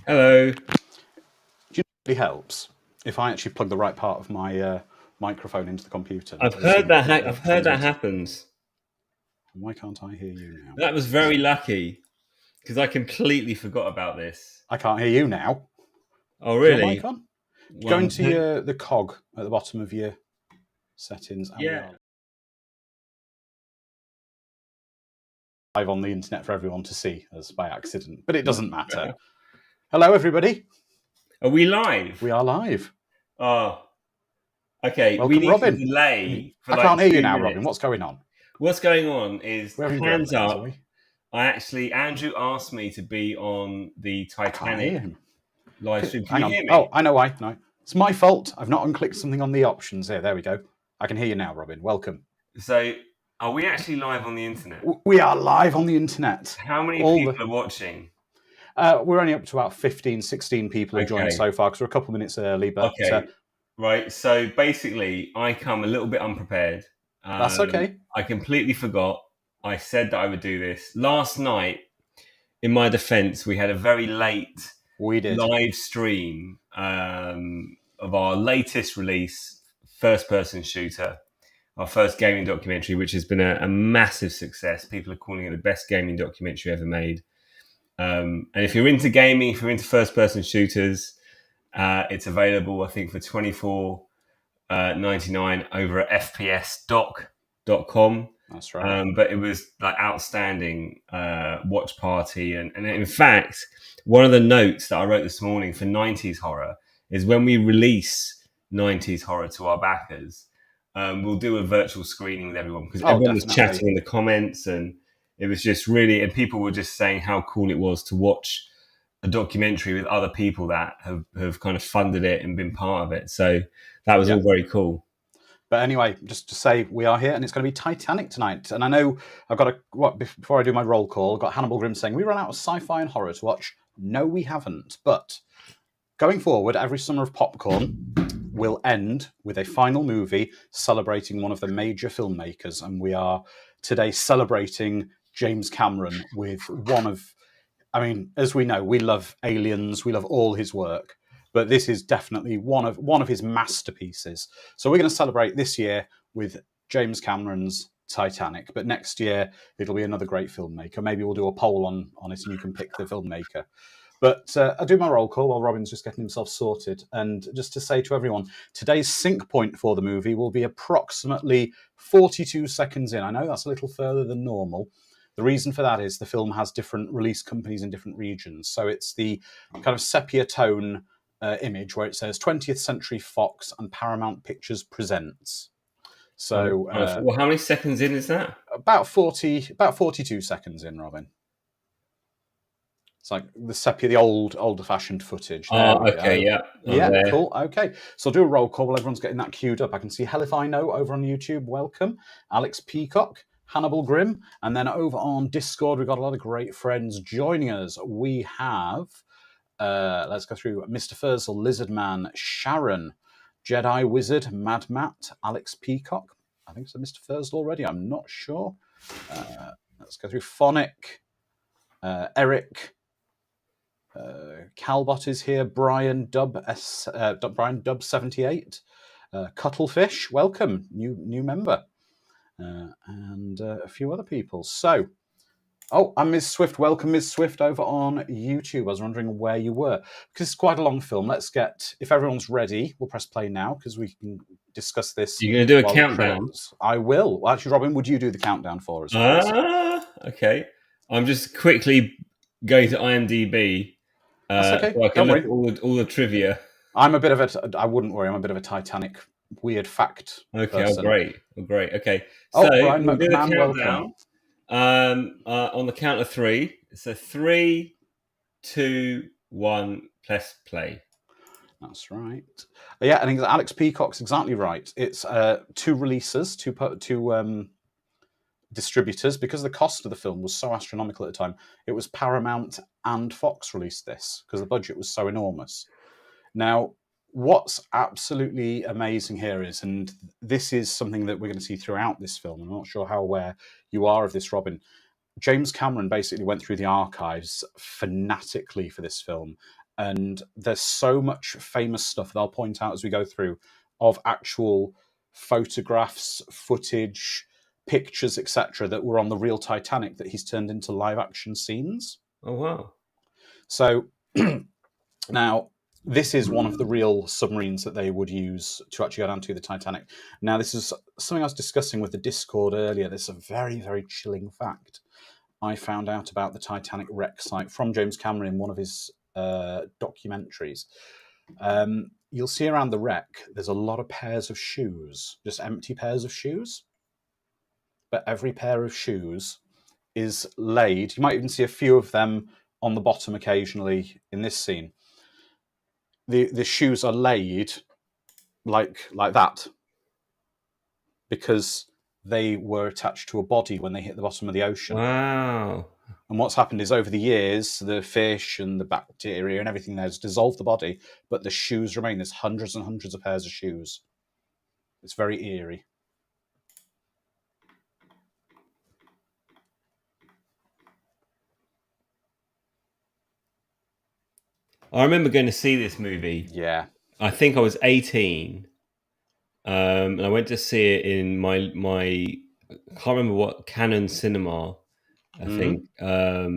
Hello. Do you know it really helps if I actually plug the right part of my microphone into the computer? I've The heard sync that. I've heard that transmits. happens. Why can't I hear you now? That was very lucky because I completely forgot about this. I can't hear you now. Oh, Is your mic really? on? Go One, into two. the cog at the bottom of your settings, and we Yeah. are live on the internet for everyone to see as by accident, but it doesn't matter. Hello, everybody. Are we live? We are live. Oh, okay. We Welcome, need to Robin. delay for I like can't hear you 2 now, Robin. minutes. What's going on? What's going on is Where have you hands gone, up. Zoe? Andrew asked me to be on the I can't hear Titanic him. live stream. Can Hang you on. hear Oh, me? I know why. No, it's my fault. I've not unclicked something on the options here. There we go. I can hear you now, Robin. Welcome. So, are we actually live on the internet? We are live on the internet. How many people are watching? We're only up to about 15, 16 people have joined Okay. so far because we're a couple of minutes early, but Okay. Right. So basically, I come a little bit unprepared. that's okay. I completely forgot. I said that I would do this last night. In my defense, we had a very late We did. live stream of our latest release, first person shooter, our first gaming documentary, which has been a massive success. People are calling it the best gaming documentary ever made. And if you're into gaming, if you're into first person shooters, it's available, I think, for $24.99 over at fpsdoc.com. That's right. But it was like outstanding Watchparty. And in fact, one of the notes that I wrote this morning for 90s horror is when we release 90s horror to our backers, we'll do a virtual screening with everyone because everyone was definitely. chatting in the comments, and it was just really, and people were just saying how cool it was to watch a documentary with other people that have kind of funded it and been part of it. So that was all very cool. But anyway, just to say we are here, and it's going to be Titanic tonight. And I know I've got before I do my roll call, I've got Hannibal Grimm saying we run out of sci-fi and horror to watch. No, we haven't. But going forward, every summer of popcorn will end with a final movie celebrating one of the major filmmakers, and we are today celebrating James Cameron with one of. I mean, as we know, we love Aliens, we love all his work, but this is definitely one of his masterpieces. So we're going to celebrate this year with James Cameron's Titanic, but next year it'll be another great filmmaker. Maybe we'll do a poll on it, and you can pick the filmmaker. But I'll do my roll call while Robin's just getting himself sorted. And just to say to everyone, today's sync point for the movie will be approximately 42 seconds in. I know that's a little further than normal. The reason for that is the film has different release companies in different regions. So it's the kind of sepia tone image where it says 20th Century Fox and Paramount Pictures presents. So well, how many seconds in is that? about 42 seconds in, Robin. It's like the sepia, the older-fashioned footage. There we okay, go. Yeah. Yeah, cool. Okay. So I'll do a roll call while everyone's getting that queued up. I can see Hell If I Know over on YouTube. Welcome. Alex Peacock, Hannibal Grimm. And then over on Discord, we've got a lot of great friends joining us. We have, let's go through Mr. Fursel, Lizard Man, Sharon, Jedi Wizard, Mad Matt, Alex Peacock. I think it's a Mr. Fursel already. I'm not sure. Let's go through Phonic, Eric, Calbot is here. Brian Dub 78, Cuttlefish, welcome, new member, and a few other people. So, and Ms. Swift, welcome, Ms. Swift, over on YouTube. I was wondering where you were because it's quite a long film. Let's get, if everyone's ready, we'll press play now because we can discuss this. You're going to do a countdown? I will. Well, actually, Robin, would you do the countdown for us? Okay. I'm just quickly going to IMDb. That's okay. So I can look at all the trivia. I wouldn't worry, I'm a bit of a Titanic weird fact person. Oh, great. Okay. So Brian we'll do the McMahon, countdown. On the count of 3. So 3, 2, 1, press play. That's right. Yeah, and Alex Peacock's exactly right. It's two releases, two distributors, because the cost of the film was so astronomical at the time. It was Paramount and Fox released this because the budget was so enormous. Now, what's absolutely amazing here is, and this is something that we're going to see throughout this film, I'm not sure how aware you are of this, Robin, James Cameron basically went through the archives fanatically for this film And there's so much famous stuff that I'll point out as we go through of actual photographs, footage, pictures, etc., that were on the real Titanic that he's turned into live action scenes. Oh, wow. So now, this is one of the real submarines that they would use to actually go down to the Titanic. Now, this is something I was discussing with the Discord earlier. This is a very, very chilling fact. I found out about the Titanic wreck site from James Cameron in one of his documentaries. You'll see around the wreck, there's a lot of pairs of shoes, just empty pairs of shoes. But every pair of shoes is laid. You might even see a few of them on the bottom occasionally in this scene. The shoes are laid like that because they were attached to a body when they hit the bottom of the ocean. Wow. And what's happened is over the years, the fish and the bacteria and everything there has dissolved the body, but the shoes remain. There's hundreds and hundreds of pairs of shoes. It's very eerie. I remember going to see this movie. Yeah. I think I was 18. And I went to see it in my I can't remember what Canon Cinema, I think. I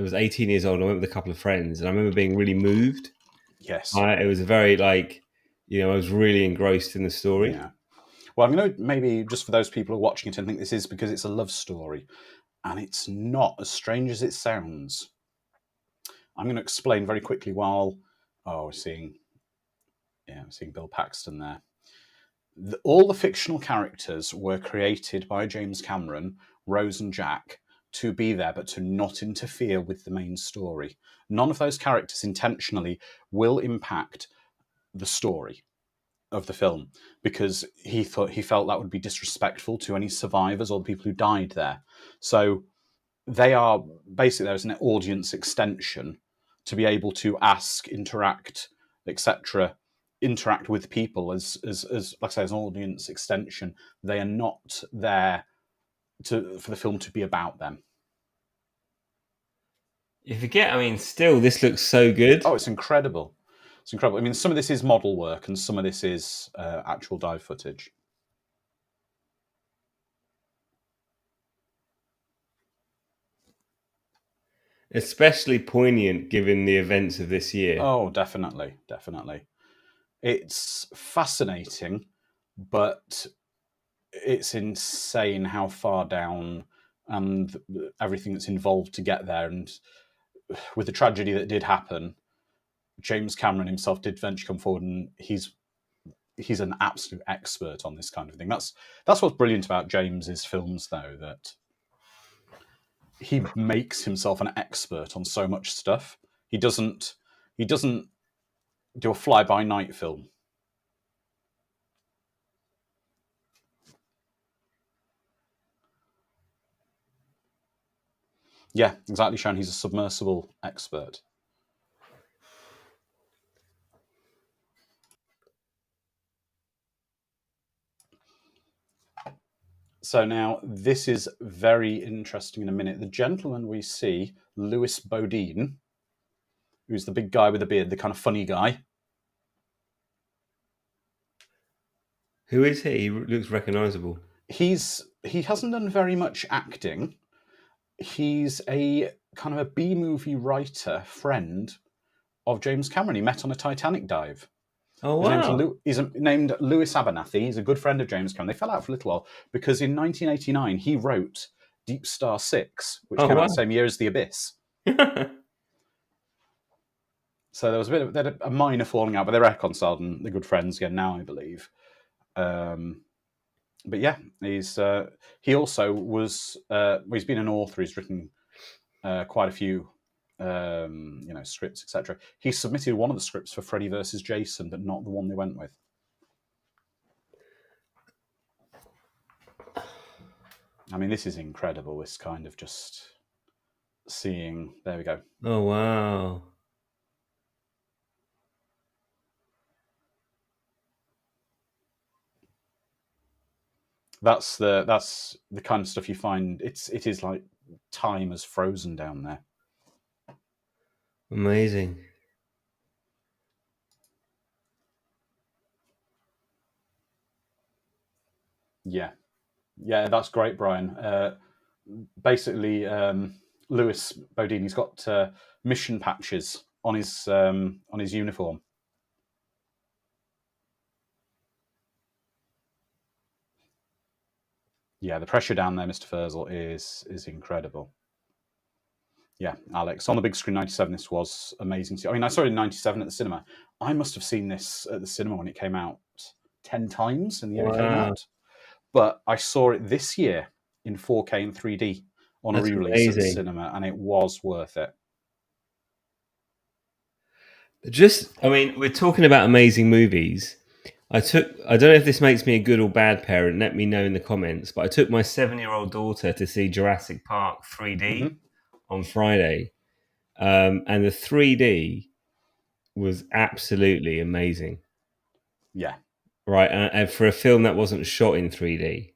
was 18 years old. And I went with a couple of friends, and I remember being really moved. Yes. It was a very I was really engrossed in the story. Yeah. Well, I'm going to maybe just for those people who are watching it and think this is because it's a love story, and it's not as strange as it sounds. I'm going to explain very quickly while we're seeing Bill Paxton there. All the fictional characters were created by James Cameron, Rose and Jack, to be there, but to not interfere with the main story. None of those characters intentionally will impact the story of the film because he felt that would be disrespectful to any survivors or the people who died there. So they are basically there as an audience extension to be able to ask, interact, etc., interact with people as like I say, as an audience extension. They are not there for the film to be about them. You forget, still, this looks so good. Oh, it's incredible. It's incredible. I mean, some of this is model work and some of this is actual dive footage. Especially poignant given the events of this year. Oh, definitely, definitely. It's fascinating, but it's insane how far down and everything that's involved to get there. And with the tragedy that did happen, James Cameron himself did venture come forward, and he's an absolute expert on this kind of thing. That's what's brilliant about James's films, though, that he makes himself an expert on so much stuff. He doesn't do a fly-by-night film. Yeah, exactly, Sean. He's a submersible expert. So now this is very interesting in a minute. The gentleman we see, Louis Bodine, who's the big guy with the beard, the kind of funny guy. Who is he? He looks recognisable. He hasn't done very much acting. He's a kind of a B-movie writer friend of James Cameron. He met on a Titanic dive. Oh, wow. He's named Louis Abernathy. He's a good friend of James Cameron. They fell out for a little while because in 1989 he wrote Deep Star 6, which came out the same year as The Abyss. So there was a minor falling out, but they're reconciled and they're good friends again now, I believe. But yeah, he also was he's been an author. He's written quite a few scripts, etc. He submitted one of the scripts for Freddy vs. Jason, but not the one they went with. I mean, this is incredible. This kind of just seeing. There we go. Oh, wow. That's the kind of stuff you find. It is like time has frozen down there. Amazing. Yeah, yeah, that's great, Brian. Basically, Lewis Bodini's got mission patches on his uniform. Yeah, the pressure down there, Mr. Furzel, is incredible. Yeah, Alex, on the big screen, 97, this was amazing. I mean, I saw it in 97 at the cinema. I must have seen this at the cinema when it came out 10 times in the year it came Wow, out. But I saw it this year in 4K and 3D on a that's re-release at the amazing. cinema, and it was worth it. I mean, we're talking about amazing movies. I don't know if this makes me a good or bad parent. Let me know in the comments. But I took my 7-year-old daughter to see Jurassic Park 3D Mm-hmm. on Friday, and the 3D was absolutely amazing. Yeah, Right, and for a film that wasn't shot in 3D,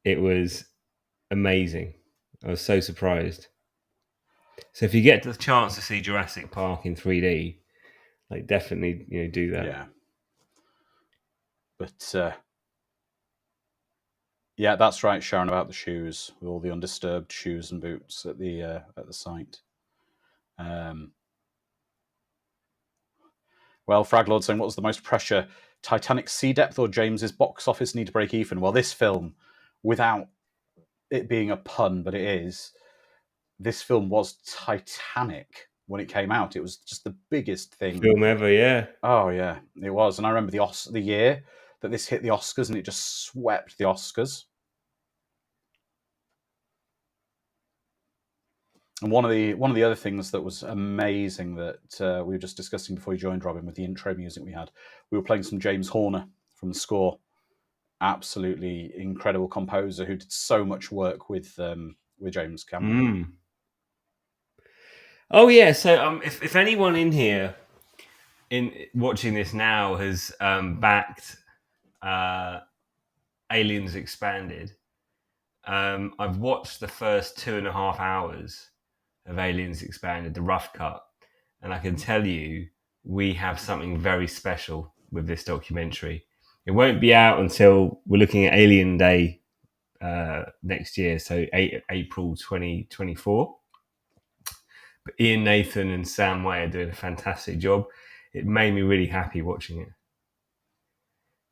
it was amazing. I was so surprised. So if you get the chance to see Jurassic Park in 3D, like definitely do that. yeah. But yeah, that's right, Sharon, about the shoes, with all the undisturbed shoes and boots at the site. Well, Fraglord saying, what was the most pressure? Titanic's sea depth or James's box office need to break even? Well, this film, without it being a pun, but it is, this film was Titanic when it came out. It was just the biggest thing. Film ever, yeah. Oh, yeah, it was. And I remember the year that this hit the Oscars, and it just swept the Oscars. And one of the other things that was amazing that we were just discussing before you joined, Robin, with the intro music we were playing some James Horner from the score. Absolutely incredible composer who did so much work with James Cameron. Oh yeah. So if anyone in here in watching this now has backed Aliens Expanded, I've watched the first 2.5 hours of Aliens Expanded, the rough cut, and I can tell you we have something very special with this documentary. It won't be out until we're looking at Alien Day next year, so April 2024. But Ian Nathan and Sam Way are doing a fantastic job. It made me really happy watching it.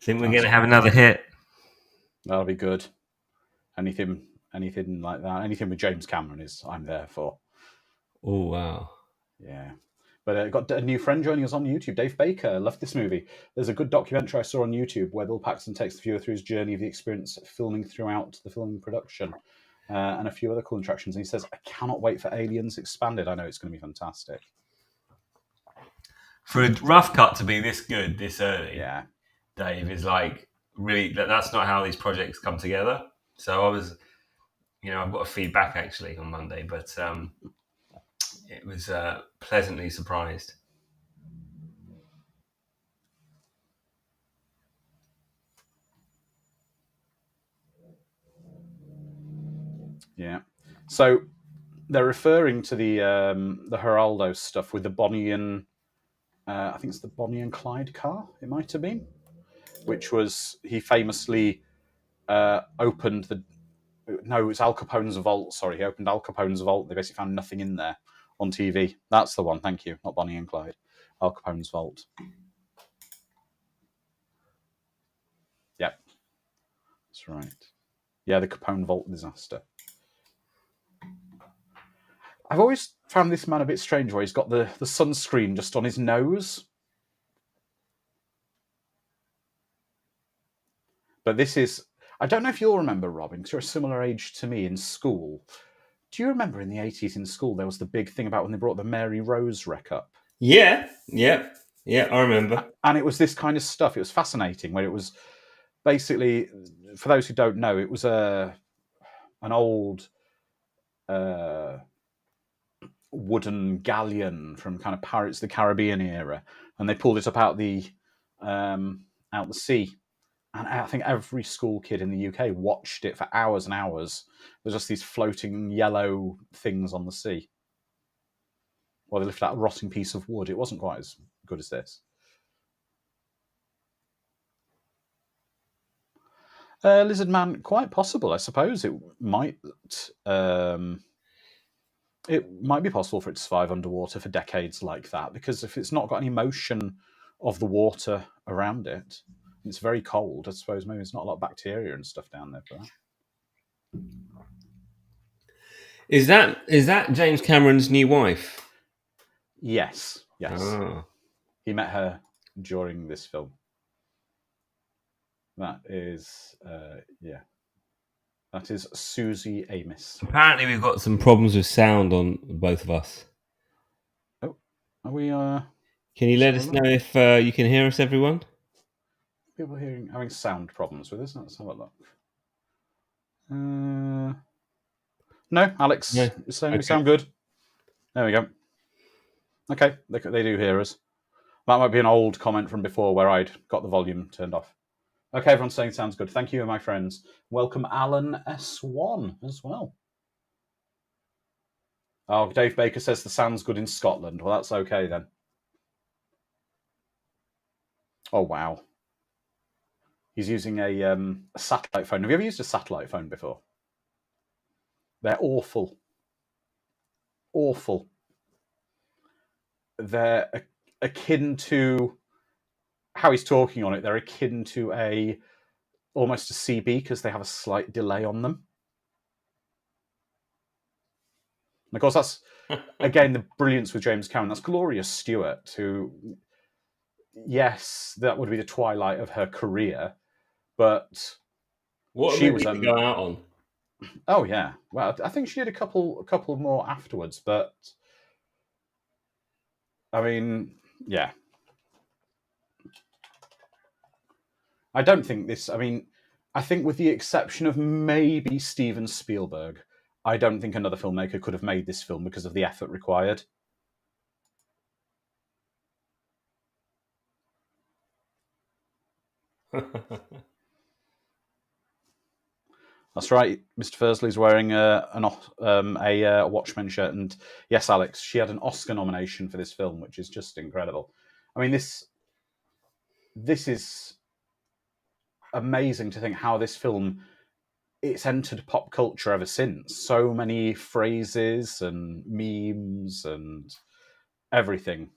I think we're going to have another hit. That'll be good. Anything like that, anything with James Cameron I'm there for. Oh wow! Yeah. But got a new friend joining us on YouTube, Dave Baker. Loved this movie. There's a good documentary I saw on YouTube where Bill Paxton takes the viewer through his journey of the experience filming throughout the filming production, and a few other cool attractions. And he says, I cannot wait for Aliens Expanded. I know it's going to be fantastic. For a rough cut to be this good this early, Yeah, Dave, is like really, that's not how these projects come together. So I was, I've got a feedback actually on Monday, but it was pleasantly surprised. Yeah. So they're referring to the Geraldo stuff with the Bonnie and I think it's the Bonnie and Clyde car. It might have been, which was he famously opened the. No, it was Al Capone's vault. Sorry, he opened Al Capone's vault. They basically found nothing in there on TV. That's the one. Thank you. Not Bonnie and Clyde. Al Capone's vault. Yep, that's right. Yeah, the Capone vault disaster. I've always found this man a bit strange where he's got the sunscreen just on his nose. But this is, I don't know if you'll remember, Robin, because you're a similar age to me in school. Do you remember in the 80s in school there was the big thing about when they brought the Mary Rose wreck up? Yeah, I remember. And it was this kind of stuff. It was fascinating, where it was basically, for those who don't know, it was an old wooden galleon from kind of Pirates of the Caribbean era, and they pulled it up out the sea. And I think every school kid in the UK watched it for hours and hours. There's just these floating yellow things on the sea. or they lifted out a rotting piece of wood. It wasn't quite as good as this. Lizard Man, quite possible. I suppose it might be possible for it to survive underwater for decades like that, because if it's not got any motion of the water around it, it's very cold. I suppose maybe there's not a lot of bacteria and stuff down there for that. Is that James Cameron's new wife? Yes. Oh. He met her during this film. That is, that is Susie Amos. Apparently, we've got some problems with sound on both of us. Oh, are we? Can you let us know if you can hear us, everyone? People having sound problems with us. Let's have a look. No, Alex. No. We sound good. There we go. Okay, they do hear us. That might be an old comment from before where I'd got the volume turned off. Okay, everyone's saying sounds good. Thank you, my friends. Welcome, Alan S1 as well. Oh, Dave Baker says the sound's good in Scotland. Well, that's okay then. Oh, wow. He's using a satellite phone. Have you ever used a satellite phone before? They're awful. Awful. They're akin to how he's talking on it. They're akin to almost a CB because they have a slight delay on them. And of course, that's, again, the brilliance with James Cameron. That's Gloria Stewart, who, yes, that would be the twilight of her career, but what she was was to go out on? Oh yeah, well, I think she did a couple more afterwards, but I mean, yeah, I don't think this. I mean, I think with the exception of maybe Steven Spielberg, I don't think another filmmaker could have made this film because of the effort required. That's right. Mr. Fursley's wearing a Watchmen shirt, and yes, Alex, she had an Oscar nomination for this film, which is just incredible. I mean, this is amazing to think how this film, it's entered pop culture ever since. So many phrases and memes and everything.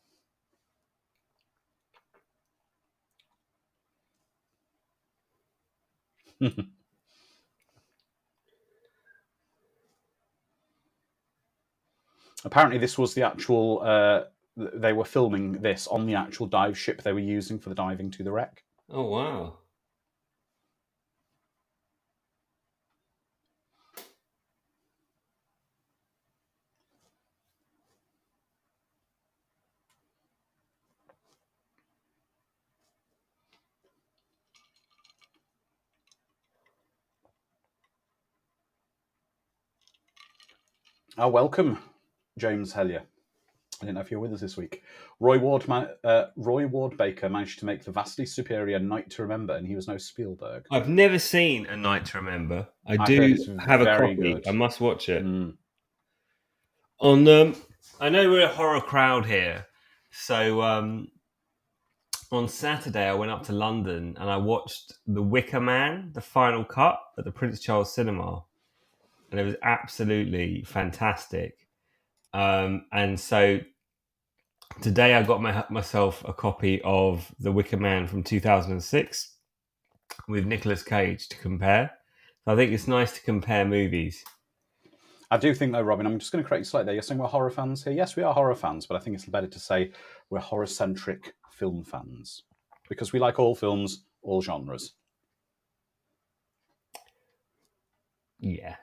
Apparently, this was the actual. They were filming this on the actual dive ship they were using for the diving to the wreck. Oh wow! Welcome, James Hellier. I didn't know if you were with us this week. Roy Ward Baker managed to make the vastly superior Night to Remember, and he was no Spielberg. I've never seen A Night to Remember. I do have a copy. Good. I must watch it. I know we're a horror crowd here, so on Saturday I went up to London and I watched The Wicker Man, the final cut at the Prince Charles Cinema, and it was absolutely fantastic. And so today I got myself a copy of The Wicker Man from 2006 with Nicolas Cage to compare. So I think it's nice to compare movies. I do think, though, Robin, I'm just going to correct you slightly there. You're saying we're horror fans here. Yes, we are horror fans, but I think it's better to say we're horror-centric film fans because we like all films, all genres. Yeah.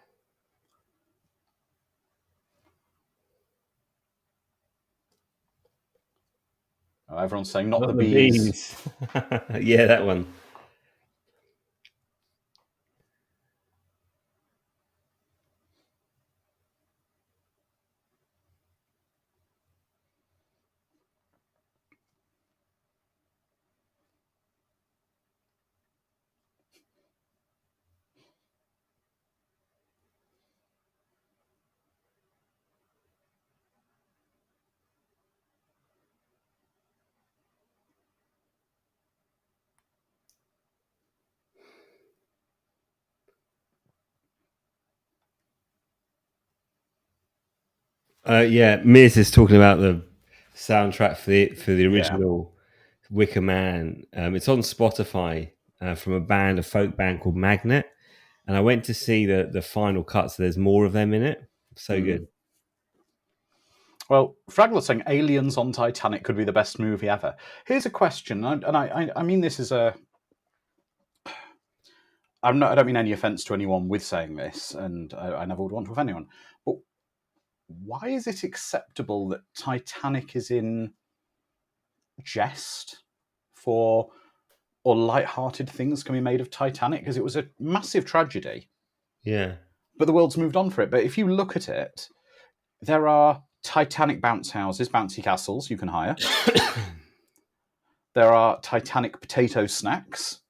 Oh, everyone's saying not the bees. Yeah, that one. Yeah, Miz is talking about the soundtrack for the Yeah. original Wicker Man. It's on Spotify from a folk band called Magnet, and I went to see the final cut. So there's more of them in it. So good. Well, Fraggle's saying Aliens on Titanic could be the best movie ever. Here's a question, and I mean this is a. I don't mean any offence to anyone with saying this, and I never would want to offend anyone. But why is it acceptable that Titanic is in jest for or light-hearted things can be made of Titanic? Because it was a massive tragedy. Yeah. But the world's moved on for it. But if you look at it, there are Titanic bounce houses, bouncy castles you can hire. There are Titanic potato snacks.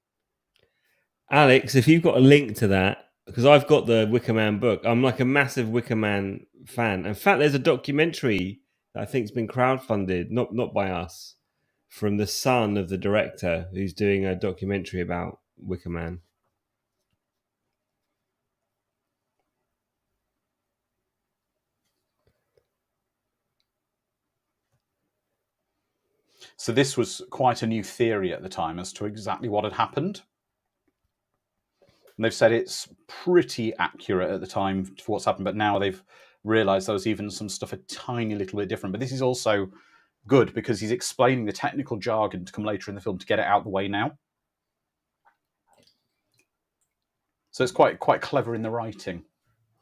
Alex, if you've got a link to that, because I've got the Wicker Man book. I'm like a massive Wicker Man fan. In fact, there's a documentary that I think's been crowdfunded, not by us, from the son of the director who's doing a documentary about Wicker Man. So this was quite a new theory at the time as to exactly what had happened. And they've said it's pretty accurate at the time for what's happened, but now they've realised there was even some stuff a tiny little bit different. But this is also good because he's explaining the technical jargon to come later in the film to get it out of the way now. So it's quite clever in the writing.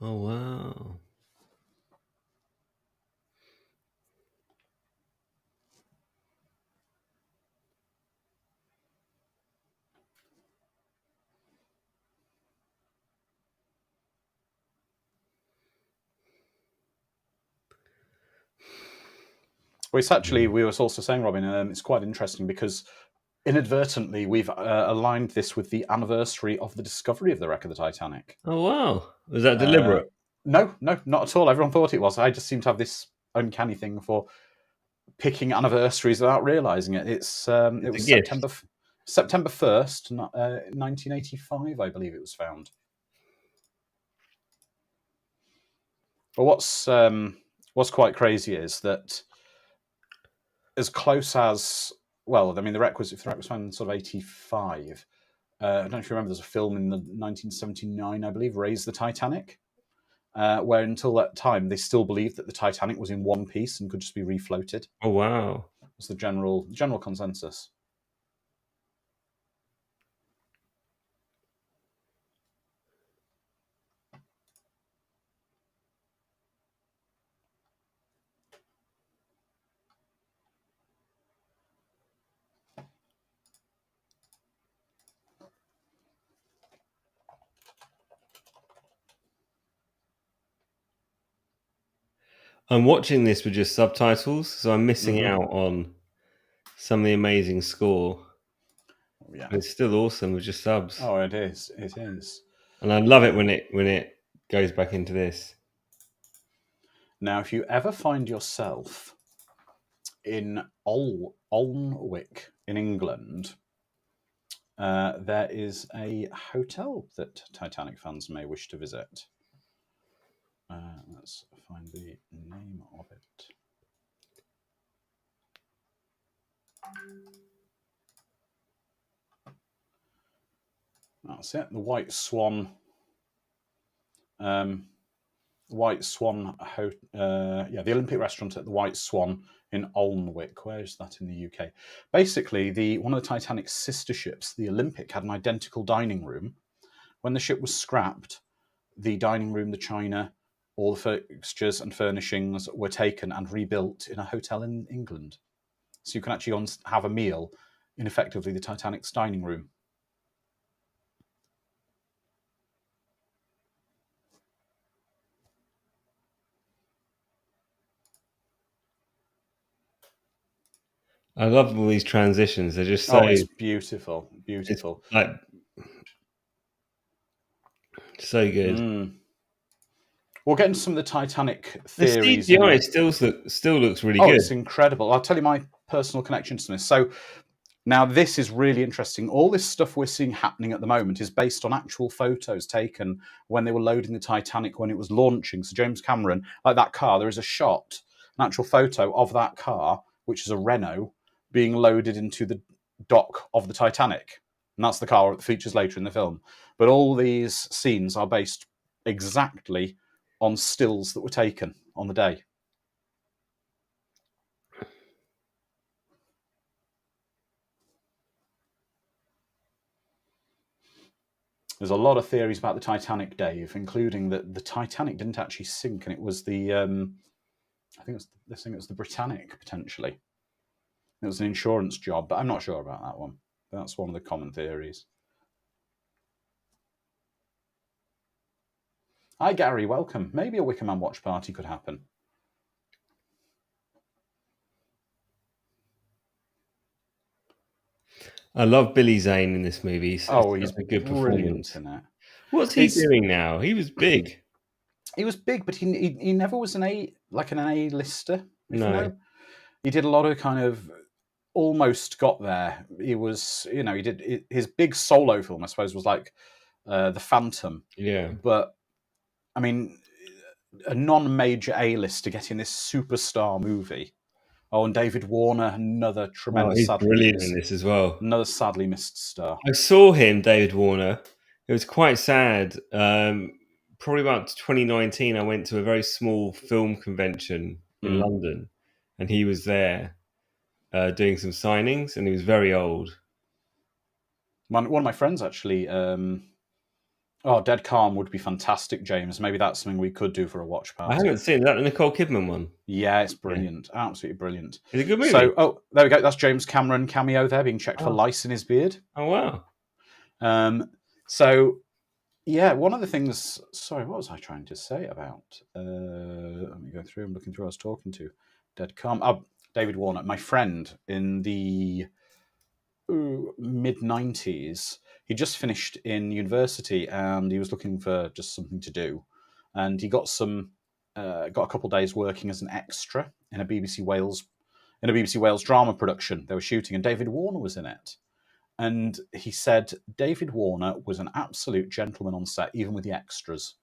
Oh, wow. Well, it's actually, we were also saying, Robin, it's quite interesting because inadvertently we've aligned this with the anniversary of the discovery of the wreck of the Titanic. Oh, wow. Was that deliberate? No, not at all. Everyone thought it was. I just seem to have this uncanny thing for picking anniversaries without realising it. It was September 1st, 1985, I believe it was found. But what's quite crazy is that as close as, well, I mean, if the wreck was found in sort of 85, I don't know if you remember, there's a film in the 1979, I believe, Raise the Titanic, where until that time they still believed that the Titanic was in one piece and could just be refloated. Oh, wow. Was the general consensus. I'm watching this with just subtitles, so I'm missing out on some of the amazing score. Yeah. But it's still awesome with just subs. Oh, it is. It is. And I love it when it goes back into this. Now, if you ever find yourself in Alnwick in England, there is a hotel that Titanic fans may wish to visit. Let's find the name of it. That's it. The White Swan. The Olympic restaurant at the White Swan in Alnwick. Where is that in the UK? Basically, one of the Titanic's sister ships, the Olympic, had an identical dining room. When the ship was scrapped, the dining room, the china, all the fixtures and furnishings were taken and rebuilt in a hotel in England. So you can actually have a meal in effectively the Titanic's dining room. I love all these transitions. They're just so. Oh, it's beautiful, beautiful. It's like so good. We'll get into some of the Titanic theories. The CGI still looks really good. It's incredible. I'll tell you my personal connection to this. So Now, this is really interesting. All this stuff we're seeing happening at the moment is based on actual photos taken when they were loading the Titanic when it was launching. So James Cameron, like that car, there is a shot, an actual photo of that car, which is a Renault, being loaded into the dock of the Titanic. And that's the car that features later in the film. But all these scenes are based exactly on stills that were taken on the day. There's a lot of theories about the Titanic, Dave, including that the Titanic didn't actually sink, and it was the I think it was the Britannic potentially. It was an insurance job, but I'm not sure about that one. That's one of the common theories. Hi, Gary. Welcome. Maybe a Wicker Man watch party could happen. I love Billy Zane in this movie. He's a good brilliant performance in it. What's he doing now? He was big. He was big, but he never was an A-lister. No. You know? He did a lot of kind of almost got there. He was, he did his big solo film, I suppose, was like The Phantom. Yeah. But I mean, a non-major A-lister getting this superstar movie. Oh, and David Warner, another tremendous. He's brilliant in this as well. Another sadly missed star. I saw him, David Warner. It was quite sad. Probably about 2019, I went to a very small film convention in London, and he was there doing some signings, and he was very old. One of my friends actually. Dead Calm would be fantastic, James. Maybe that's something we could do for a watch party. I haven't seen that. The Nicole Kidman one. Yeah, it's brilliant. Yeah. Absolutely brilliant. It's a good movie. So, there we go. That's James Cameron cameo there, being checked for lice in his beard. Oh, wow. So, yeah, one of the things... Sorry, what was I trying to say about... let me go through. I'm looking through who I was talking to. Dead Calm. David Warner, my friend in the mid-90s. He just finished in university and he was looking for just something to do. And he got a couple of days working as an extra in a BBC Wales drama production they were shooting, and David Warner was in it. And he said David Warner was an absolute gentleman on set, even with the extras.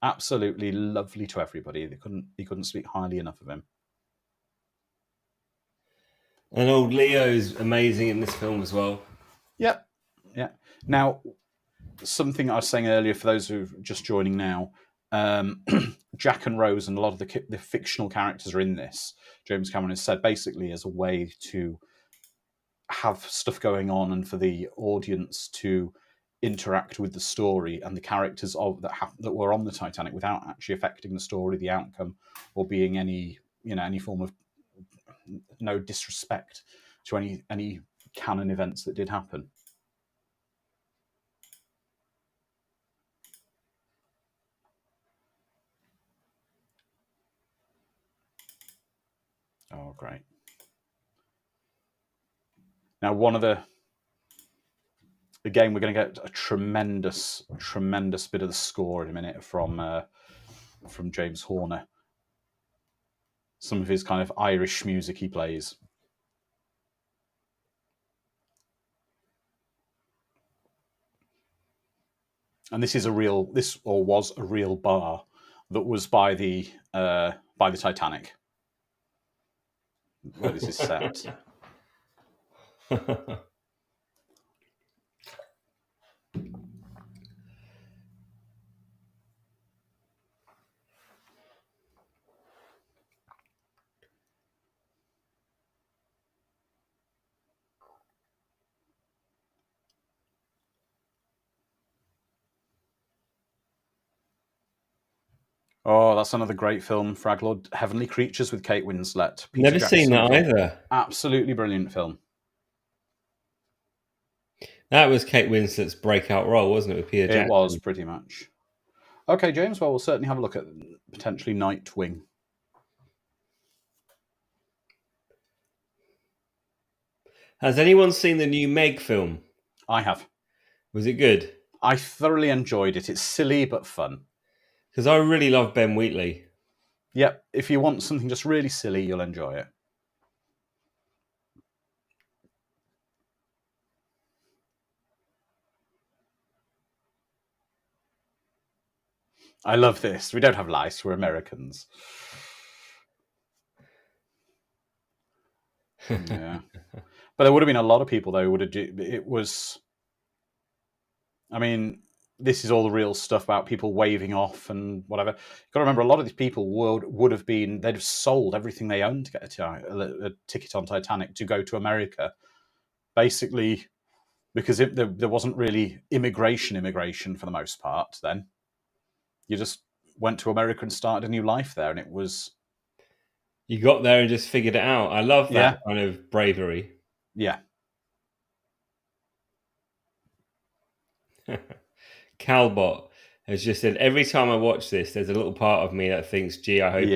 Absolutely lovely to everybody. He couldn't speak highly enough of him. And old Leo's amazing in this film as well. Yep. Yeah. Now, something I was saying earlier, for those who are just joining now, Jack and Rose and a lot of the fictional characters are in this. James Cameron has said basically as a way to have stuff going on and for the audience to interact with the story and the characters that were on the Titanic without actually affecting the story, the outcome, or being any form of no disrespect to any canon events that did happen. Oh, great. Now, again, we're going to get a tremendous bit of the score in a minute from James Horner. Some of his kind of Irish music he plays. And this was a real bar that was by the Titanic, where this is set. Oh, that's another great film, Fraglord. Heavenly Creatures with Kate Winslet. Never seen that either. Absolutely brilliant film. That was Kate Winslet's breakout role, wasn't it, with Peter Jackson? It was, pretty much. Okay, James, well, we'll certainly have a look at potentially Nightwing. Has anyone seen the new Meg film? I have. Was it good? I thoroughly enjoyed it. It's silly but fun. Because I really love Ben Wheatley. Yep, if you want something just really silly, you'll enjoy it. I love this. We don't have lice. We're Americans. Yeah. But there would have been a lot of people, though, who would have... It was... I mean, this is all the real stuff about people waving off and whatever. You've got to remember, a lot of these people would have been... They'd have sold everything they owned to get a ticket on Titanic to go to America. Basically, because there wasn't really immigration for the most part then. You just went to America and started a new life there, and it was... You got there and just figured it out. I love that Yeah. kind of bravery. Yeah. Calbot has just said, every time I watch this, there's a little part of me that thinks, gee, I hope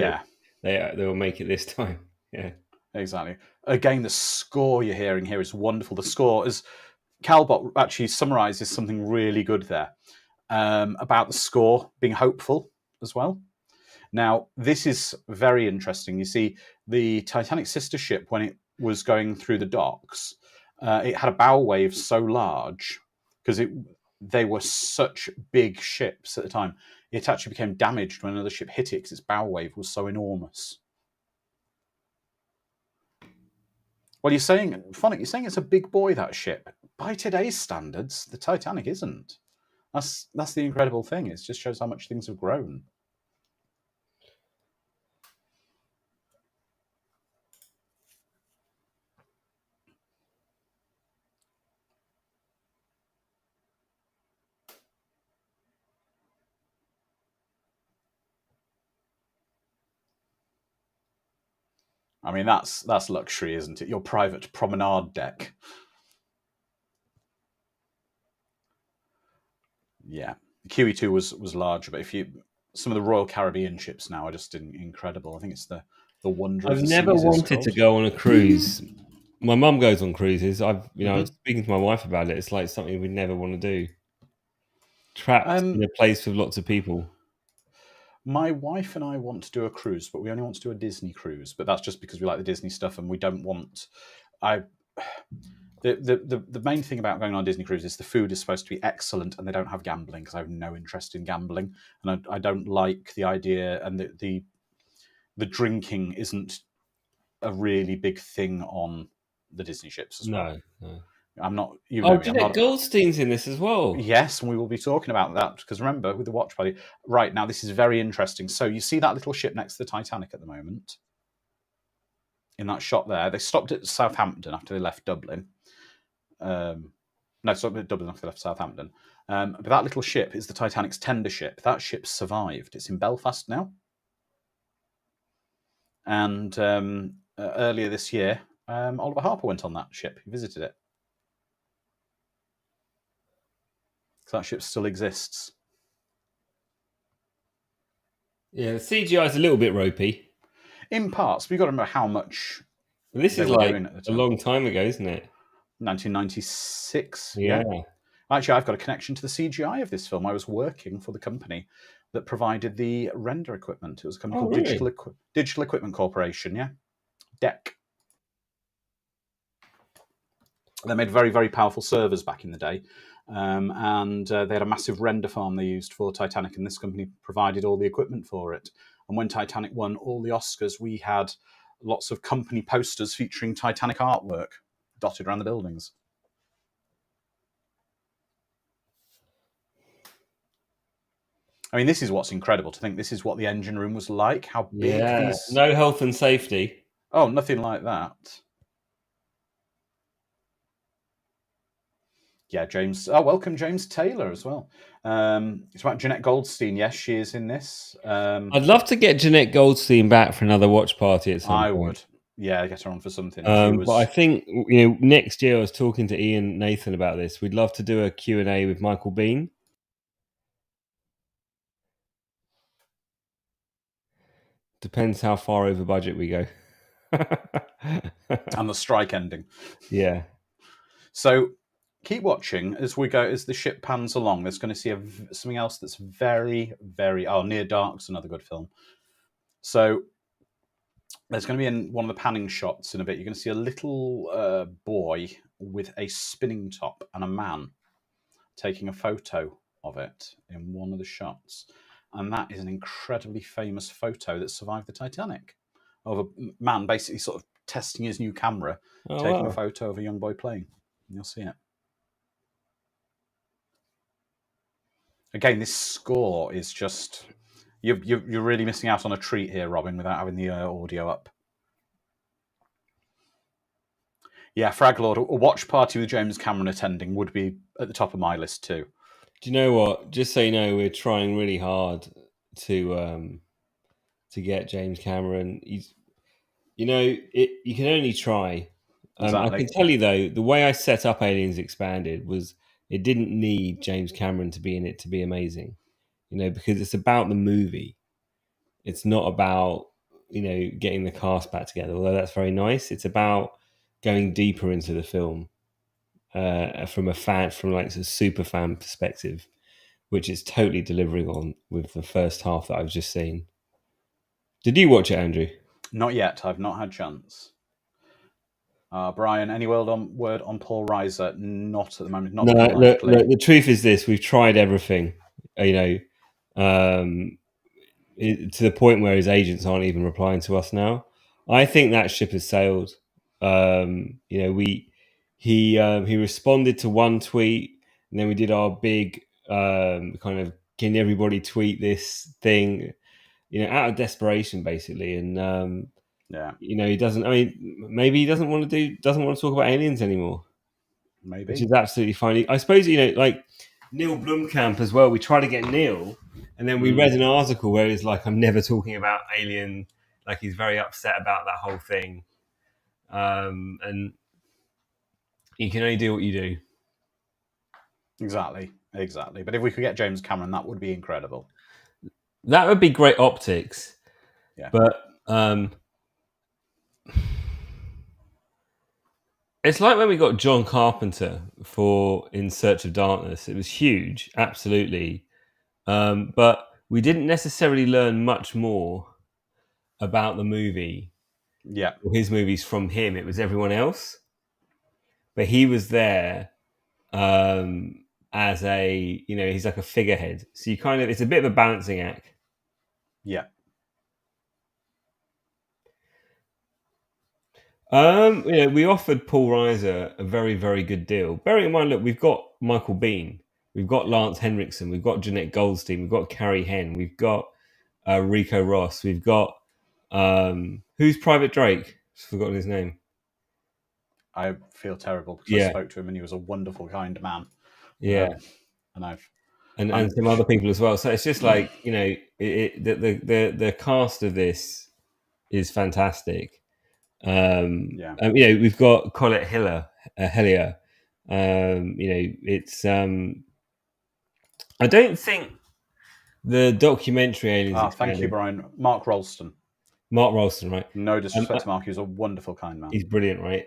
they will make it this time. Yeah. Exactly. Again, the score you're hearing here is wonderful. The score is... Calbot actually summarises something really good there about the score being hopeful as well. Now, this is very interesting. You see, the Titanic sister ship, when it was going through the docks, it had a bow wave so large, because they were such big ships at the time, it actually became damaged when another ship hit it because its bow wave was so enormous. Well, you're saying it's a big boy, that ship. By today's standards, the Titanic isn't. That's the incredible thing. It just shows how much things have grown. I mean, that's luxury, isn't it? Your private promenade deck. Yeah, the QE2 was larger, but some of the Royal Caribbean ships now are just incredible. I think it's the Wonder of I've the never Seas. wanted to go on a cruise. My mum goes on cruises. I was speaking to my wife about it. It's like something we'd never want to do. Trapped in a place with lots of people. My wife and I want to do a cruise, but we only want to do a Disney cruise. But that's just because we like the Disney stuff, and we don't want... The main thing about going on a Disney cruise is the food is supposed to be excellent, and they don't have gambling, because I have no interest in gambling, and I don't like the idea, and the drinking isn't a really big thing on the Disney ships as well. No. I'm not... Jeanette Goldstein's in this as well. Yes, and we will be talking about that, because remember, with the Watchparty... Right, now this is very interesting. So you see that little ship next to the Titanic at the moment? In that shot there. They stopped at Southampton after they left Dublin. Stopped at Dublin after they left Southampton. But that little ship is the Titanic's tender ship. That ship survived. It's in Belfast now. And earlier this year, Oliver Harper went on that ship. He visited it. So that ship still exists. Yeah, the CGI is a little bit ropey. In parts, but you've got to remember how much... This is like a long time ago, isn't it? 1996. Yeah. Actually, I've got a connection to the CGI of this film. I was working for the company that provided the render equipment. It was a company called Digital Equipment Corporation, yeah? DEC. They made very, very powerful servers back in the day. And they had a massive render farm they used for Titanic, and this company provided all the equipment for it. And when Titanic won all the Oscars, we had lots of company posters featuring Titanic artwork dotted around the buildings. I mean, this is what's incredible to think this is what the engine room was like. How big these... No health and safety. Oh, nothing like that. Yeah, James. Oh, welcome, James Taylor, as well. It's about Jeanette Goldstein. Yes, she is in this. I'd love to get Jeanette Goldstein back for another watch party at some point. I would. Yeah, get her on for something. But I think next year I was talking to Ian Nathan about this. We'd love to do a Q&A with Michael Bean. Depends how far over budget we go. And the strike ending. Yeah. So keep watching as the ship pans along. There's going to see something else that's very, very... Oh, Near Dark's another good film. So there's going to be in one of the panning shots in a bit, you're going to see a little boy with a spinning top and a man taking a photo of it in one of the shots. and that is an incredibly famous photo that survived the Titanic of a man basically sort of testing his new camera, taking a photo of a young boy playing. You'll see it. Again, this score is just... You're really missing out on a treat here, Robin, without having the audio up. Yeah, Fraglord, a watch party with James Cameron attending would be at the top of my list too. Do you know what? Just so you know, we're trying really hard to get James Cameron. He's, you can only try. Exactly. I can tell you though, the way I set up Aliens Expanded was it didn't need James Cameron to be in it to be amazing. Because it's about the movie. It's not about getting the cast back together. Although that's very nice. It's about going deeper into the film from a super fan perspective, which it's totally delivering on with the first half that I've just seen. Did you watch it, Andrew? Not yet. I've not had chance. Brian, any word on Paul Reiser? Not at the moment. Not No, look, the truth is this: we've tried everything. To the point where his agents aren't even replying to us now. I think that ship has sailed. He responded to one tweet, and then we did our big kind of can everybody tweet this thing, out of desperation, basically. And he doesn't. I mean, maybe he doesn't want to talk about aliens anymore. Maybe, which is absolutely fine. I suppose like Neil Blomkamp as well. We tried to get Neil, and then we read an article where he's like, "I'm never talking about Alien." Like he's very upset about that whole thing, and you can only do what you do. Exactly. But if we could get James Cameron, that would be incredible. That would be great optics. Yeah, but it's like when we got John Carpenter for In Search of Darkness. It was huge, absolutely. But we didn't necessarily learn much more about the movie. Yeah. Or his movies from him. It was everyone else. But he was there as a, he's like a figurehead. So it's a bit of a balancing act. Yeah. We offered Paul Reiser a very, very good deal. Bearing in mind, look, we've got Michael Biehn, we've got Lance Henriksen, we've got Jeanette Goldstein, we've got Carrie Henn, we've got Rico Ross, we've got who's Private Drake? Just forgotten his name. I feel terrible because I spoke to him and he was a wonderful, kind man. Yeah, and some other people as well. So it's just like the cast of this is fantastic. We've got Colette Hillier. It's I don't think the documentary Aliens. Thank you, Brian. Mark Rolston, right? No disrespect to Mark, he's a wonderful, kind man. He's brilliant, right?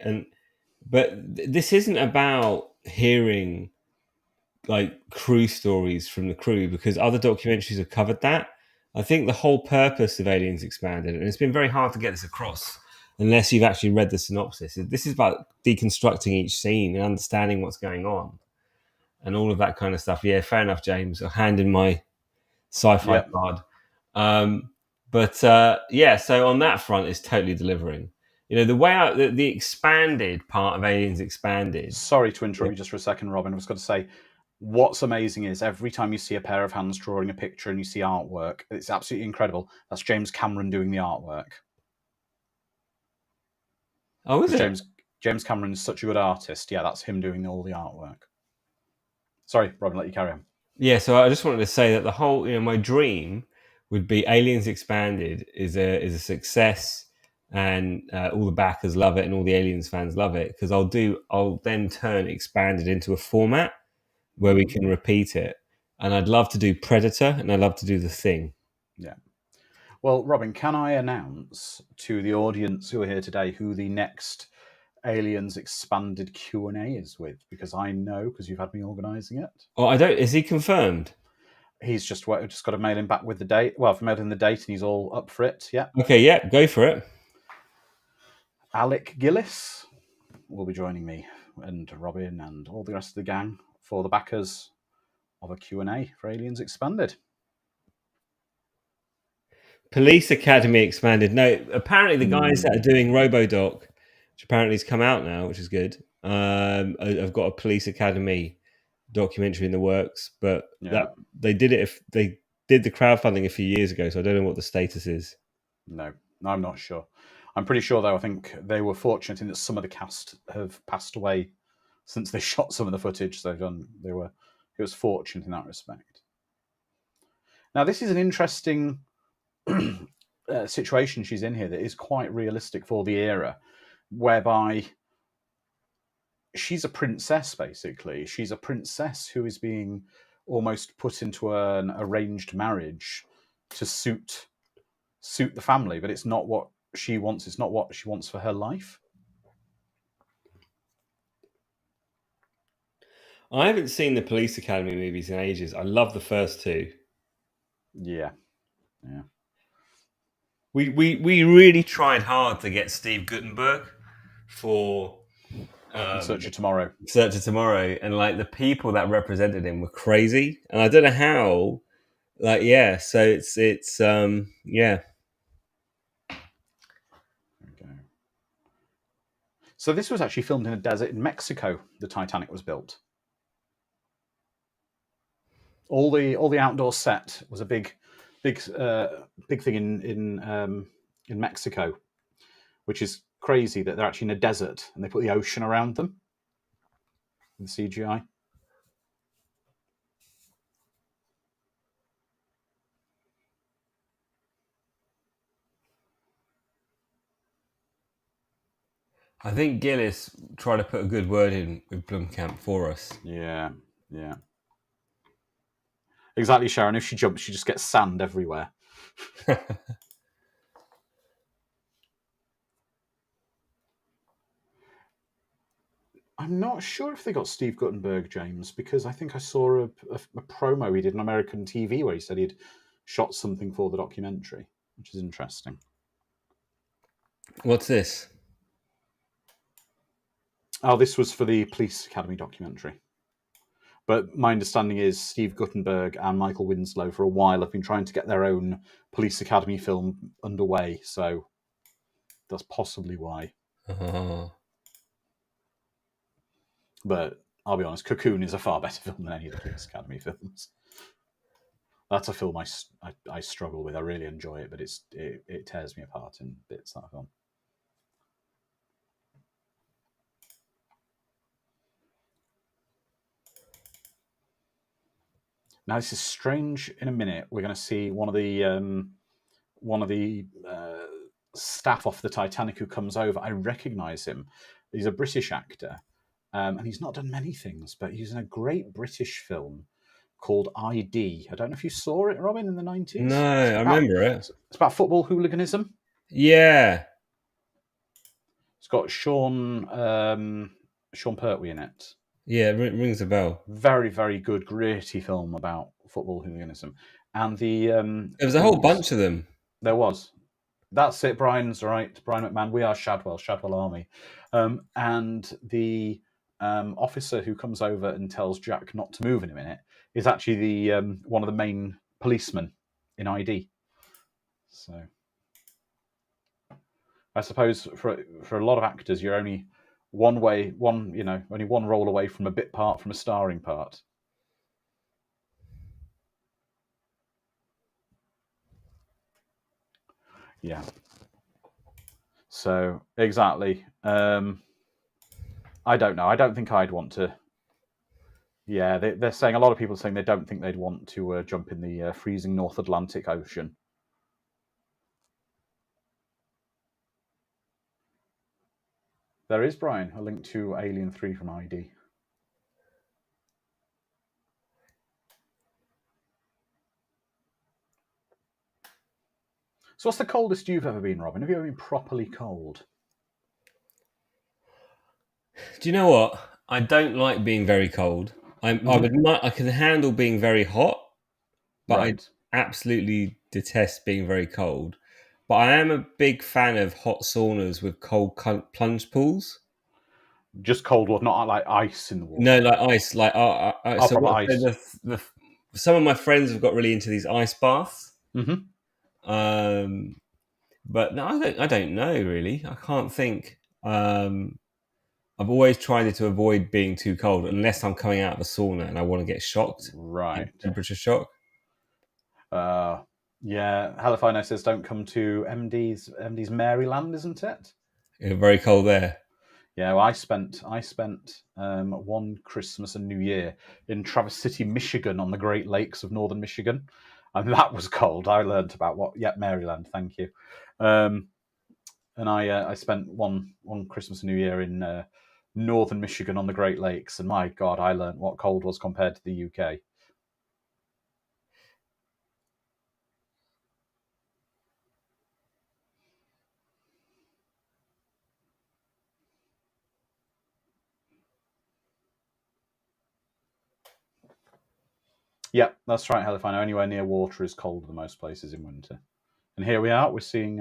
But this isn't about hearing like crew stories from the crew because other documentaries have covered that. I think the whole purpose of Aliens Expanded, and it's been very hard to get this across unless you've actually read the synopsis. This is about deconstructing each scene and understanding what's going on and all of that kind of stuff. Yeah, fair enough, James. I'll hand in my sci-fi card. So on that front, it's totally delivering. The way out, the expanded part of Aliens Expanded. Sorry to interrupt you just for a second, Robin. I was going to say, what's amazing is every time you see a pair of hands drawing a picture and you see artwork, it's absolutely incredible. That's James Cameron doing the artwork. Oh, is it? James Cameron is such a good artist. Yeah, that's him doing all the artwork. Sorry, Robin, let you carry on. Yeah, so I just wanted to say that the whole, my dream would be Aliens Expanded is a success, and all the backers love it, and all the Aliens fans love it because I'll then turn Expanded into a format where we can repeat it, and I'd love to do Predator, and I'd love to do The Thing. Yeah. Well, Robin, can I announce to the audience who are here today who the next Aliens Expanded Q&A is with? Because I know, because you've had me organising it. Oh, I don't. Is he confirmed? He's just got to mail him back with the date. Well, I've mailed him the date, and he's all up for it. Yeah. Okay. Yeah. Go for it. Alec Gillis will be joining me and Robin and all the rest of the gang for the backers of a Q&A for Aliens Expanded. Police Academy expanded. No, apparently the guys that are doing RoboDoc, which apparently has come out now, which is good. I've got a Police Academy documentary in the works, but that they did it. If they did the crowdfunding a few years ago, so I don't know what the status is. No, I'm not sure. I'm pretty sure, though. I think they were fortunate in that some of the cast have passed away since they shot some of the footage they've done. It was fortunate in that respect. Now, this is an interesting situation she's in here that is quite realistic for the era, whereby she's a princess, basically. She's a princess who is being almost put into an arranged marriage to suit the family, but it's not what she wants. It's not what she wants for her life. I haven't seen the Police Academy movies in ages. I love the first two. Yeah. We really tried hard to get Steve Guttenberg for Search of Tomorrow. Search of Tomorrow, and like the people that represented him were crazy, and I don't know how. Like, yeah, so it's yeah. Okay. So this was actually filmed in a desert in Mexico. The Titanic was built. All the outdoor set was a big thing in Mexico, which is crazy that they're actually in a desert and they put the ocean around them in CGI. I think Gillis tried to put a good word in with Blomkamp for us. Yeah. Exactly, Sharon. If she jumps, she just gets sand everywhere. I'm not sure if they got Steve Guttenberg, James, because I think I saw a promo he did on American TV where he said he'd shot something for the documentary, which is interesting. What's this? Oh, this was for the Police Academy documentary. But my understanding is Steve Guttenberg and Michael Winslow for a while have been trying to get their own Police Academy film underway, so that's possibly why. Oh. But I'll be honest, Cocoon is a far better film than any of the Police Academy films. That's a film I struggle with. I really enjoy it, but it tears me apart in bits, that film. Now, this is strange. In a minute, we're going to see one of the staff off the Titanic who comes over. I recognise him. He's a British actor, and he's not done many things, but he's in a great British film called ID. I don't know if you saw it, Robin, in the 90s. No, I remember it. It's about football hooliganism. Yeah. It's got Sean Pertwee in it. Yeah, it rings a bell. Very, very good, gritty film about football hooliganism. And there was a whole bunch of them. There was. That's it. Brian's right. Brian McMahon. We are Shadwell Army. And the officer who comes over and tells Jack not to move in a minute is actually the one of the main policemen in ID. So I suppose for a lot of actors, you're only only one role away from a bit part, from a starring part. Yeah. So exactly. I don't know. I don't think I'd want to. Yeah, they're saying, a lot of people are saying they don't think they'd want to jump in the freezing North Atlantic Ocean. There is, Brian, a link to Alien 3 from ID. So what's the coldest you've ever been, Robin? Have you ever been properly cold? Do you know what? I don't like being very cold. I can handle being very hot, but right. I absolutely detest being very cold. But I am a big fan of hot saunas with cold plunge pools. Just cold water, not like ice in the water. No, like ice. Like so ice. Some of my friends have got really into these ice baths. Mm-hmm. But no, I don't know really. I can't think. I've always tried to avoid being too cold unless I'm coming out of a sauna and I want to get shocked. Right. Temperature shock. Yeah, Halifino says don't come to MD's Maryland, isn't it? Very cold there. Yeah, well, I spent one Christmas and New Year in Traverse City, Michigan, on the Great Lakes of northern Michigan, and that was cold. I learned about Maryland. Thank you. And I spent one Christmas and New Year in northern Michigan on the Great Lakes, and my God, I learned what cold was compared to the UK. Yeah, that's right, Halifino. Anywhere near water is colder than most places in winter. And here we are. We're seeing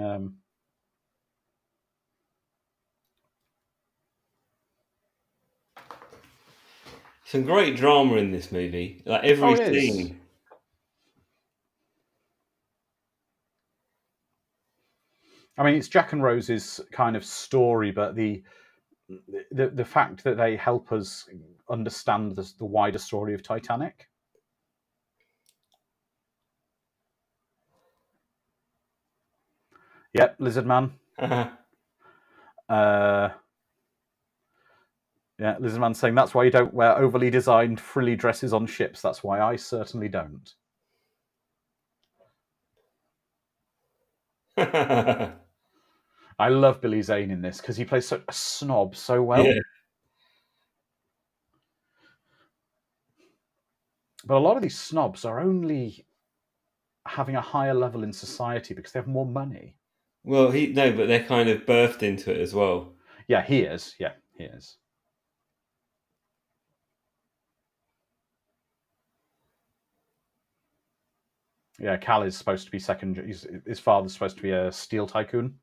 some great drama in this movie. Like every it is. scene. I mean, it's Jack and Rose's kind of story, but the fact that they help us understand the wider story of Titanic. Yep, Lizard Man. Yeah, Lizard Man saying that's why you don't wear overly designed frilly dresses on ships. That's why I certainly don't. I love Billy Zane in this because he plays such a snob so well. Yeah. But a lot of these snobs are only having a higher level in society because they have more money. Well, but they're kind of birthed into it as well. Yeah, he is. Yeah, he is. Yeah, Cal is supposed to be second. His father's supposed to be a steel tycoon.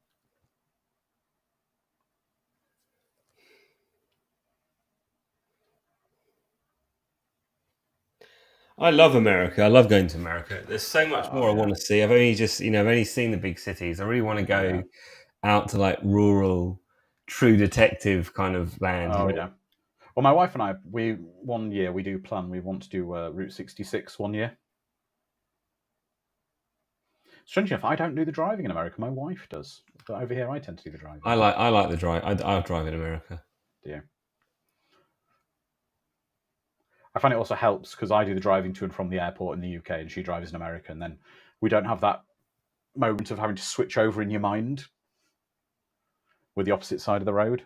I love America. I love going to America. There's so much more I want to see. I've only seen the big cities. I really want to go out to like rural, true detective kind of land. Oh, yeah. Well, my wife and I, one year we want to do Route 66 one year. Strange enough, I don't do the driving in America. My wife does. But over here, I tend to do the driving. I like the drive. I drive in America. Do you? I find it also helps because I do the driving to and from the airport in the UK and she drives in America, and then we don't have that moment of having to switch over in your mind with the opposite side of the road.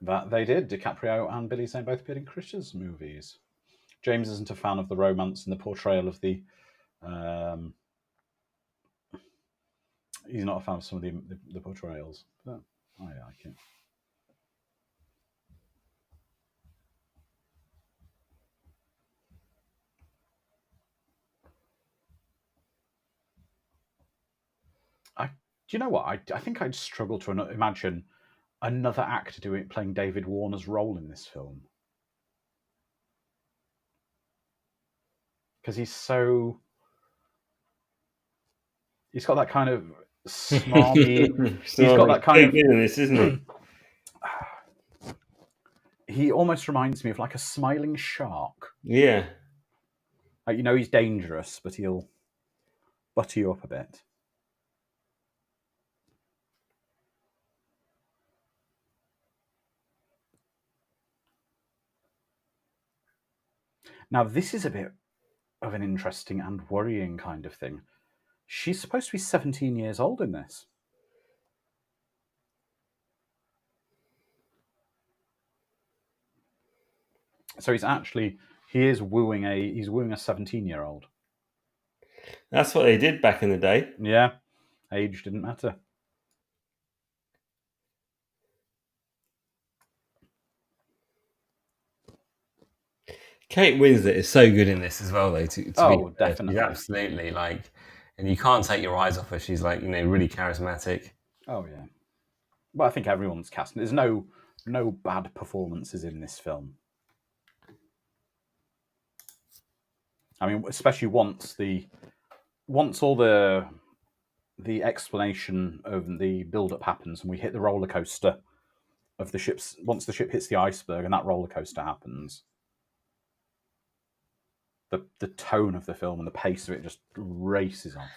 That they did. DiCaprio and Billy Zane both appeared in Chris's movies. James isn't a fan of the romance and the portrayal of the. He's not a fan of some of the portrayals, but I like it. Do you know what? I think I'd struggle to imagine another actor playing David Warner's role in this film. Because he's got that kind of smarmy. He's got that kind of this, isn't he? He almost reminds me of like a smiling shark. Yeah. Like, he's dangerous, but he'll butter you up a bit. Now, this is a bit of an interesting and worrying kind of thing. She's supposed to be 17 years old in this. So he is wooing a 17-year-old. That's what they did back in the day. Yeah, age didn't matter. Kate Winslet is so good in this as well, though. To definitely, absolutely. Like, and you can't take your eyes off her. She's like, really charismatic. Oh yeah. Well, I think everyone's cast. There's no bad performances in this film. I mean, especially once all the explanation of the build-up happens, and we hit the roller coaster of the ships. Once the ship hits the iceberg, and that roller coaster happens, the tone of the film and the pace of it just races off.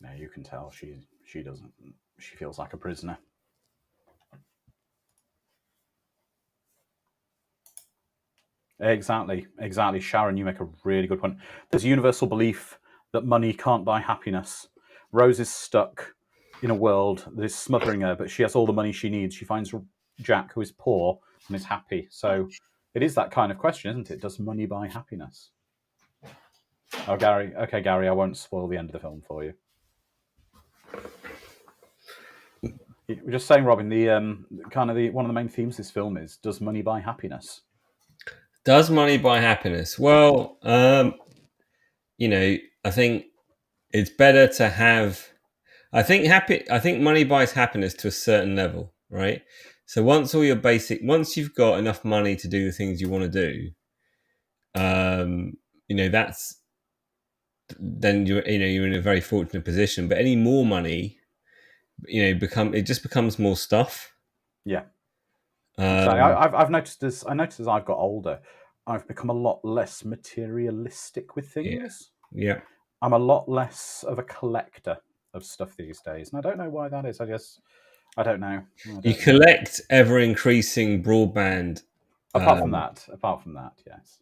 No, you can tell she doesn't. She feels like a prisoner. Exactly. Sharon, you make a really good point. There's a universal belief that money can't buy happiness. Rose is stuck in a world that is smothering her, but she has all the money she needs. She finds Jack, who is poor and is happy. So it is that kind of question, isn't it? Does money buy happiness? Oh, Gary. Okay, Gary, I won't spoil the end of the film for you. We're just saying, Robin, the one of the main themes of this film is: does money buy happiness? Does money buy happiness? Well, I think it's better to have. I think money buys happiness to a certain level, right? So once you've got enough money to do the things you want to do, then you're in a very fortunate position. But any more money, it just becomes more stuff. Yeah. I've noticed as I've got older, I've become a lot less materialistic with things. Yeah. I'm a lot less of a collector of stuff these days, and I don't know why that is. I don't know. You collect ever increasing broadband. Apart from that, yes.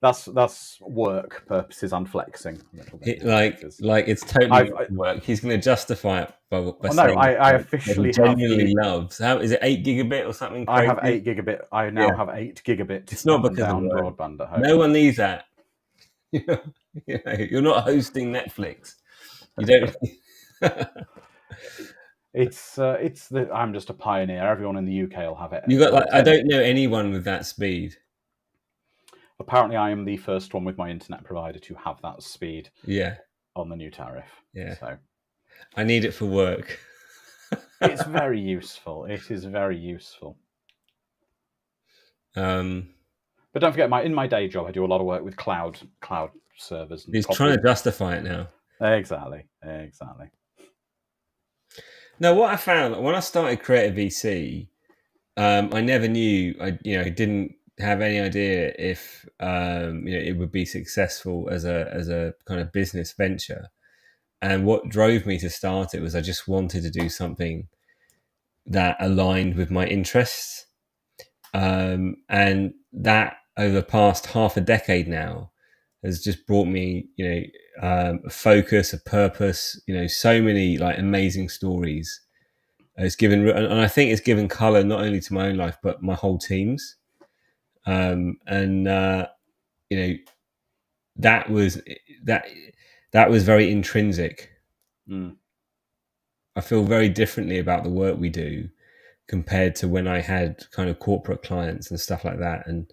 That's work purposes and flexing. It's totally work. He's going to justify it by saying I officially genuinely loves. How is it 8 gigabit or something? Crazy? I have 8 gigabit. I now have 8 gigabit. It's not because of broadband at home. No one needs that. You're not hosting Netflix. You don't. I'm just a pioneer. Everyone in the UK will have it. I don't know anyone with that speed. Apparently, I am the first one with my internet provider to have that speed. Yeah. On the new tariff. Yeah. So I need it for work. It's very useful. It is very useful. But don't forget, in my day job, I do a lot of work with cloud servers. He's trying to justify it now. Exactly. Now, what I found when I started Creative VC, I never knew. I didn't have any idea if it would be successful as a kind of business venture. And what drove me to start it was I just wanted to do something that aligned with my interests, and that over the past half a decade now has just brought me a focus, a purpose, so many like amazing stories. It's given, and I think it's given color not only to my own life but my whole team's. That was very intrinsic. I feel very differently about the work we do compared to when I had kind of corporate clients and stuff like that, and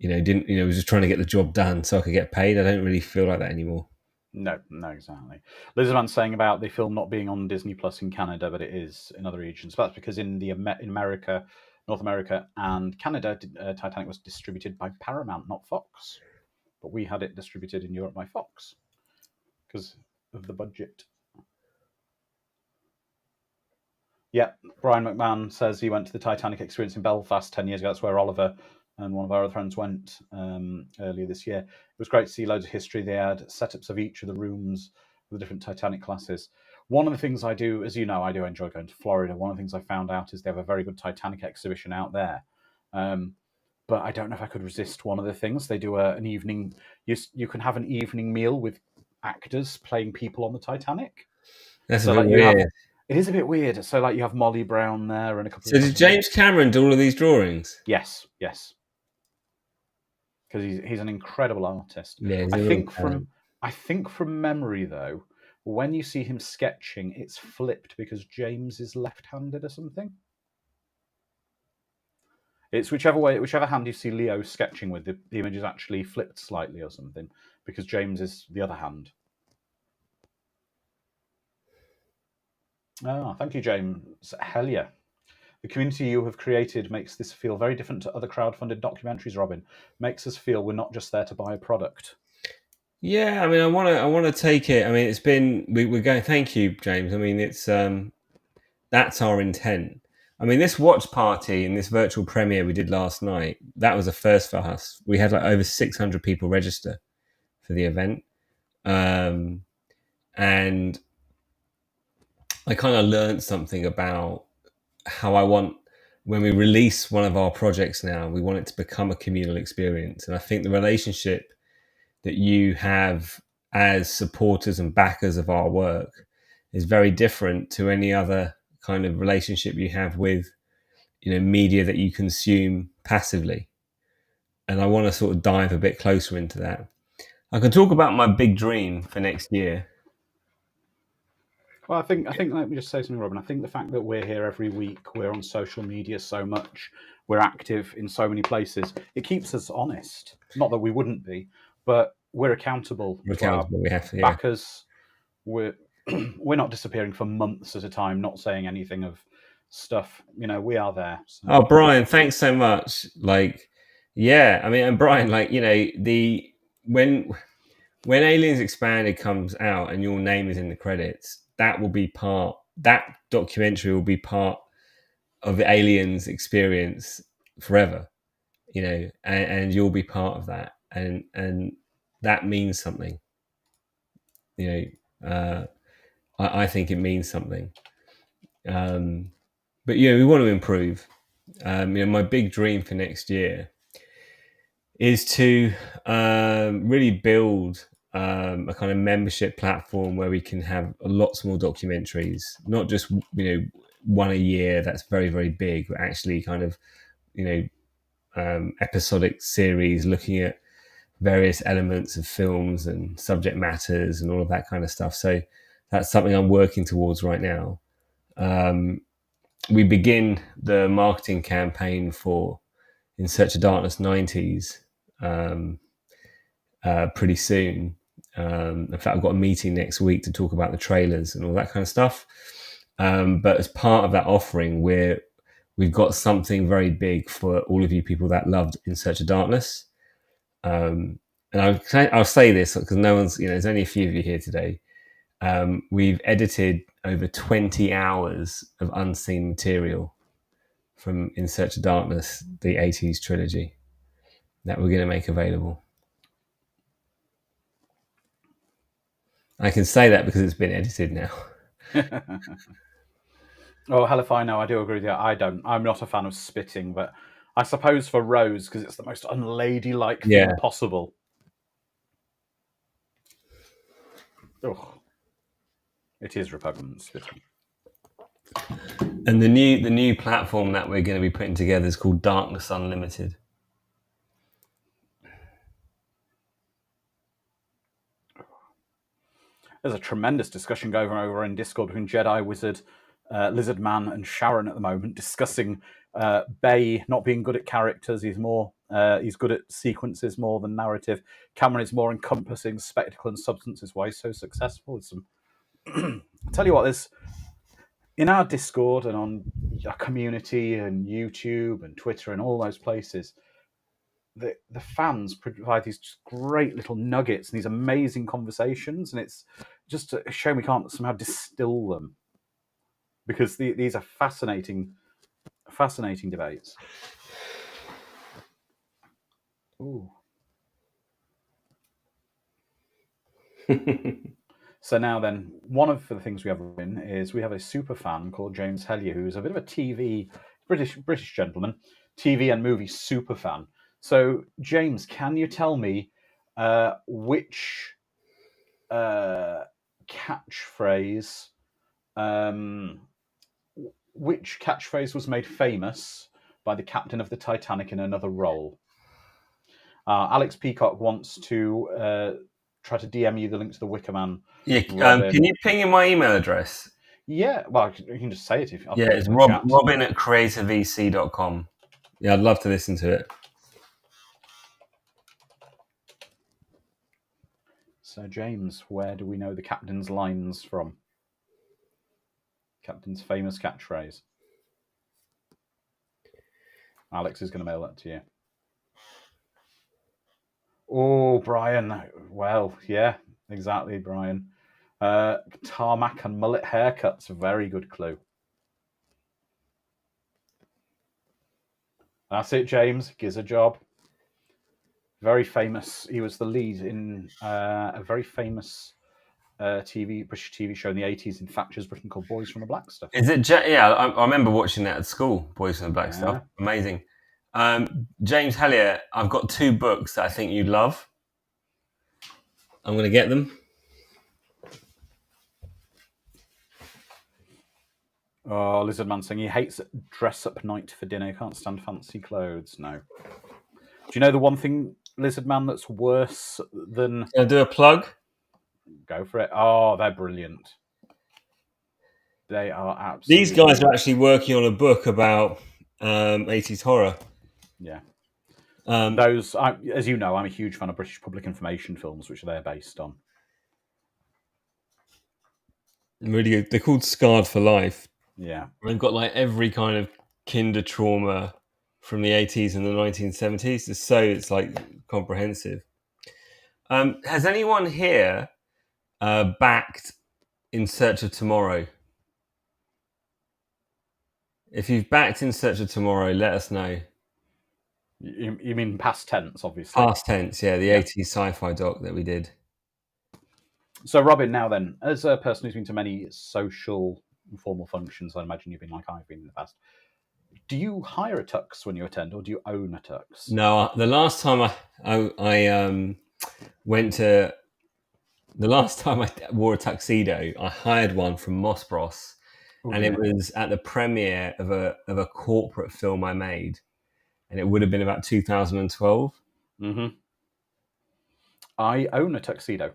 was just trying to get the job done so I could get paid. I don't really feel like that anymore. No, exactly. Lizardman's saying about the film not being on Disney Plus in Canada, but it is in other regions. But that's because in America, North America, and Canada, Titanic was distributed by Paramount, not Fox. But we had it distributed in Europe by Fox because of the budget. Yeah, Brian McMahon says he went to the Titanic experience in Belfast 10 years ago. That's where Oliver and one of our other friends went earlier this year. It was great to see loads of history. They had setups of each of the rooms with the different Titanic classes. One of the things I do, as you know, I do enjoy going to Florida. One of the things I found out is they have a very good Titanic exhibition out there. But I don't know if I could resist one of the things. They do an evening, you can have an evening meal with actors playing people on the Titanic. That's a bit weird. It is a bit weird. So you have Molly Brown there and a couple of... So did James Cameron do all of these drawings? Yes. Because he's an incredible artist. Yeah, I think from memory, though, when you see him sketching, it's flipped because James is left-handed or something. It's whichever hand you see Leo sketching with, the image is actually flipped slightly or something, because James is the other hand. Ah, thank you, James. Hell yeah. The community you have created makes this feel very different to other crowdfunded documentaries, Robin. Makes us feel we're not just there to buy a product. Yeah, I mean, I want to take it. I mean, it's been we're going. Thank you, James. I mean, it's that's our intent. I mean, this watch party and this virtual premiere we did last night, that was a first for us. We had like over 600 people register for the event, and I kind of learned something about how I want, when we release one of our projects now, we want it to become a communal experience. And I think the relationship that you have as supporters and backers of our work is very different to any other kind of relationship you have with, media that you consume passively. And I want to sort of dive a bit closer into that. I can talk about my big dream for next year. Well, I think let me just say something, Robin. I think the fact that we're here every week, we're on social media so much, we're active in so many places, it keeps us honest. Not that we wouldn't be, but we're accountable. We're accountable. We have to, backers. We're not disappearing for months at a time, not saying anything of stuff. We are there. So. Oh, Brian, thanks so much. Yeah, I mean, and Brian, when Aliens Expanded comes out and your name is in the credits, that documentary will be part of the Aliens experience forever, and you'll be part of that. And that means something, I think it means something. But we want to improve. My big dream for next year is to really build a kind of membership platform where we can have lots more documentaries, not just one a year. That's very, very big, but actually kind of episodic series looking at various elements of films and subject matters and all of that kind of stuff. So that's something I'm working towards right now. We begin the marketing campaign for In Search of Darkness 90s pretty soon. In fact, I've got a meeting next week to talk about the trailers and all that kind of stuff. But as part of that offering, we've got something very big for all of you people that loved In Search of Darkness. And I'll say this because no one's, there's only a few of you here today. We've edited over 20 hours of unseen material from In Search of Darkness, the 80s trilogy, that we're going to make available. I can say that because it's been edited now. Oh, hell if I know. I do agree with you. I'm not a fan of spitting, but I suppose for Rose, because it's the most unladylike thing possible. Ugh. It is repugnant spitting. And the new platform that we're going to be putting together is called Darkness Unlimited. There's a tremendous discussion going over in Discord between Jedi Wizard, Lizard Man, and Sharon at the moment, discussing Bay not being good at characters. He's good at sequences more than narrative. Cameron is more encompassing spectacle and substance. Is why he's so successful. I'll tell you what, there's in our Discord and on our community and YouTube and Twitter and all those places, the fans provide these just great little nuggets and these amazing conversations, and it's just a shame we can't somehow distill them, because these are fascinating debates. Ooh. So now then, one of the things we have in is we have a super fan called James Hellier, who's a bit of a British gentleman, TV and movie super fan. So James, can you tell me which catchphrase was made famous by the captain of the Titanic in another role? Alex Peacock wants to try to DM you the link to the Wicker Man. Yeah, can you ping in my email address? Yeah, well, you can just say it if. It's Robin at creativeec.com. Yeah, I'd love to listen to it. So, James, where do we know the captain's lines from? Captain's famous catchphrase. Alex is going to mail that to you. Oh, Brian. Well, yeah, exactly, Brian. Tarmac and mullet haircuts. Very good clue. That's it, James. Gives a job. Very famous. He was the lead in a very famous British TV show in the 80s in Thatcher's Britain called Boys from the Black Stuff. Is it? Yeah, I remember watching that at school. Boys from the Black Yeah. Stuff. Amazing. James Hellier, I've got 2 books that I think you'd love. I'm going to get them. Oh, Lizard Man saying he hates dress up night for dinner. He can't stand fancy clothes. No. Do you know the one thing, Lizard Man, that's worse than... Can I do a plug? Go for it. Oh, they're brilliant. They are absolutely... These guys are actually working on a book about 80s horror. Yeah. Those, as you know, I'm a huge fan of British public information films, which they're based on. Really good. They're called Scarred for Life. Yeah. They've got like every kind of kinder trauma from the 80s and the 1970s. It's like comprehensive. Has anyone here backed In Search of Tomorrow? If you've backed In Search of Tomorrow, let us know. You mean past tense, obviously. Past tense, yeah, the 80s sci-fi doc that we did. So, Robin, now then, as a person who's been to many social and formal functions, I imagine you've been like I've been in the past. Do you hire a tux when you attend, or do you own a tux? No, the last time I wore a tuxedo, I hired one from Moss Bros, and it was at the premiere of a corporate film I made, and it would have been about 2012. Mm-hmm. I own a tuxedo.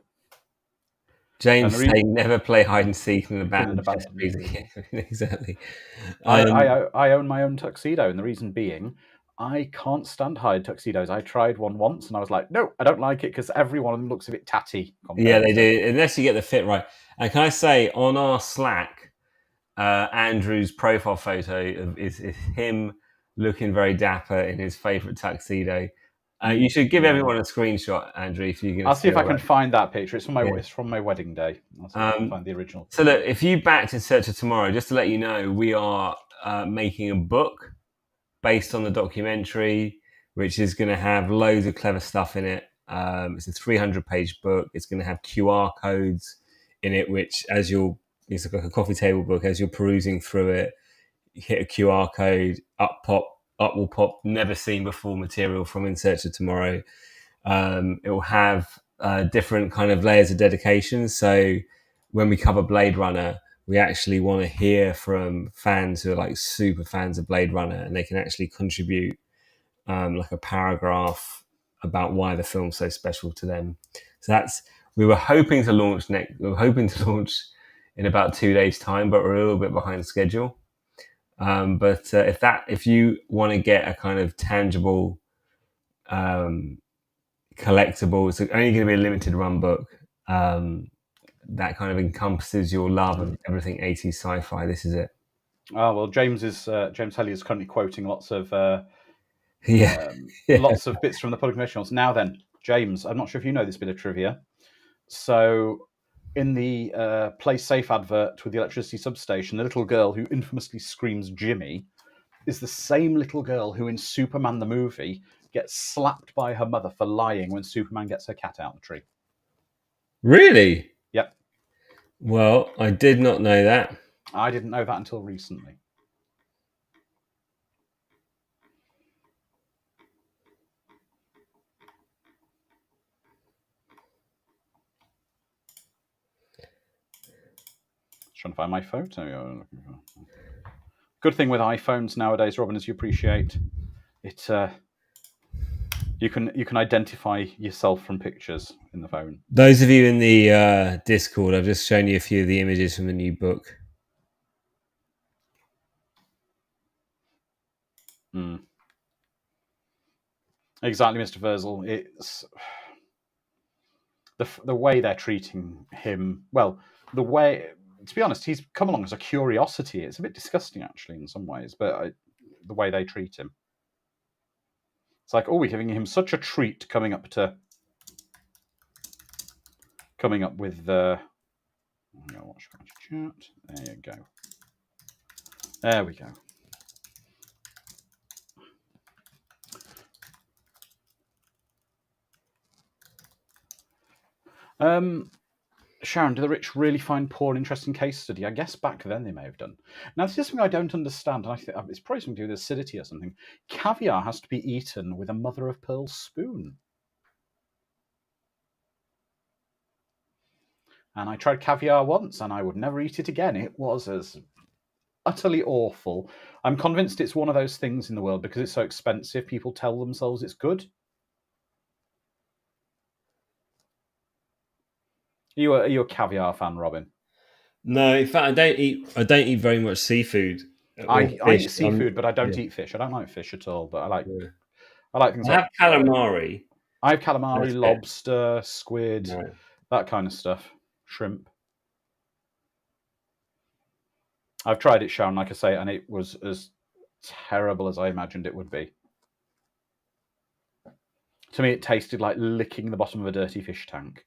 James saying never play hide and seek in the band. Exactly. I own my own tuxedo, and the reason being, I can't stand hide tuxedos. I tried one once, and I was like, no, I don't like it because every one of them looks a bit tatty. Yeah, they do, unless you get the fit right. And can I say, on our Slack, Andrew's profile photo is him looking very dapper in his favourite tuxedo. You should give everyone a screenshot, Andrew. If you're I'll see if I can find that picture. It's from my wedding day. I'll see if I can find the original. So look, if you backed In Search of Tomorrow, just to let you know, we are making a book based on the documentary, which is going to have loads of clever stuff in it. It's a 300-page book. It's going to have QR codes in it, which it's like a coffee table book. As you're perusing through it, you hit a QR code, up will pop never seen before material from In Search of Tomorrow. It will have different kind of layers of dedication. So when we cover Blade Runner, we actually want to hear from fans who are like super fans of Blade Runner, and they can actually contribute like a paragraph about why the film's so special to them. So we were hoping to launch in about 2 days' time, but we're a little bit behind schedule. But if you want to get a kind of tangible collectible, it's only going to be a limited run book that kind of encompasses your love of everything 80s sci-fi. This is it. Oh well, James Hellier is currently quoting lots of lots of bits from the public information. Now then, James, I'm not sure if you know this bit of trivia. So, in the Play Safe advert with the electricity substation, the little girl who infamously screams Jimmy is the same little girl who in Superman the movie gets slapped by her mother for lying when Superman gets her cat out of the tree. Really? Yep. Well, I did not know that. I didn't know that until recently. Trying to find my photo. Good thing with iPhones nowadays, Robin, as you appreciate, it you can identify yourself from pictures in the phone. Those of you in the Discord, I've just shown you a few of the images from the new book. Exactly, Mr. Verzel. It's the way they're treating him. Well, the way, to be honest, he's come along as a curiosity. It's a bit disgusting, actually, in some ways, but the way they treat him. It's like, oh, we're giving him such a treat coming up with the. Watchparty chat. There you go. There we go. Sharon, do the rich really find porn interesting case study? I guess back then they may have done. Now, this is something I don't understand, and I think it's probably something to do with acidity or something. Caviar has to be eaten with a mother of pearl spoon. And I tried caviar once, and I would never eat it again. It was as utterly awful. I'm convinced it's one of those things in the world, because it's so expensive, people tell themselves it's good. Are you a caviar fan, Robin? No, in fact, I don't eat very much seafood. Or I fish. eat seafood, but I don't eat fish. I don't like fish at all, but I like things I like have calamari. I have calamari, That's it. lobster, squid, No. that kind of stuff. Shrimp. I've tried it, Sharon, like I say, and it was as terrible as I imagined it would be. To me, it tasted like licking the bottom of a dirty fish tank.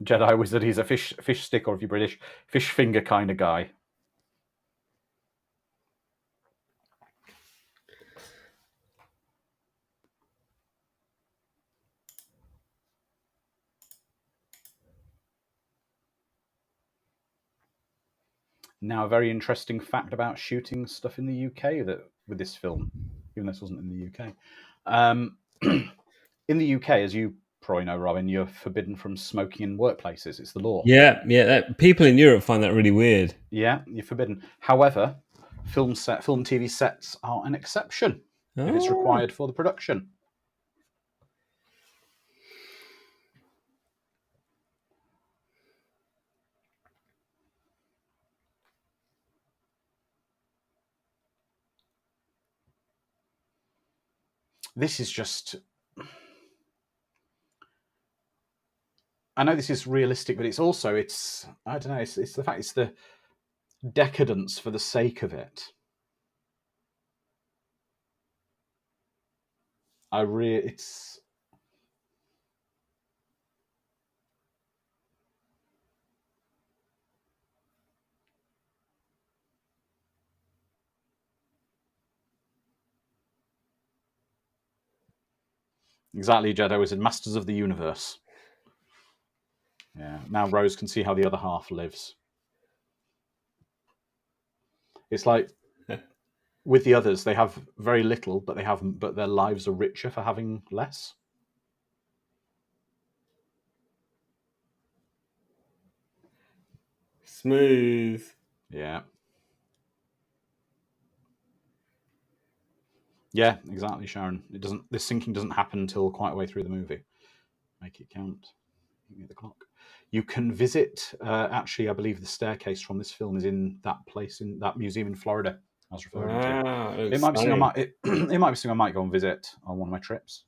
Jedi Wizard, he's a fish stick, or if you're British, fish finger kind of guy. Now, a very interesting fact about shooting stuff in the UK with this film, even though this wasn't in the UK. In the UK, as you probably know, Robin, you're forbidden from smoking in workplaces. It's the law. Yeah. People in Europe find that really weird. Yeah, you're forbidden. However, film TV sets are an exception if it's required for the production. This is just. I know this is realistic, but it's also I don't know. It's the fact it's the decadence for the sake of it. It's. Exactly, Jedi Wizard, Masters of the Universe. Yeah. Now Rose can see how the other half lives. It's like with the others, they have very little, but their lives are richer for having less. Smooth. Yeah. Yeah, exactly, Sharon. This syncing doesn't happen until quite a way through the movie. Make it count. Give me the clock. You can visit. Actually, I believe the staircase from this film is in that place, in that museum in Florida I was referring to. Wow, It might be something I might. It might be something I might go and visit on one of my trips.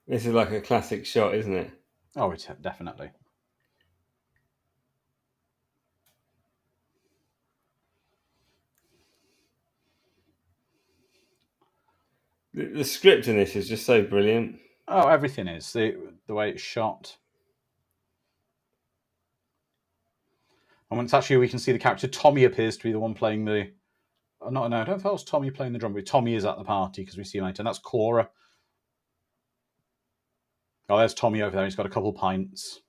This is like a classic shot, isn't it? Oh, it's definitely. The script in this is just so brilliant. Oh, everything is the way it's shot. And when it's actually, we can see the character Tommy appears to be the one playing the. Oh, no, I don't know if that was Tommy playing the drum, but Tommy is at the party because we see him later, and that's Cora. Oh, there's Tommy over there. He's got a couple pints.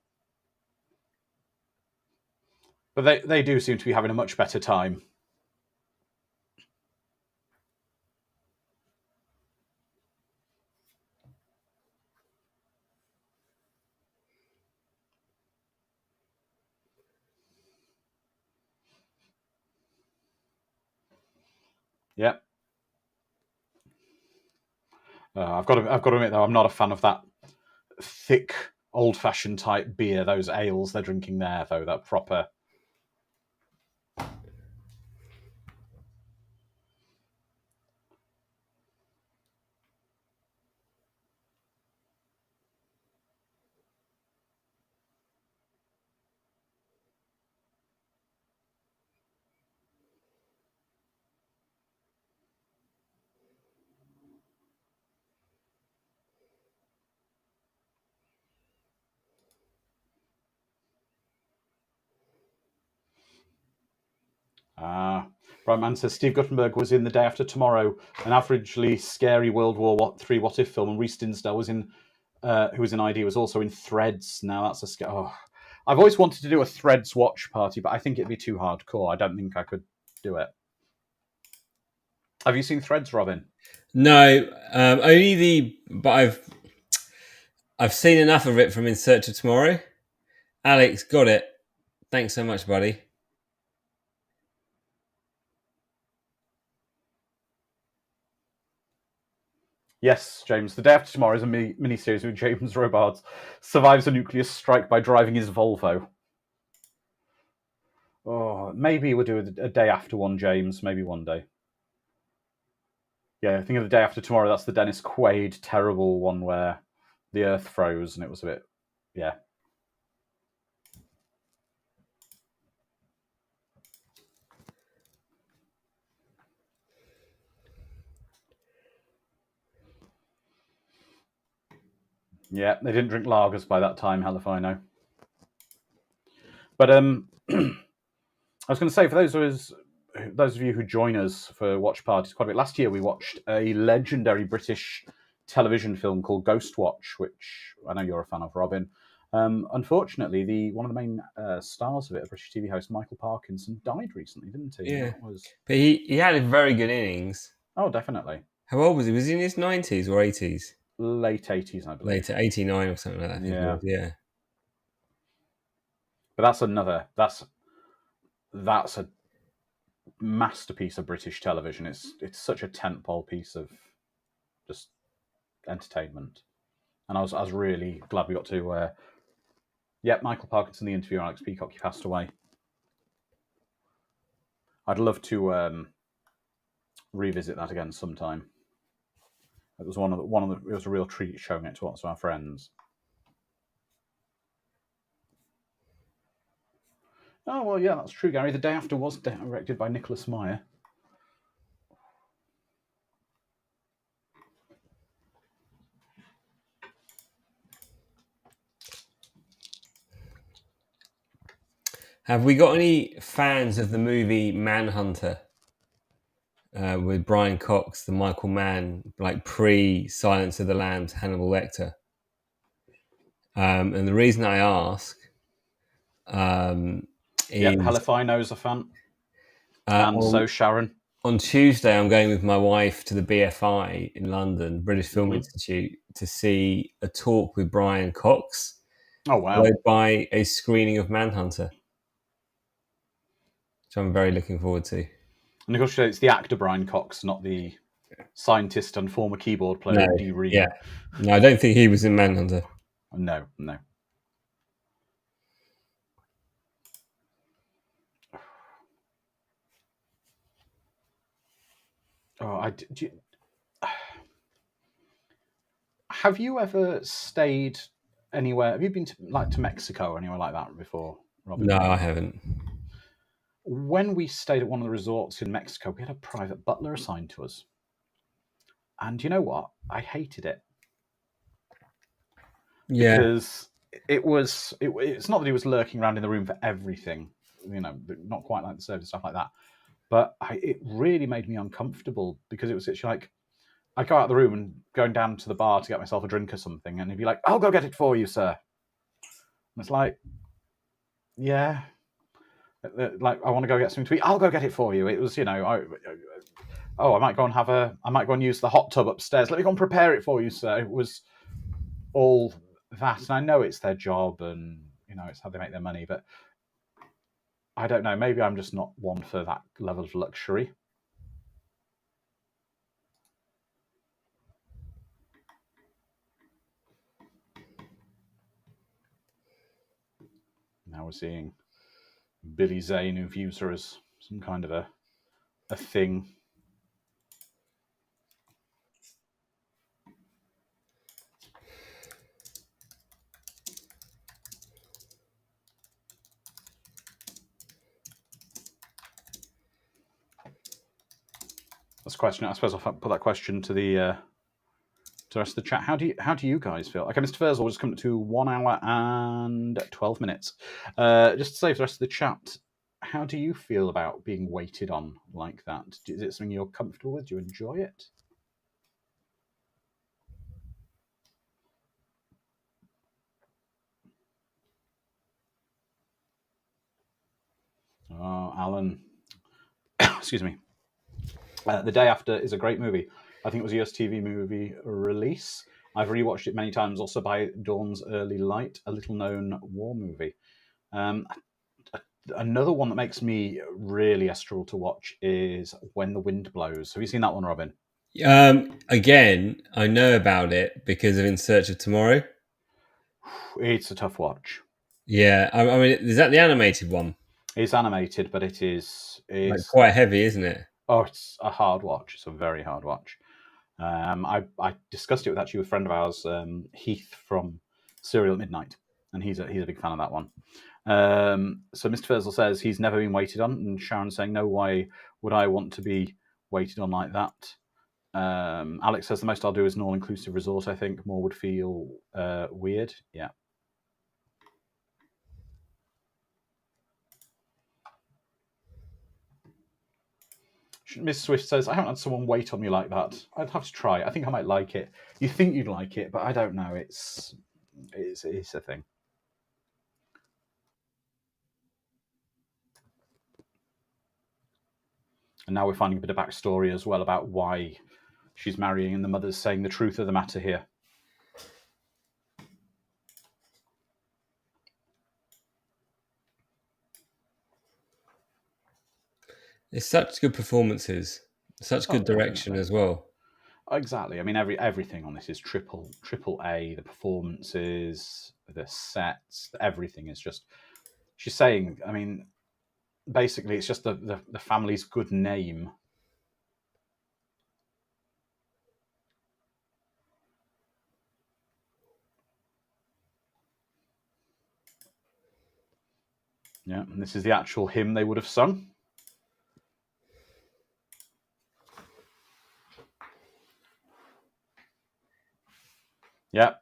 But they do seem to be having a much better time. Yep. I've got to admit though, I'm not a fan of that thick, old-fashioned type beer. Those ales they're drinking there, though, that proper. Bright Man says Steve Guttenberg was in The Day After Tomorrow, an averagely scary World War III what if film, and Reece Dinsdale was in, who was in ID, was also in Threads. Now that's I've always wanted to do a Threads watch party, but I think it'd be too hardcore. I don't think I could do it. Have you seen Threads, Robin? No, but I've seen enough of it from In Search of Tomorrow. Alex, got it. Thanks so much, buddy. Yes, James. The Day After Tomorrow is a mini-series where James Robards survives a nuclear strike by driving his Volvo. Oh, maybe we'll do a day after one, James. Maybe one day. Yeah, I think of The Day After Tomorrow. That's the Dennis Quaid terrible one where the Earth froze and it was a bit, yeah. Yeah, they didn't drink lagers by that time, hell if I know. But I was going to say, for those of you who join us for watch parties quite a bit, last year we watched a legendary British television film called Ghost Watch, which I know you're a fan of, Robin. Unfortunately, one of the main stars of it, a British TV host, Michael Parkinson, died recently, didn't he? Yeah, but he had a very good innings. Oh, definitely. How old was he? Was he in his 90s or 80s? Late 80s, I believe. Later, 89 or something like that. Yeah. But that's a masterpiece of British television. It's such a tentpole piece of just entertainment, and I was really glad we got to. Michael Parkinson, the interviewer, Alex Peacock, he passed away. I'd love to revisit that again sometime. It was one of the. It was a real treat showing it to lots of our friends. Oh well, yeah, that's true, Gary. The Day After was directed by Nicholas Meyer. Have we got any fans of the movie Manhunter with Brian Cox, the Michael Mann, like pre-Silence of the Lambs, Hannibal Lecter? And the reason I ask is... Hell if I know's a fan. And so Sharon. On Tuesday, I'm going with my wife to the BFI in London, British Film Institute, to see a talk with Brian Cox. Oh, wow. Followed by a screening of Manhunter, which I'm very looking forward to. And of course, it's the actor Brian Cox, not the scientist and former keyboard player Dee Reed. Yeah. No, I don't think he was in Manhunter. No. Oh, have you ever stayed anywhere? Have you been to Mexico or anywhere like that before, Robin? No, I haven't. When we stayed at one of the resorts in Mexico, we had a private butler assigned to us. And you know what? I hated it. Yeah. Because it's not that he was lurking around in the room for everything, not quite like the service, stuff like that. But it really made me uncomfortable because it was like, I'd go out of the room and going down to the bar to get myself a drink or something, and he'd be like, "I'll go get it for you, sir." And it's like, yeah, like I want to go get something to eat. I'll go get it for you. It was, I might go and use the hot tub upstairs. Let me go and prepare it for you, sir. It was all that, and I know it's their job, and it's how they make their money, but I don't know. Maybe I'm just not one for that level of luxury. Now we're seeing Billy Zane, who views her as some kind of a thing. That's a question. I suppose I'll put that question to the rest of the chat. How do you guys feel? Okay, Mr. Furs will just come to 1 hour and 12 minutes. Just to say for the rest of the chat, how do you feel about being waited on like that? Is it something you're comfortable with? Do you enjoy it? Oh, Alan. Excuse me. The Day After is a great movie. I think it was a US TV movie release. I've rewatched it many times, also by Dawn's Early Light, a little-known war movie. Another one that makes me really estral to watch is When the Wind Blows. Have you seen that one, Robin? Again, I know about it because of In Search of Tomorrow. It's a tough watch. Yeah, I mean, is that the animated one? It's animated, but it's Like quite heavy, isn't it? Oh, it's a hard watch. It's a very hard watch. I discussed it with a friend of ours, Heath from Serial at Midnight, and he's a big fan of that one. So Mr. Furzel says he's never been waited on, and Sharon's saying, no way would I want to be waited on like that. Alex says the most I'll do is an all-inclusive resort. I think more would feel weird. Yeah. Miss Swift says, I haven't had someone wait on me like that. I'd have to try. I think I might like it. You think you'd like it, but I don't know. It's a thing. And now we're finding a bit of backstory as well about why she's marrying, and the mother's saying the truth of the matter here. It's such good performances, such good direction as well. Exactly. I mean, everything on this is triple A. The performances, the sets, everything is just. She's saying, I mean, basically, it's just the family's good name. Yeah, and this is the actual hymn they would have sung. Yeah.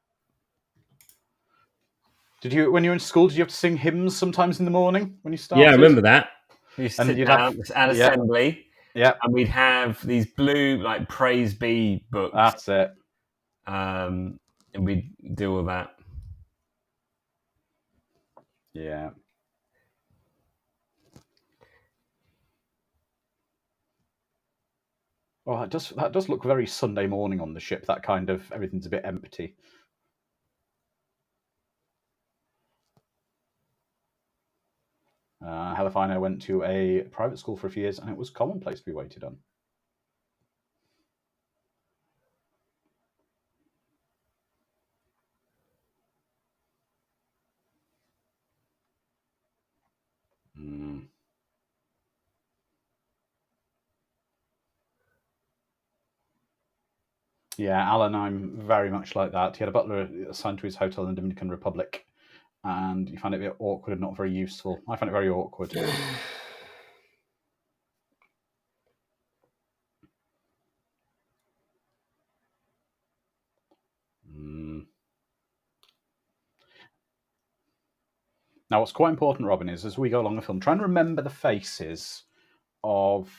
Did you, when you were in school, did you have to sing hymns sometimes in the morning when you started? Yeah, I remember that. We used to And sit you'd down at assembly, yeah, and we'd have these blue like Praise Be books. That's it. And we'd do all that. Yeah. Oh, that does look very Sunday morning on the ship. That kind of everything's a bit empty. Helifino went to a private school for a few years, and it was commonplace to be waited on. Yeah, Alan, I'm very much like that. He had a butler assigned to his hotel in the Dominican Republic, and you find it a bit awkward and not very useful. I find it very awkward. Now, what's quite important, Robin, is as we go along the film, try and remember the faces of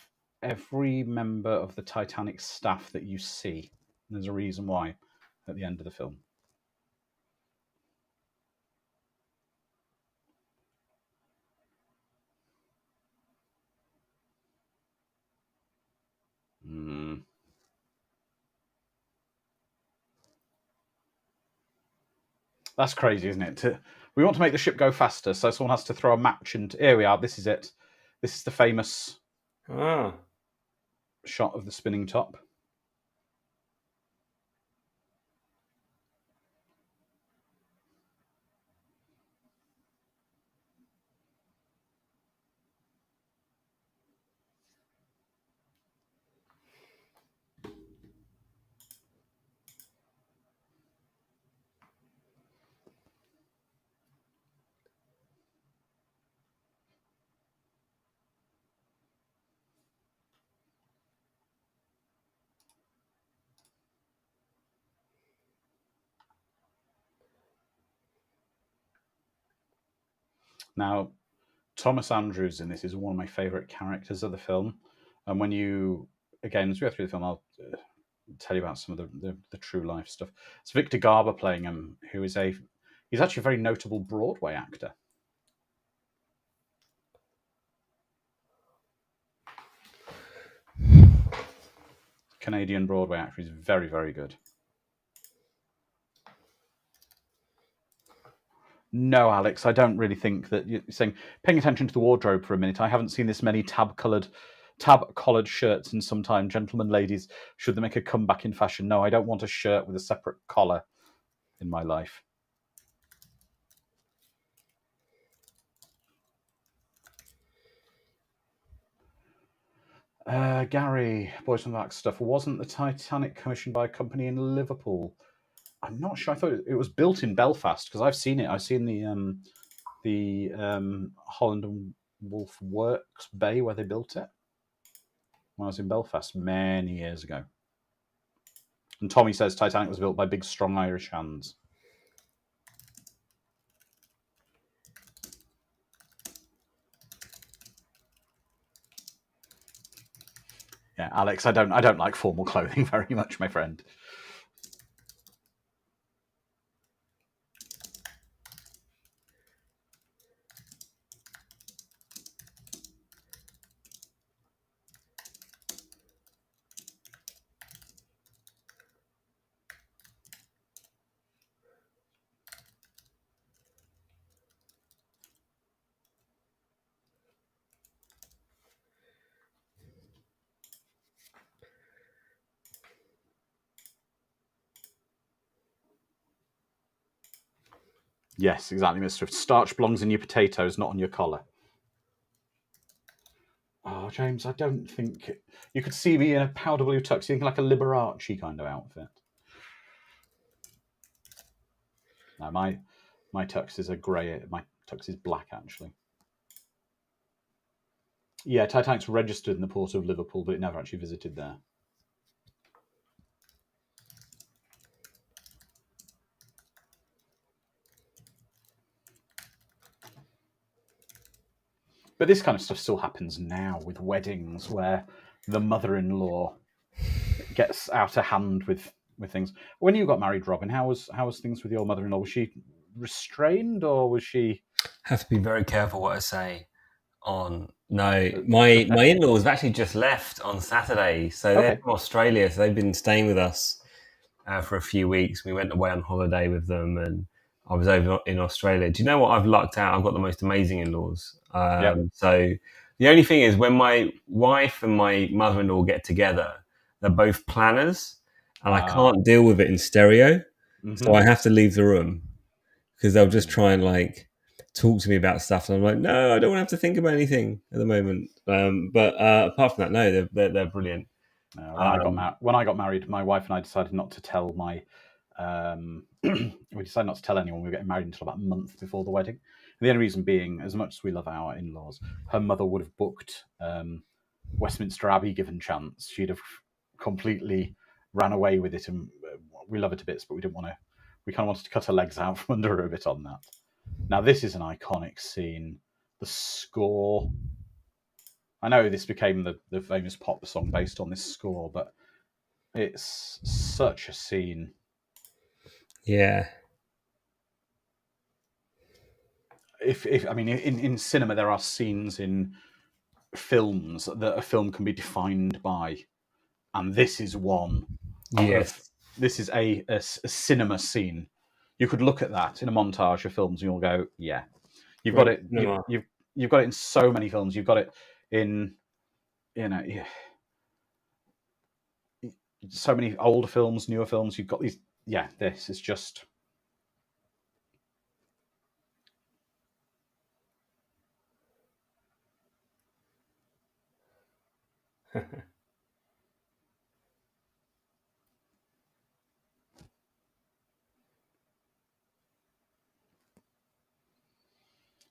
every member of the Titanic staff that you see. There's a reason why at the end of the film. That's crazy, isn't it? We want to make the ship go faster, so someone has to throw a match into... Here we are, this is it. This is the famous shot of the spinning top. Now, Thomas Andrews in this is one of my favourite characters of the film. And when you, again, as we go through the film, I'll tell you about some of the true life stuff. It's Victor Garber playing him, who is he's actually a very notable Broadway actor. Canadian Broadway actor. He's very, very good. No, Alex, I don't really think that you're saying. Paying attention to the wardrobe for a minute, I haven't seen this many tab-collared shirts in some time. Gentlemen, ladies, should they make a comeback in fashion? No, I don't want a shirt with a separate collar in my life. Gary, Boys from the Back stuff. Wasn't the Titanic commissioned by a company in Liverpool? I'm not sure. I thought it was built in Belfast because I've seen it. I've seen the Holland and Wolf Works Bay where they built it when I was in Belfast many years ago. And Tommy says Titanic was built by big, strong Irish hands. Yeah, Alex, I don't like formal clothing very much, my friend. Yes, exactly, Mr. Starch belongs in your potatoes, not on your collar. Oh, James, I don't think you could see me in a powder blue tux, thinking like a Liberace kind of outfit. No, my tux is a grey. My tux is black, actually. Yeah, Titanic's registered in the port of Liverpool, but it never actually visited there. But this kind of stuff still happens now with weddings, where the mother-in-law gets out of hand with things. When you got married, Robin, how was things with your mother-in-law? Was she restrained, or was she? Have to be very careful what I say. No, my in-laws have actually just left on Saturday, so they're from Australia. So they've been staying with us for a few weeks. We went away on holiday with them, and I was over in Australia. Do you know what? I've lucked out. I've got the most amazing in-laws. So the only thing is, when my wife and my mother-in-law get together, they're both planners, and I can't deal with it in stereo. So I have to leave the room because they'll just try and talk to me about stuff, and I'm like, no, I don't want to have to think about anything at the moment. But apart from that, no, they're brilliant. When I got married, my wife and I decided not to tell we decided not to tell anyone we were getting married until about a month before the wedding. And the only reason being, as much as we love our in-laws, her mother would have booked Westminster Abbey given chance. She'd have completely ran away with it, and we love her to bits, but we didn't want to. We kind of wanted to cut her legs out from under her a bit on that. Now, this is an iconic scene. The score. I know this became the famous pop song based on this score, but it's such a scene. Yeah. I mean, in cinema, there are scenes in films that a film can be defined by, and this is one. Yes. This is a cinema scene. You could look at that in a montage of films, and you'll go, "Yeah, you've got it. You've got it in so many films. You've got it in, so many older films, newer films. You've got these. Yeah, this is just."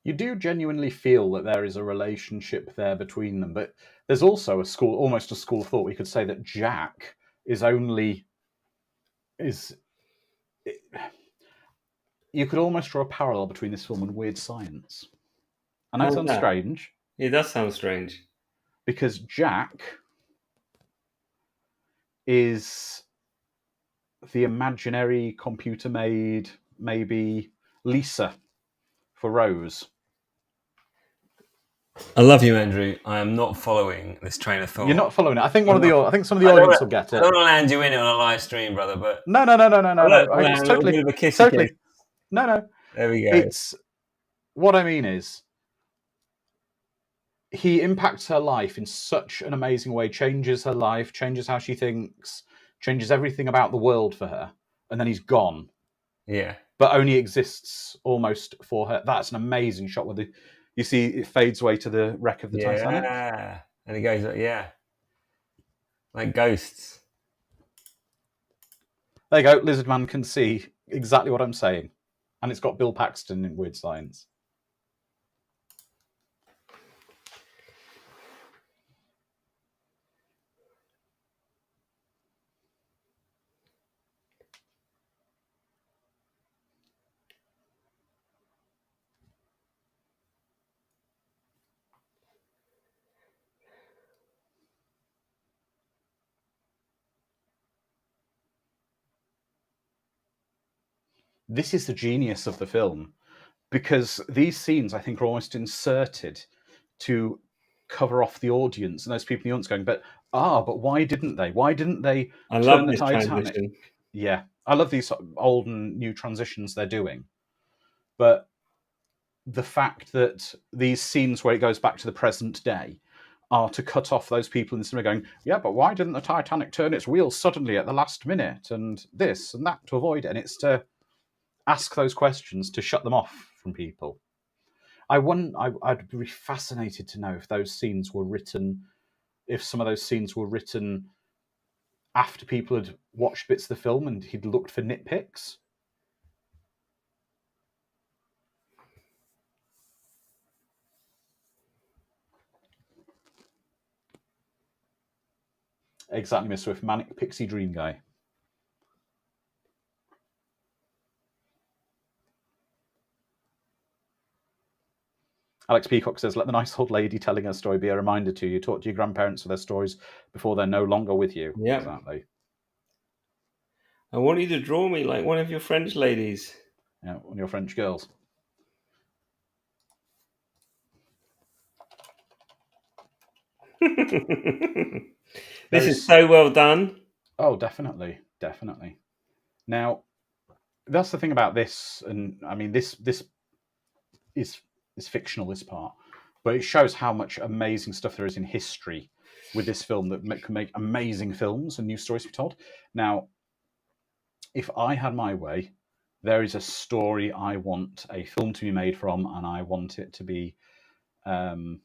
You do genuinely feel that there is a relationship there between them, but there's also almost a school of thought. We could say that Jack is only you could almost draw a parallel between this film and Weird Science. I know it How's sounds that? strange It does sound strange. because Jack is the imaginary computer-made, maybe Lisa for Rose. I love you, Andrew. I am not following this train of thought. You're not following it. I think I think some of the audience will get I it. don't want to land you in it on a live stream, brother. But No. It's a little totally, bit of a kissy totally. kiss. No. There we go. It's what I mean is he impacts her life in such an amazing way, changes her life, changes how she thinks, changes everything about the world for her, and then he's gone. Yeah. But only exists almost for her. That's an amazing shot where you see it fades away to the wreck of the Titanic. Yeah. And it goes, like ghosts. There you go. Lizard Man can see exactly what I'm saying. And it's got Bill Paxton in Weird Science. This is the genius of the film, because these scenes, I think, are almost inserted to cover off the audience and those people in the audience going, but why didn't they? Why didn't they I turn love the this Titanic? transition. Yeah, I love these sort of old and new transitions they're doing. But the fact that these scenes where it goes back to the present day are to cut off those people in the cinema going, yeah, but why didn't the Titanic turn its wheels suddenly at the last minute and this and that to avoid it? And it's to ask those questions to shut them off from people. I'd be fascinated to know if those scenes were written, if some of those scenes were written after people had watched bits of the film and he'd looked for nitpicks. Exactly, Mr. Swift. Manic Pixie Dream Guy. Alex Peacock says, let the nice old lady telling her story be a reminder to you. Talk to your grandparents for their stories before they're no longer with you. Yeah. Exactly. I want you to draw me like one of your French ladies. Yeah, one of your French girls. This is so well done. Oh, definitely. Now, that's the thing about this, and I mean, this is fictional, this part, but it shows how much amazing stuff there is in history with this film that can make amazing films and new stories to be told. Now, if I had my way, there is a story I want a film to be made from, and I want it to be made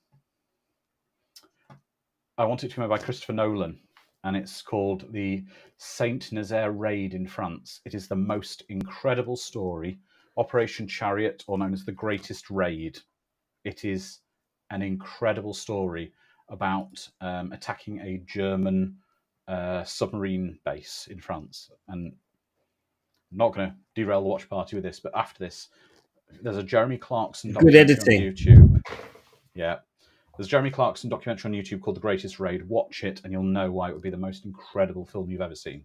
by Christopher Nolan, and it's called the Saint Nazaire Raid in France. It is the most incredible story, Operation Chariot, or known as the Greatest Raid. It is an incredible story about attacking a German submarine base in France. And I'm not going to derail the watch party with this, but after this, there's a Jeremy Clarkson documentary on YouTube. Yeah. There's a Jeremy Clarkson documentary on YouTube called The Greatest Raid. Watch it, and you'll know why it would be the most incredible film you've ever seen.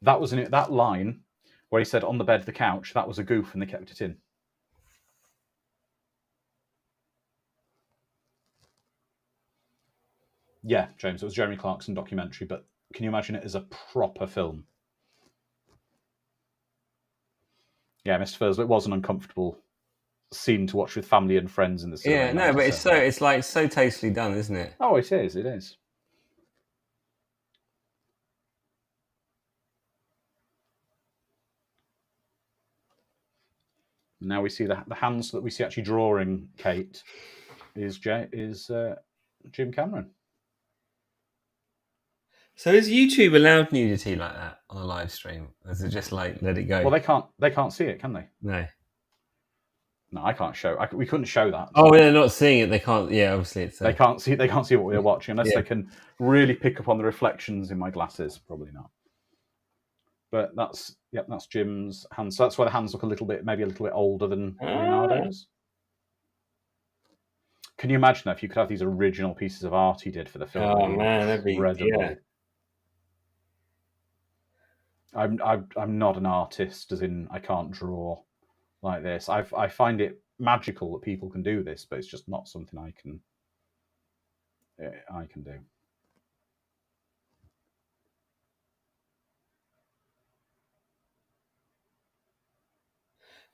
That was in it. That line where he said, on the bed, the couch, that was a goof, and they kept it in. Yeah, James, it was a Jeremy Clarkson documentary, but can you imagine it as a proper film? Yeah, Mr. Fursler, it was an uncomfortable scene to watch with family and friends in the cinema. Yeah, no, but it's like so tastefully done, isn't it? Oh, it is. Now we see the hands that we see actually drawing Kate is Jim Cameron. So is YouTube allowed nudity like that on a live stream? Or is it just like let it go? Well, they can't see it, can they? No, I can't show. We couldn't show that. Oh, they're not seeing it. They can't. Yeah, obviously it's. They can't see what we're watching unless they can really pick up on the reflections in my glasses. Probably not. But that's Jim's hands. So that's why the hands look maybe a little bit older than Leonardo's. Can you imagine if you could have these original pieces of art he did for the film? Oh man, that'd be incredible. I'm not an artist, as in I can't draw like this. I find it magical that people can do this, but it's just not something I can do.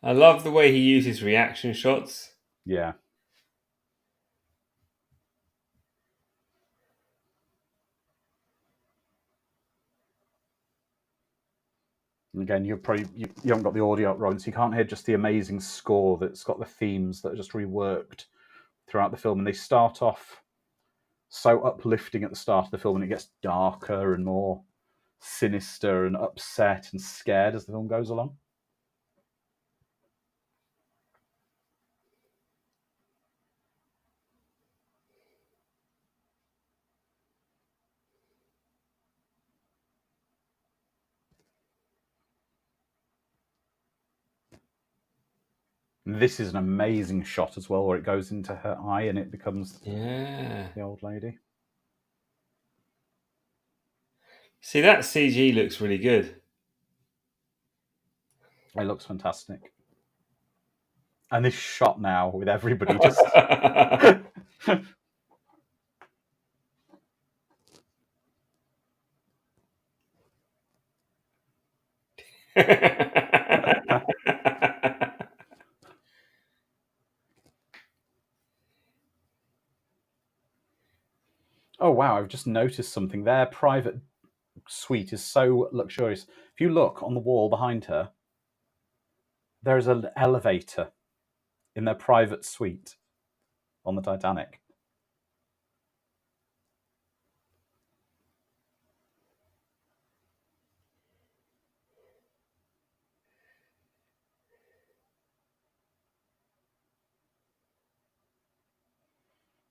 I love the way he uses reaction shots. Yeah. And again, you haven't got the audio up, Ron, so you can't hear just the amazing score that's got the themes that are just reworked throughout the film. And they start off so uplifting at the start of the film, and it gets darker and more sinister and upset and scared as the film goes along. This is an amazing shot as well, where it goes into her eye and it becomes the old lady. See, that CG looks really good. It looks fantastic. And this shot now with everybody just... Oh, wow, I've just noticed something. Their private suite is so luxurious. If you look on the wall behind her, there is an elevator in their private suite on the Titanic.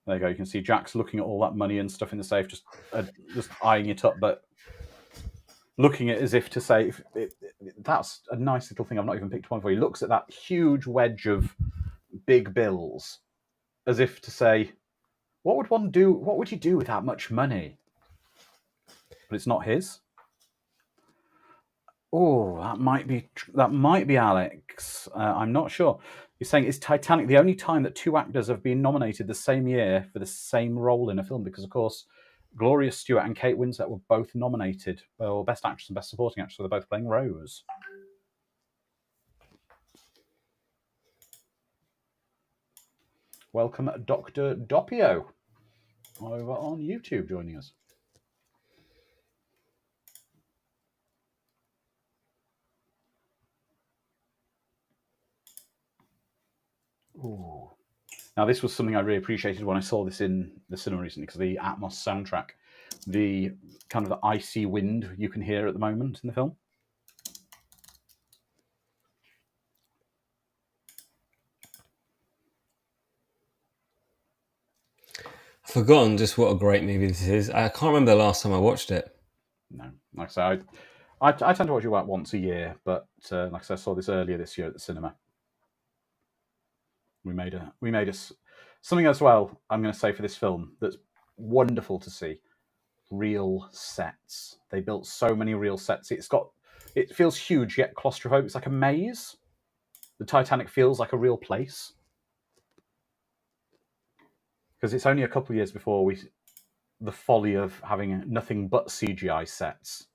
There you go. You can see Jack's looking at all that money and stuff in the safe, just eyeing it up, but looking at it as if to say, that's a nice little thing I've not even picked one for. He looks at that huge wedge of big bills as if to say, what would one do? What would you do with that much money? But it's not his. Oh, that might be Alex. I'm not sure. He's saying, is Titanic the only time that two actors have been nominated the same year for the same role in a film? Because, of course, Gloria Stewart and Kate Winslet were both nominated for Best Actress and Best Supporting Actress, so they're both playing Rose. Welcome, Dr. Doppio, over on YouTube, joining us. Ooh. Now, this was something I really appreciated when I saw this in the cinema recently, because the Atmos soundtrack, the kind of the icy wind you can hear at the moment in the film. I've forgotten just what a great movie this is. I can't remember the last time I watched it. No, like I said, I tend to watch it about once a year, but like I said, I saw this earlier this year at the cinema. We made something as well, I'm going to say, for this film that's wonderful to see. Real sets. They built so many real sets. It feels huge yet claustrophobic. It's like a maze. The Titanic feels like a real place. Because it's only a couple of years before the folly of having nothing but CGI sets.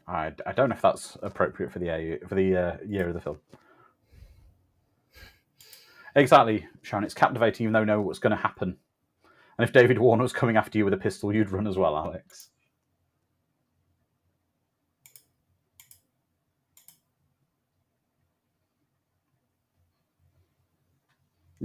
I don't know if that's appropriate for the year of the film. Exactly, Sharon. It's captivating, even though you know what's going to happen. And if David Warner was coming after you with a pistol, you'd run as well, Alex.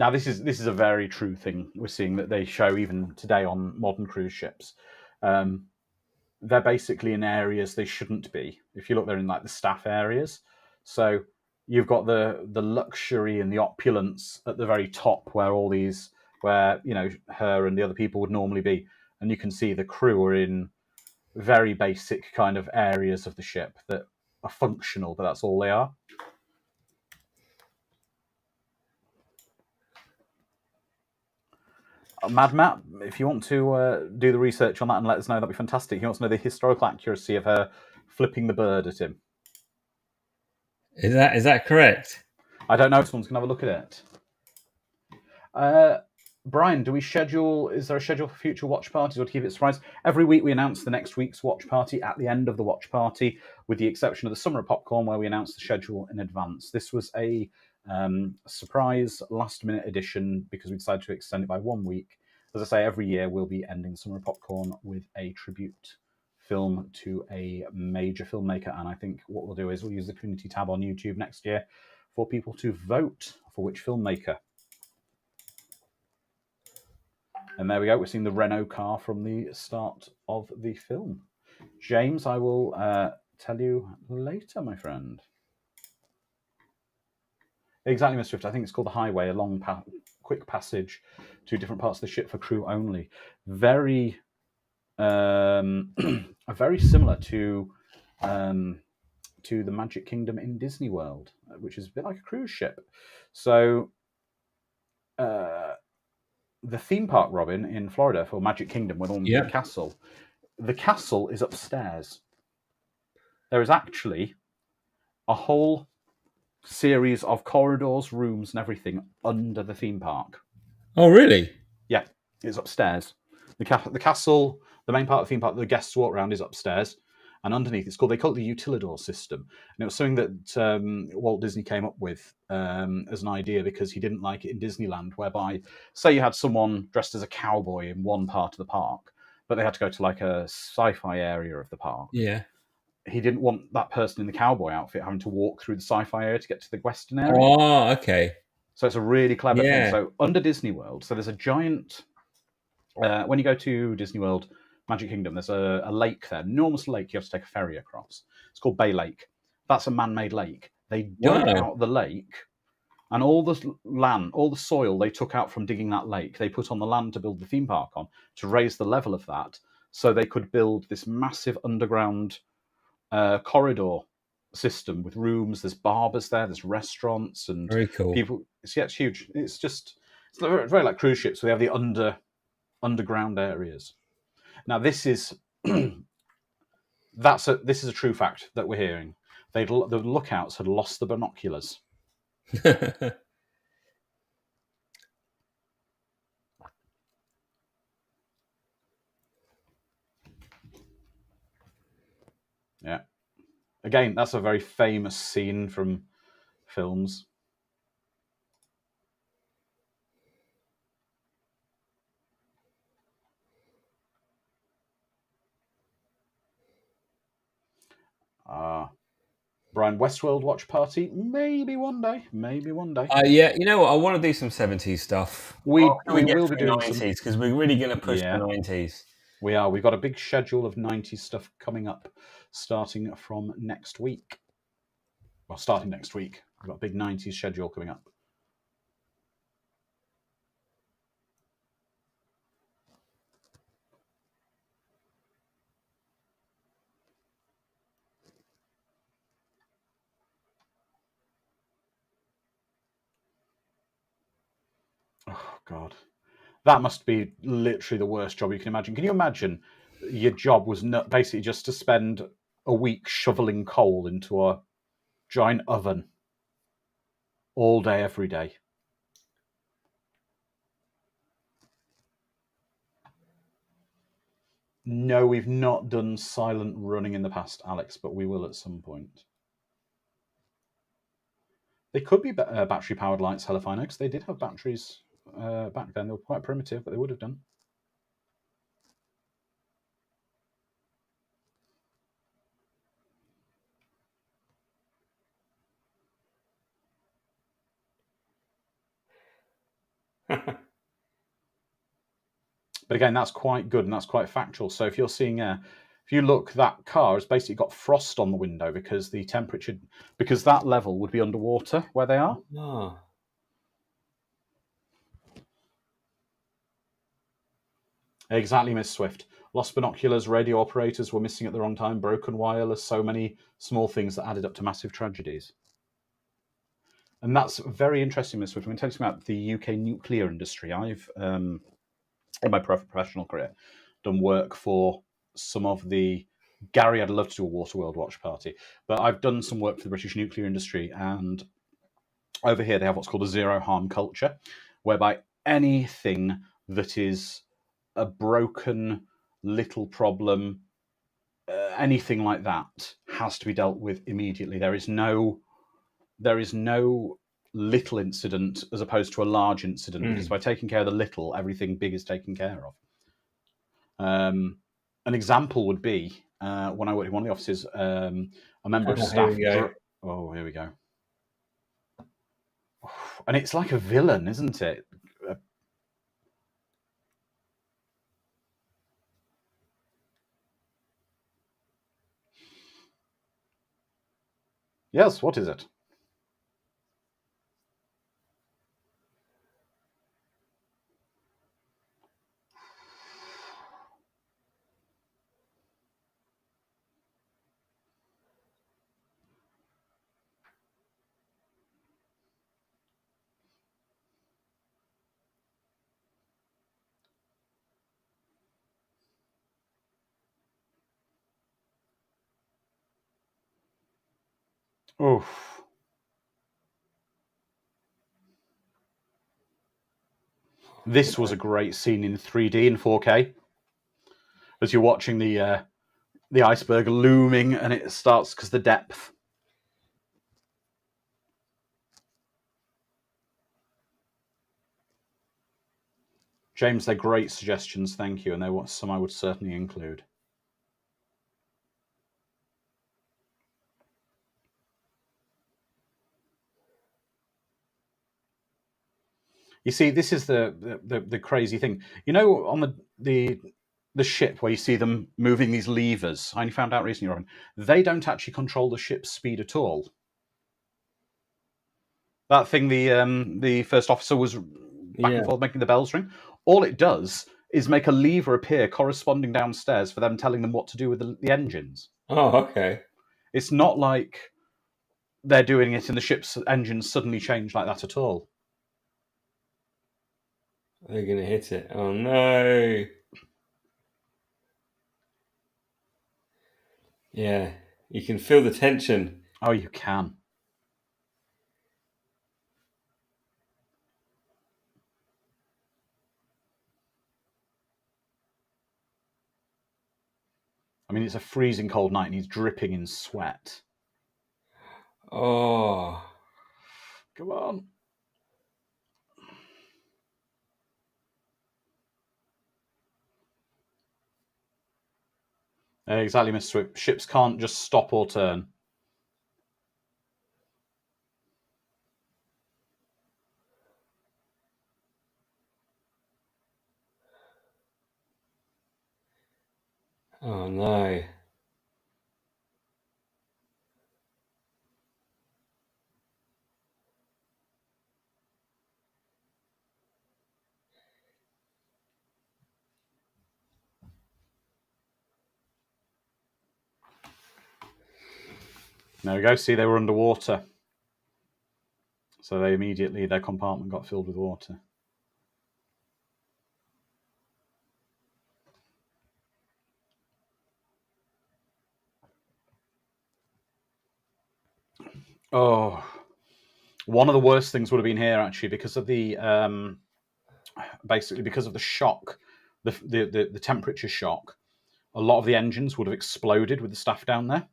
Now, this is a very true thing we're seeing that they show even today on modern cruise ships. They're basically in areas they shouldn't be. If you look, they're in like the staff areas. So you've got the luxury and the opulence at the very top, where all these, where her and the other people would normally be, and you can see the crew are in very basic kind of areas of the ship that are functional, but that's all they are. Mad Matt, if you want to do the research on that and let us know, that'd be fantastic. He wants to know the historical accuracy of her flipping the bird at him. Is that correct? I don't know. Someone's going to have a look at it. Brian, is there a schedule for future watch parties or to keep it a surprise? Every week we announce the next week's watch party at the end of the watch party, with the exception of the Summer of Popcorn, where we announce the schedule in advance. This was a surprise last-minute edition because we decided to extend it by 1 week. As I say, every year we'll be ending Summer of Popcorn with a tribute film to a major filmmaker, and I think what we'll do is we'll use the community tab on YouTube next year for people to vote for which filmmaker. And there we go. We're seeing the Renault car from the start of the film. James, I will tell you later, my friend. Exactly, Mr. Swift. I think it's called the Highway, a long, quick passage to different parts of the ship for crew only. Very, very similar to the Magic Kingdom in Disney World, which is a bit like a cruise ship. So, the theme park, Robin, in Florida for Magic Kingdom, with all the castle, the castle is upstairs. There is actually a whole series of corridors, rooms, and everything under the theme park. Oh, really? Yeah, it's upstairs. The castle, the main part of the theme park, the guests walk around, is upstairs, and underneath they call it the Utilidor system, and it was something that Walt Disney came up with as an idea because he didn't like it in Disneyland, whereby, say, you had someone dressed as a cowboy in one part of the park, but they had to go to like a sci-fi area of the park. Yeah. He didn't want that person in the cowboy outfit having to walk through the sci-fi area to get to the Western area. Oh, okay. So it's a really clever thing. So under Disney World, so there's a giant. When you go to Disney World, Magic Kingdom, there's a lake there, enormous lake. You have to take a ferry across. It's called Bay Lake. That's a man-made lake. They dug out the lake, and all the land, all the soil they took out from digging that lake, they put on the land to build the theme park on to raise the level of that, so they could build this massive underground corridor system with rooms. There's barbers there, there's restaurants, and very cool. People. It's huge. It's very like cruise ships. So they have the underground areas. Now this is this is a true fact that we're hearing. The lookouts had lost the binoculars. Yeah. Again, that's a very famous scene from films. Brian, Westworld watch party? Maybe one day. Yeah, you know what? I want to do some 70s stuff. We will be doing 90s because we're really going to push the 90s. We are. We've got a big schedule of 90s stuff coming up, starting from next week. Well, starting next week. We've got a big 90s schedule coming up. Oh, God. That must be literally the worst job you can imagine. Can you imagine your job was basically just to spend a week shoveling coal into a giant oven all day, every day? No, we've not done silent running in the past, Alex, but we will at some point. They could be battery-powered lights, Hellifino, because they did have batteries back then. They were quite primitive, but they would have done. But again, that's quite good and that's quite factual. So if you're seeing if you look, that car has basically got frost on the window because the temperature, because that level would be underwater where they are. Oh. Exactly, Miss Swift. Lost binoculars, radio operators were missing at the wrong time, broken wireless, so many small things that added up to massive tragedies. And that's very interesting, Miss Swift. I'm going to tell you something about the UK nuclear industry. I've, in my professional career, done work for some of the... Gary, I'd love to do a Waterworld watch party, but I've done some work for the British nuclear industry, and over here they have what's called a zero harm culture, whereby anything that is a broken little problem, anything like that, has to be dealt with immediately. There is no little incident as opposed to a large incident, because by taking care of the little, everything big is taken care of. An example would be when I worked in one of the offices, a member of staff. Here we go. And it's like a villain, isn't it? Yes, what is it? Oof. This was a great scene in 3D and 4K. As you're watching the iceberg looming, and it starts because the depth. James, they're great suggestions, thank you, and they're some I would certainly include. You see, this is the crazy thing. You know, on the ship where you see them moving these levers, I only found out recently, Robin, they don't actually control the ship's speed at all. That thing the first officer was back and forth making the bells ring, all it does is make a lever appear corresponding downstairs for them, telling them what to do with the engines. Oh, okay. It's not like they're doing it and the ship's engines suddenly change like that at all. They're going to hit it. Oh, no. Yeah, you can feel the tension. Oh, you can. I mean, it's a freezing cold night and he's dripping in sweat. Oh. Come on. Exactly, Mr. Swift. Ships can't just stop or turn. Oh, no. There we go. See, they were underwater. So they immediately, their compartment got filled with water. Oh, one of the worst things would have been here, actually, because of the basically because of the shock, the temperature shock. A lot of the engines would have exploded with the staff down there,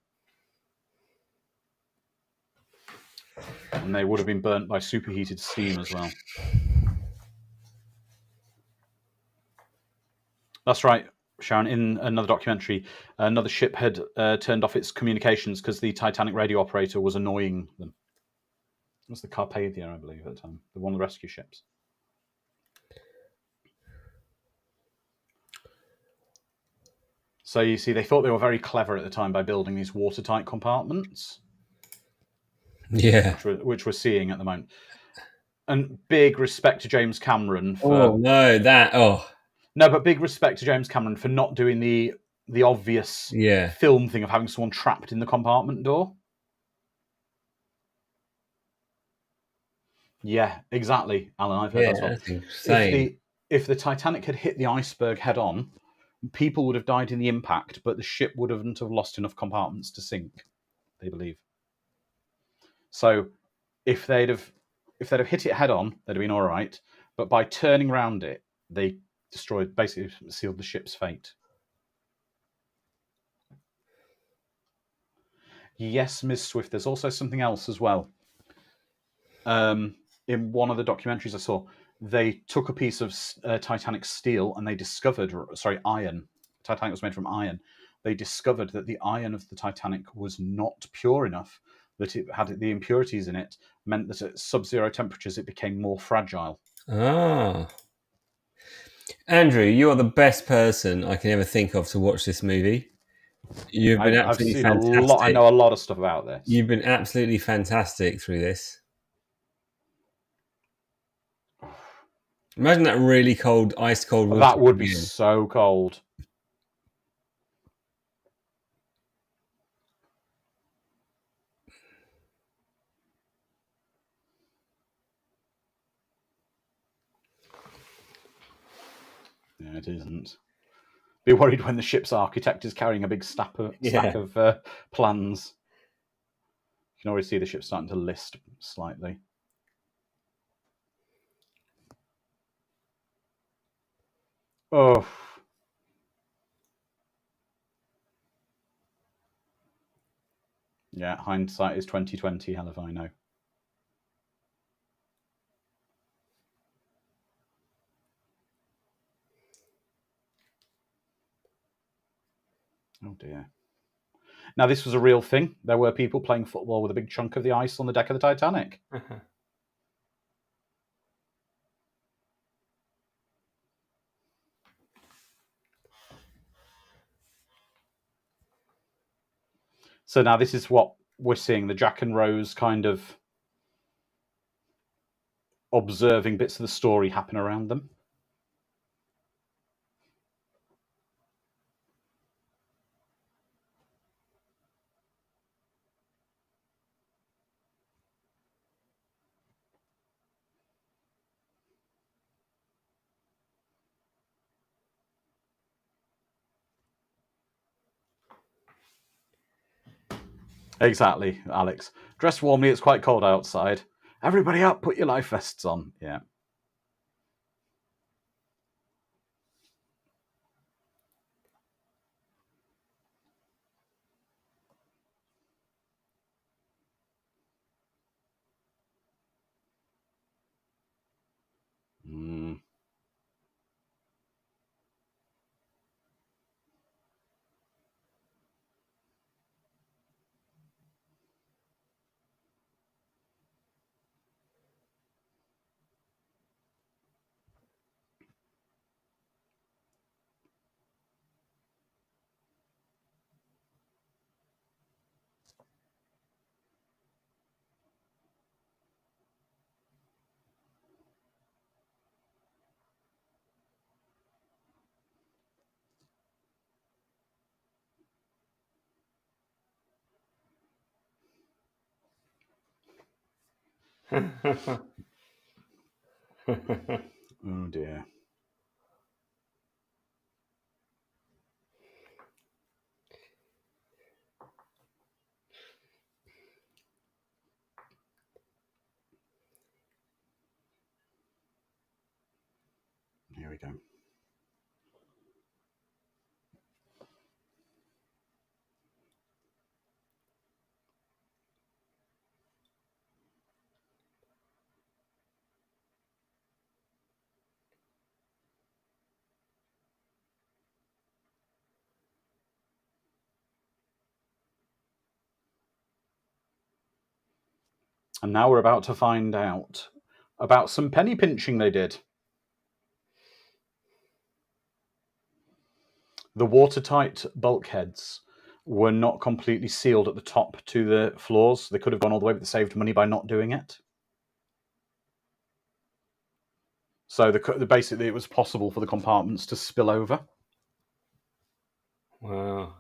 and they would have been burnt by superheated steam as well. That's right, Sharon. In another documentary, another ship had turned off its communications because the Titanic radio operator was annoying them. It was the Carpathia, I believe, at the time, one of the rescue ships. So you see, they thought they were very clever at the time by building these watertight compartments. Yeah. Which we're seeing at the moment. And big respect to James Cameron for... No, but big respect to James Cameron for not doing the obvious film thing of having someone trapped in the compartment door. Yeah, exactly, Alan. I've heard that as well. That's insane. If the Titanic had hit the iceberg head on, people would have died in the impact, but the ship wouldn't have lost enough compartments to sink, they believe. So if they'd have hit it head on, they'd have been all right. But by turning around it, they basically sealed the ship's fate. Yes, Ms. Swift, there's also something else as well. In one of the documentaries I saw, they took a piece of Titanic steel and they discovered, iron. Titanic was made from iron. They discovered that the iron of the Titanic was not pure enough, that it had the impurities in it, meant that at sub-zero temperatures it became more fragile. Ah. Andrew, you're the best person I can ever think of to watch this movie. You've been absolutely fantastic. I know a lot of stuff about this. You've been absolutely fantastic through this. Imagine that really cold, ice cold water. That would be so cold. Yeah, it isn't. Be worried when the ship's architect is carrying a big stack of plans. You can already see the ship starting to list slightly. Oh. Yeah, hindsight is 2020, hell if I know. Oh dear. Now, this was a real thing. There were people playing football with a big chunk of the ice on the deck of the Titanic. So now this is what we're seeing, the Jack and Rose kind of observing bits of the story happen around them. Exactly, Alex. Dress warmly, it's quite cold outside. Everybody up, put your life vests on. Yeah. Oh dear. Here we go. And now we're about to find out about some penny pinching they did. The watertight bulkheads were not completely sealed at the top to the floors. They could have gone all the way, but they saved money by not doing it. So basically, it was possible for the compartments to spill over. Wow.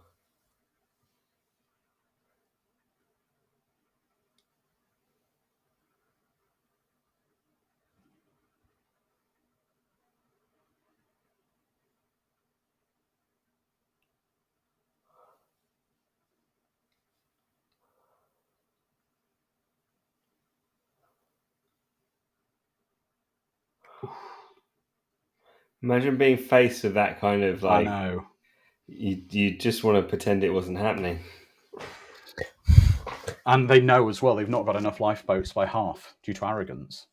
Imagine being faced with that kind of I know. You just want to pretend it wasn't happening. And they know as well they've not got enough lifeboats by half due to arrogance.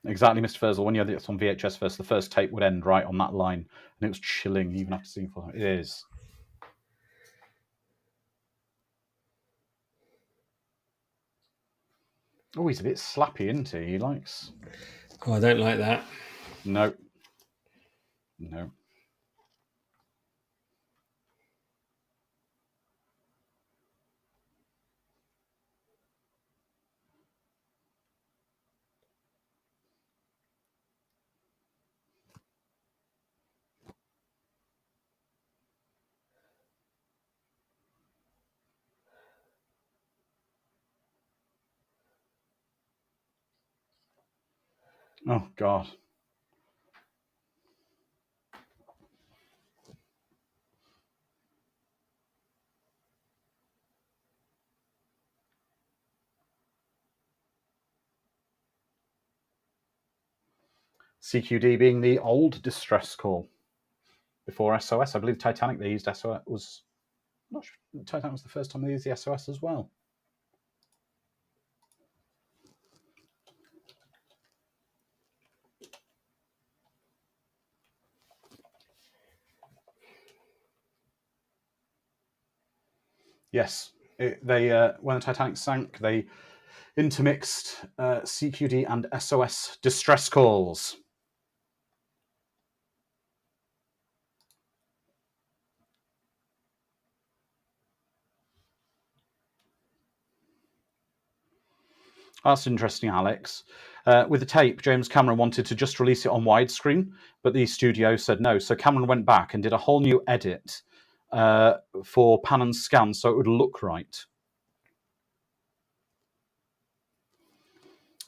Exactly, Mr. Furzl. When you had this on VHS first, the first tape would end right on that line, and it was chilling even after seeing it. It is. Oh, he's a bit slappy, isn't he? He likes. Oh, I don't like that. No. Oh, God. CQD being the old distress call before SOS. I believe Titanic, they used SOS. I'm not sure. Titanic was the first time they used the SOS as well. Yes. When the Titanic sank, they intermixed CQD and SOS distress calls. That's interesting, Alex. With the tape, James Cameron wanted to just release it on widescreen, but the studio said no. So Cameron went back and did a whole new edit for pan and scan so it would look right.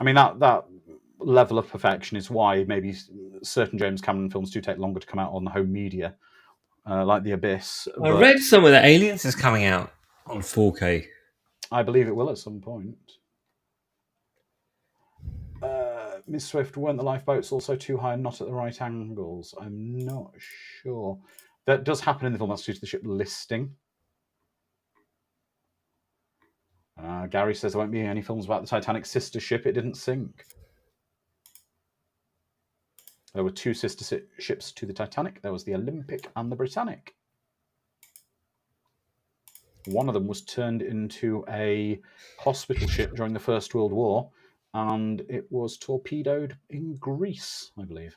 I mean, that level of perfection is why maybe certain James Cameron films do take longer to come out on home media, like The Abyss. I read somewhere that Aliens is coming out on 4K. I believe it will at some point. Miss Swift, weren't the lifeboats also too high and not at the right angles? I'm not sure. That does happen in the film. That's due to the ship listing. Gary says there won't be any films about the Titanic sister ship. It didn't sink. There were two sister ships to the Titanic. There was the Olympic and the Britannic. One of them was turned into a hospital ship during the First World War, and it was torpedoed in Greece, I believe.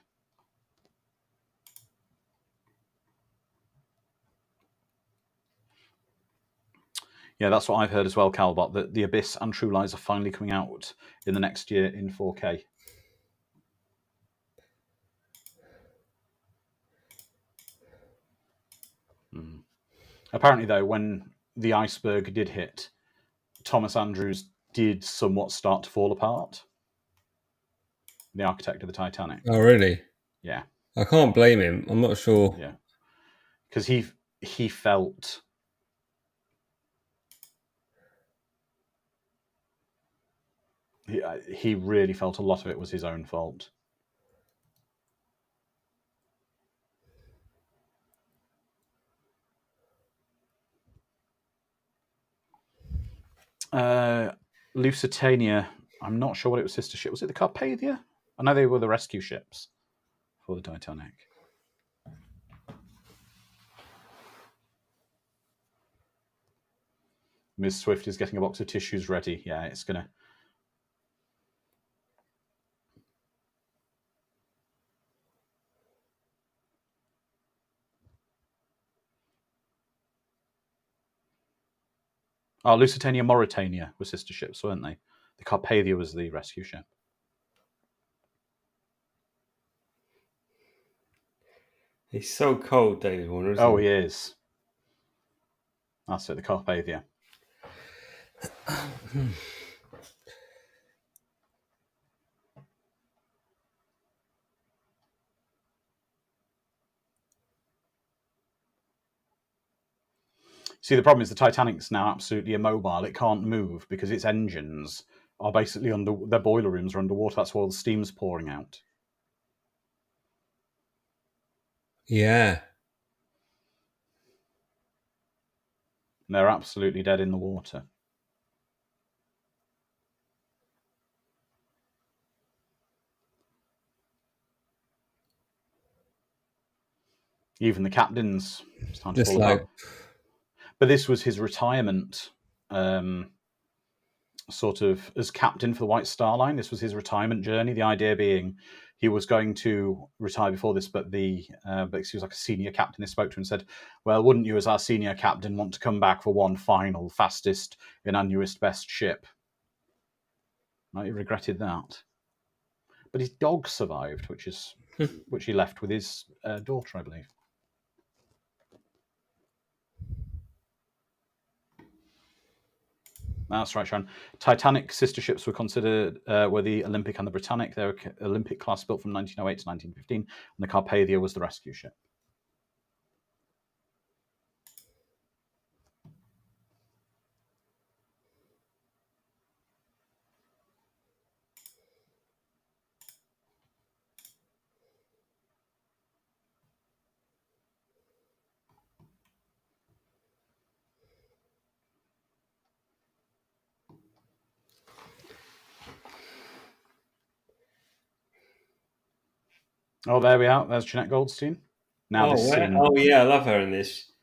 Yeah, that's what I've heard as well, Calbot, that The Abyss and True Lies are finally coming out in the next year in 4K. Apparently, though, when the iceberg did hit, Thomas Andrews did somewhat start to fall apart. The architect of the Titanic. Oh, really? Yeah. I can't blame him. I'm not sure. Yeah. Because he felt... He really felt a lot of it was his own fault. Lusitania, I'm not sure what it was sister ship. Was it the Carpathia? I know they were the rescue ships for the Titanic. Ms. Swift is getting a box of tissues ready. Yeah, it's going to... Oh, Lusitania, Mauritania were sister ships, weren't they? The Carpathia was the rescue ship. He's so cold, David Warner, isn't Oh, he? he is. That's it, the Carpathia. See, the problem is the Titanic's now absolutely immobile. It can't move because its engines are basically under... Their boiler rooms are underwater. That's why all the steam's pouring out. Yeah. And they're absolutely dead in the water. Even the captain's starting to fall apart. But this was his retirement, sort of, as captain for the White Star Line. This was his retirement journey. The idea being he was going to retire before this, but he was like a senior captain. They spoke to him and said, well, wouldn't you, as our senior captain, want to come back for one final, fastest and newest best ship? No, he regretted that. But his dog survived, which he left with his daughter, I believe. That's right, Sharon. Titanic sister ships were considered were the Olympic and the Britannic. They were Olympic class built from 1908 to 1915, and the Carpathia was the rescue ship. Oh, there we are. There's Jeanette Goldstein. Now this scene. Oh, yeah, I love her in this.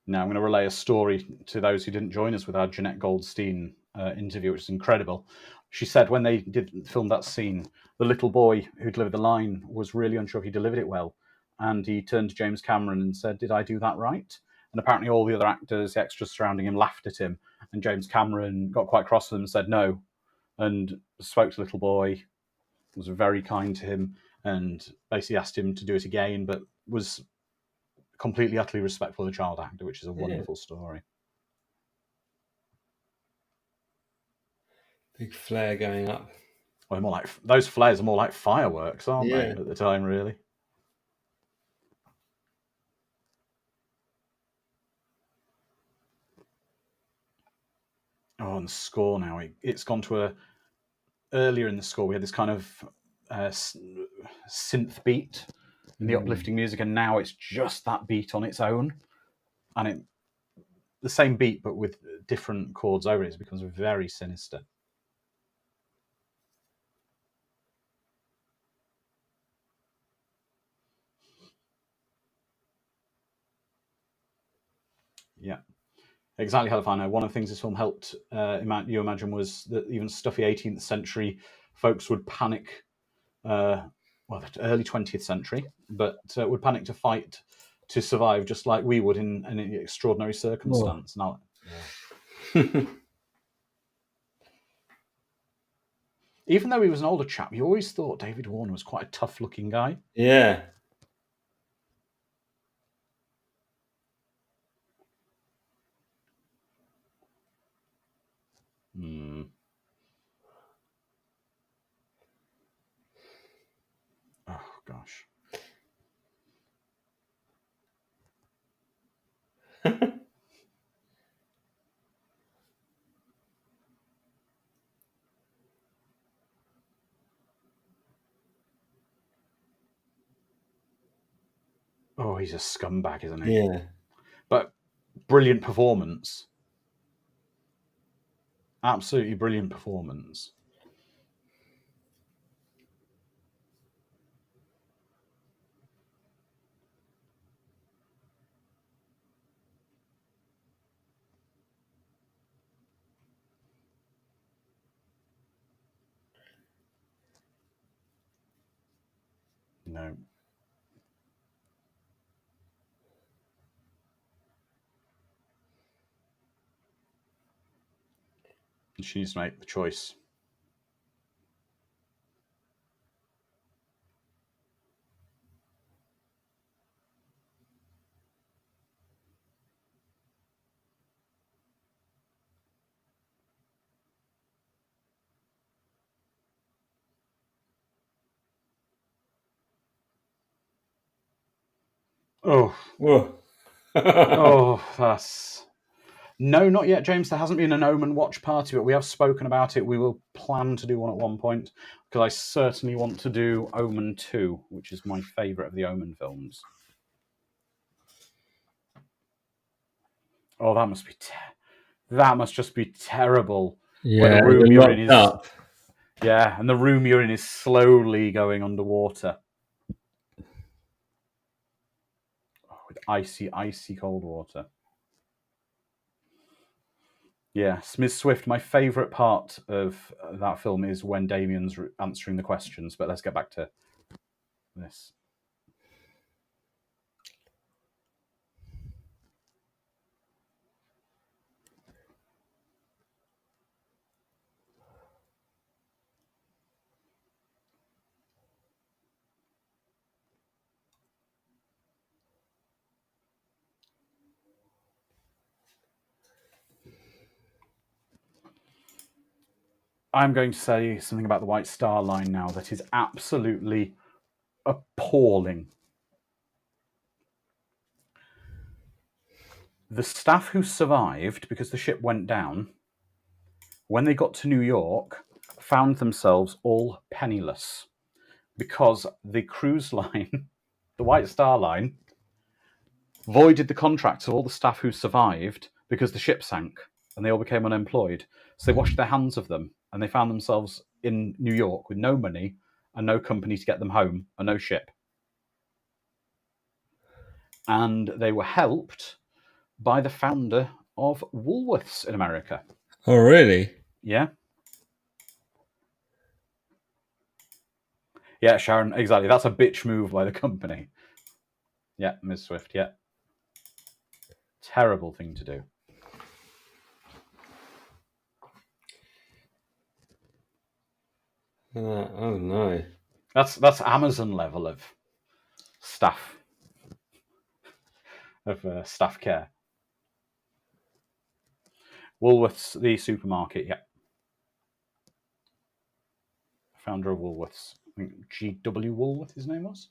Now I'm going to relay a story to those who didn't join us with our Jeanette Goldstein interview, which is incredible. She said when they did film that scene, the little boy who delivered the line was really unsure if he delivered it well. And he turned to James Cameron and said, did I do that right? And apparently all the other actors, the extras surrounding him, laughed at him. And James Cameron got quite cross with them and said no, and spoke to the little boy, was very kind to him, and basically asked him to do it again, but was completely, utterly respectful of the child actor, which is a wonderful story. Big flare going up. Well, more like those flares are more like fireworks, aren't they? At the time, really. Oh, and the score now. It's gone to a... Earlier in the score, we had this kind of synth beat in the uplifting music, and now it's just that beat on its own. And the same beat, but with different chords over it, becomes very sinister. Yeah. Exactly how to find out. One of the things this film helped you imagine was that even stuffy 18th century folks would panic, the early 20th century, but would panic to fight to survive just like we would in an extraordinary circumstance. Now, even though he was an older chap, you always thought David Warner was quite a tough-looking guy. Yeah. Oh, gosh. Oh, he's a scumbag, isn't he? Yeah. But brilliant performance. Absolutely brilliant performance. No. She needs to make the choice. Oh. Whoa. Oh, that's... No, not yet, James. There hasn't been an Omen watch party, but we have spoken about it. We will plan to do one at one point, because I certainly want to do Omen 2, which is my favourite of the Omen films. Oh, that must be... that must just be terrible. Yeah, when the room you're in is... up. Yeah, and the room you're in is slowly going underwater. Oh, with icy, icy cold water. Yes, Ms. Swift, my favourite part of that film is when Damien's answering the questions, but let's get back to this. I'm going to say something about the White Star Line now that is absolutely appalling. The staff who survived because the ship went down, when they got to New York, found themselves all penniless because the cruise line, the White Star Line, voided the contracts of all the staff who survived because the ship sank and they all became unemployed. So they washed their hands of them and they found themselves in New York with no money and no company to get them home and no ship. And they were helped by the founder of Woolworths in America. Oh, really? Yeah. Yeah, Sharon, exactly. That's a bitch move by the company. Yeah, Ms. Swift, yeah. Terrible thing to do. Oh, no. That's Amazon level of staff. Of staff care. Woolworths, the supermarket, yeah. Founder of Woolworths. I think G.W. Woolworth, his name was.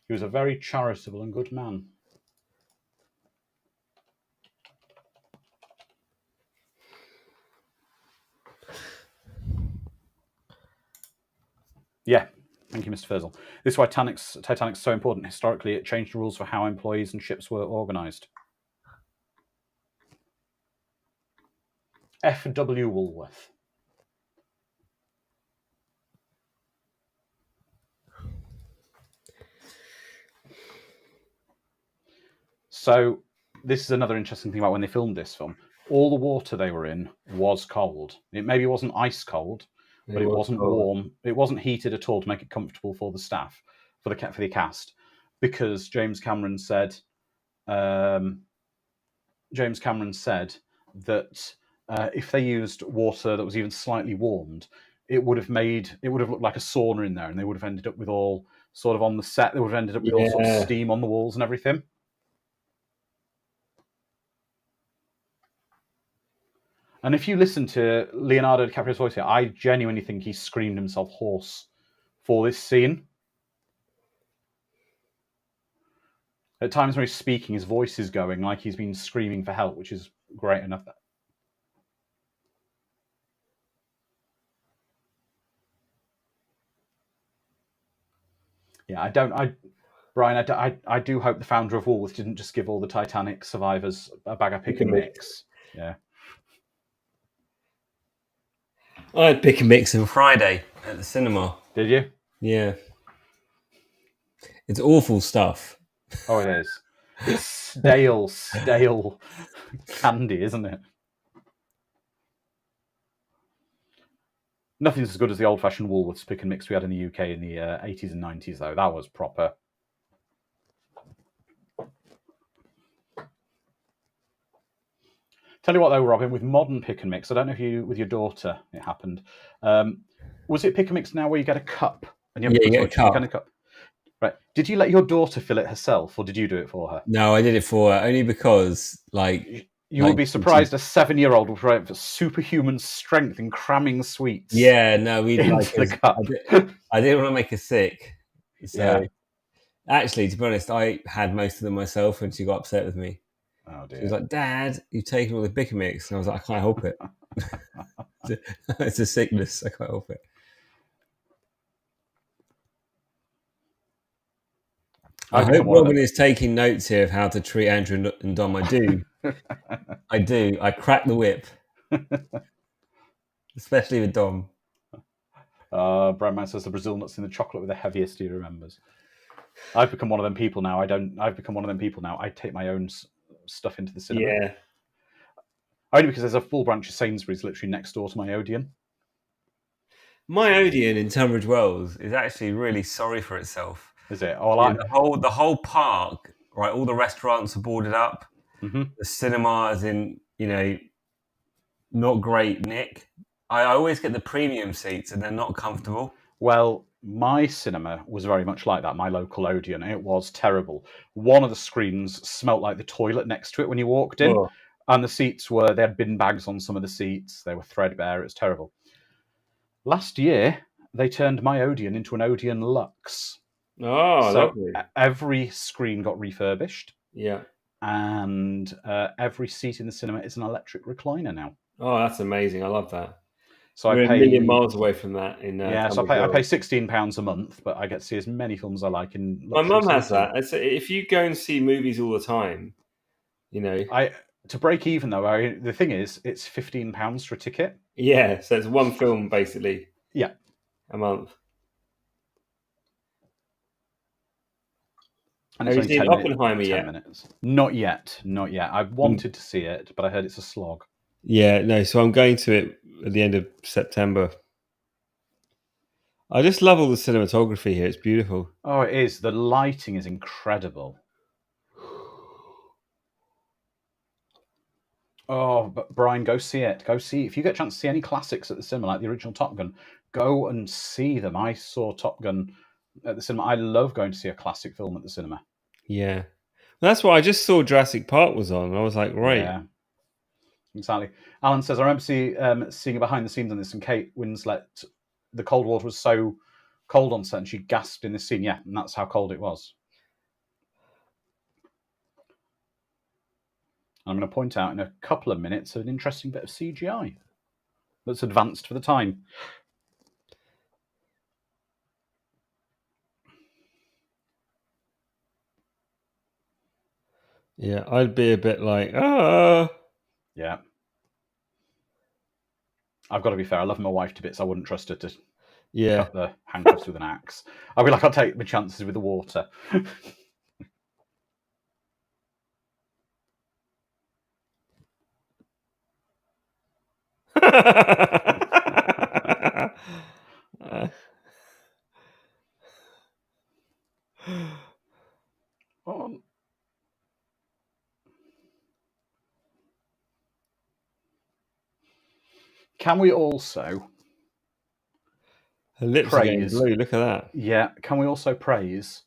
He was a very charitable and good man. Yeah, thank you, Mr. Fizzle. This is why Titanic's so important. Historically, it changed the rules for how employees and ships were organised. F.W. Woolworth. So this is another interesting thing about when they filmed this film. All the water they were in was cold. It maybe wasn't ice cold, but it wasn't warm. It wasn't heated at all to make it comfortable for the staff, for the cast, because James Cameron said that if they used water that was even slightly warmed, it would have looked like a sauna in there, and they would have ended up with all sort of on the set. They would have ended up with all sorts of steam on the walls and everything. And if you listen to Leonardo DiCaprio's voice here, I genuinely think he screamed himself hoarse for this scene. At times when he's speaking, his voice is going like he's been screaming for help, which is great enough. Yeah, Brian, I do hope the founder of Woolworths didn't just give all the Titanic survivors a bag of pick and mix. Yeah. I had pick and mix on Friday at the cinema. Did you? Yeah. It's awful stuff. Oh, it is. It's stale candy, isn't it? Nothing's as good as the old-fashioned Woolworths pick and mix we had in the UK in the 80s and 90s, though. That was proper. Tell you what, though, Robin, with modern pick and mix, I don't know if you, with your daughter, it happened. Was it pick and mix now where you get a cup and you have Yeah, a you get a touch and you cup. get a cup? Right. Did you let your daughter fill it herself, or did you do it for her? No, I did it for her only because, You would be surprised a 7-year-old will have superhuman strength in cramming sweets. Yeah, no, we into the cup. I didn't want to make her sick, so Yeah. actually, to be honest, I had most of them myself, and she got upset with me. Oh dear. She was like, "Dad, you've taken all the pick and mix," and I was like, "I can't help it. It's a sickness. I can't help it." I hope Robin is taking notes here of how to treat Andrew and Dom. I do. I do. I crack the whip, especially with Dom. Brandman says the Brazil nuts in the chocolate with the heaviest he remembers. I've become one of them people now. I've become one of them people now. I take my own stuff into the cinema. Yeah. Only because there's a full branch of Sainsbury's literally next door to my Odeon. My Odeon in Tunbridge Wells is actually really sorry for itself. Is it? The whole park, right? All the restaurants are boarded up. Mm-hmm. The cinema is in, not great nick. I always get the premium seats and they're not comfortable. Well, my cinema was very much like that, my local Odeon. It was terrible. One of the screens smelt like the toilet next to it when you walked in. Oh. And the seats they had bin bags on some of the seats. They were threadbare. It was terrible. Last year, they turned my Odeon into an Odeon Luxe. Oh, so lovely. Every screen got refurbished. Yeah. And every seat in the cinema is an electric recliner now. Oh, that's amazing. I love that. So We're I pay a million miles away from that. So I pay £16 a month, but I get to see as many films as I like in. My mum has that. If you go and see movies all the time, to break even though, the thing is, it's £15 for a ticket. Yeah, so it's one film basically. Yeah, a month. And have it's you seen Oppenheimer yet? Minutes. Not yet. I wanted to see it, but I heard it's a slog. Yeah, no. So I'm going to it at the end of September. I just love all the cinematography here. It's beautiful. Oh, it is. The lighting is incredible. Oh, but Brian, go see it. Go see. If you get a chance to see any classics at the cinema, like the original Top Gun, go and see them. I saw Top Gun at the cinema. I love going to see a classic film at the cinema. Yeah. That's why I just saw Jurassic Park was on. I was like, right. Yeah. Exactly. Alan says, I remember seeing a behind the scenes on this, and Kate Winslet, the cold water was so cold on set and she gasped in this scene. Yeah, and that's how cold it was. I'm going to point out in a couple of minutes an interesting bit of CGI that's advanced for the time. Yeah, I'd be a bit like, Yeah. I've got to be fair. I love my wife to bits. I wouldn't trust her to cut the handcuffs with an axe. I'd be like, I'll take my chances with the water. Can we also her lips are getting blue? Look at that. Yeah. Can we also praise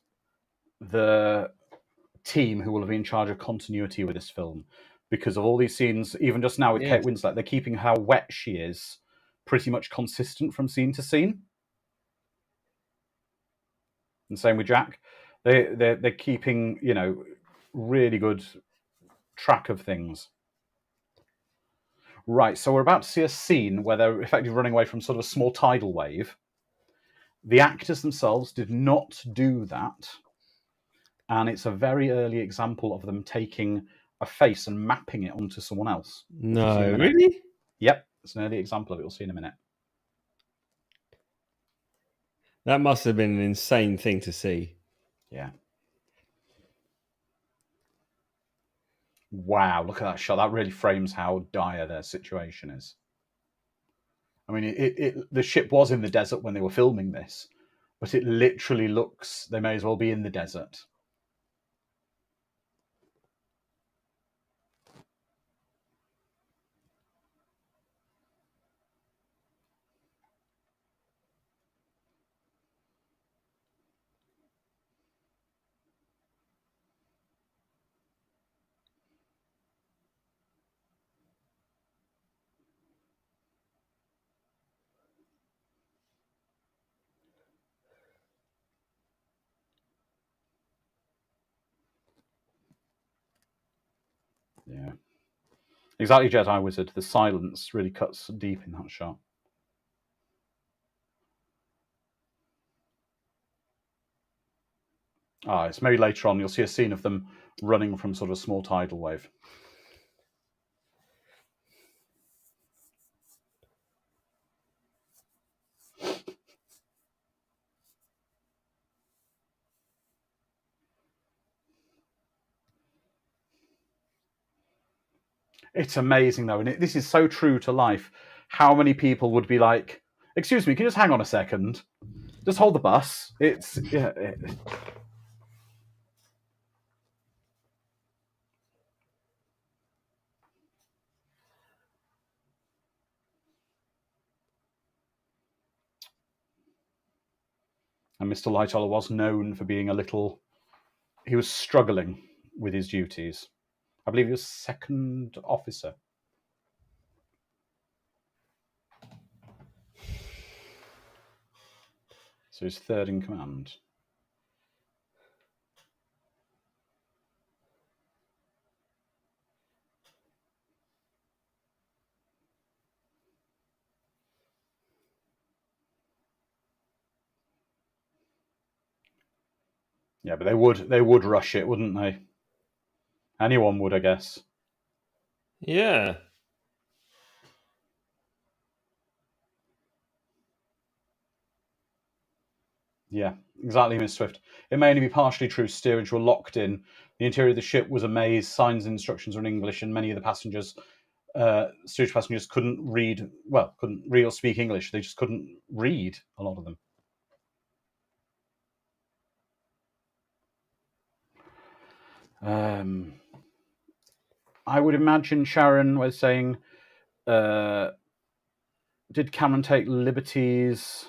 the team who will have been in charge of continuity with this film? Because of all these scenes, even just now with Kate Winslet, they're keeping how wet she is pretty much consistent from scene to scene. And same with Jack. They're keeping, really good track of things. Right, so we're about to see a scene where they're effectively running away from sort of a small tidal wave. The actors themselves did not do that. And it's a very early example of them taking a face and mapping it onto someone else. No, really? Yep, it's an early example of it. We'll see in a minute. That must have been an insane thing to see. Yeah. Wow, look at that shot. That really frames how dire their situation is. I mean, the ship was in the desert when they were filming this, but it literally looks they may as well be in the desert. Yeah. Exactly, Jedi Wizard. The silence really cuts deep in that shot. It's maybe later on. You'll see a scene of them running from sort of a small tidal wave. It's amazing, though, and this is so true to life. How many people would be like, "Excuse me, can you just hang on a second? Just hold the bus." It's yeah. And Mr. Lightoller was known for being he was struggling with his duties. I believe he was second officer. So he's third in command. Yeah, but they would rush it, wouldn't they? Anyone would, I guess. Yeah. Yeah, exactly, Miss Swift. It may only be partially true. Steerage were locked in. The interior of the ship was a maze. Signs and instructions were in English, and many of the steerage passengers couldn't read or speak English. They just couldn't read, a lot of them. I would imagine Sharon was saying, did Cameron take liberties?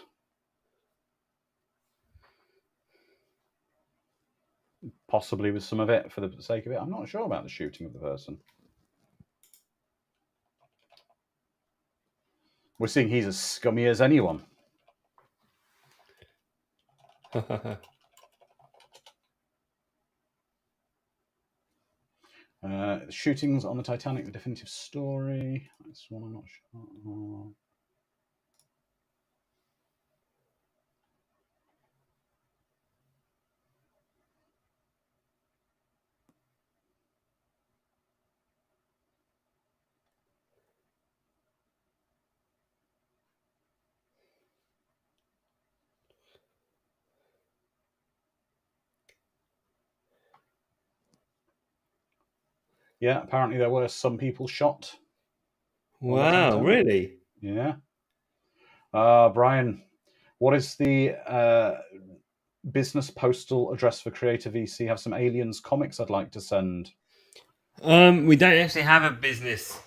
Possibly with some of it for the sake of it. I'm not sure about the shooting of the person. We're seeing he's as scummy as anyone. Shootings on the Titanic, the definitive story. That's one I'm not sure. Yeah, apparently there were some people shot. Wow, really? Yeah. Brian, what is the business postal address for Creator VC? Have some Aliens comics I'd like to send. We don't actually have a business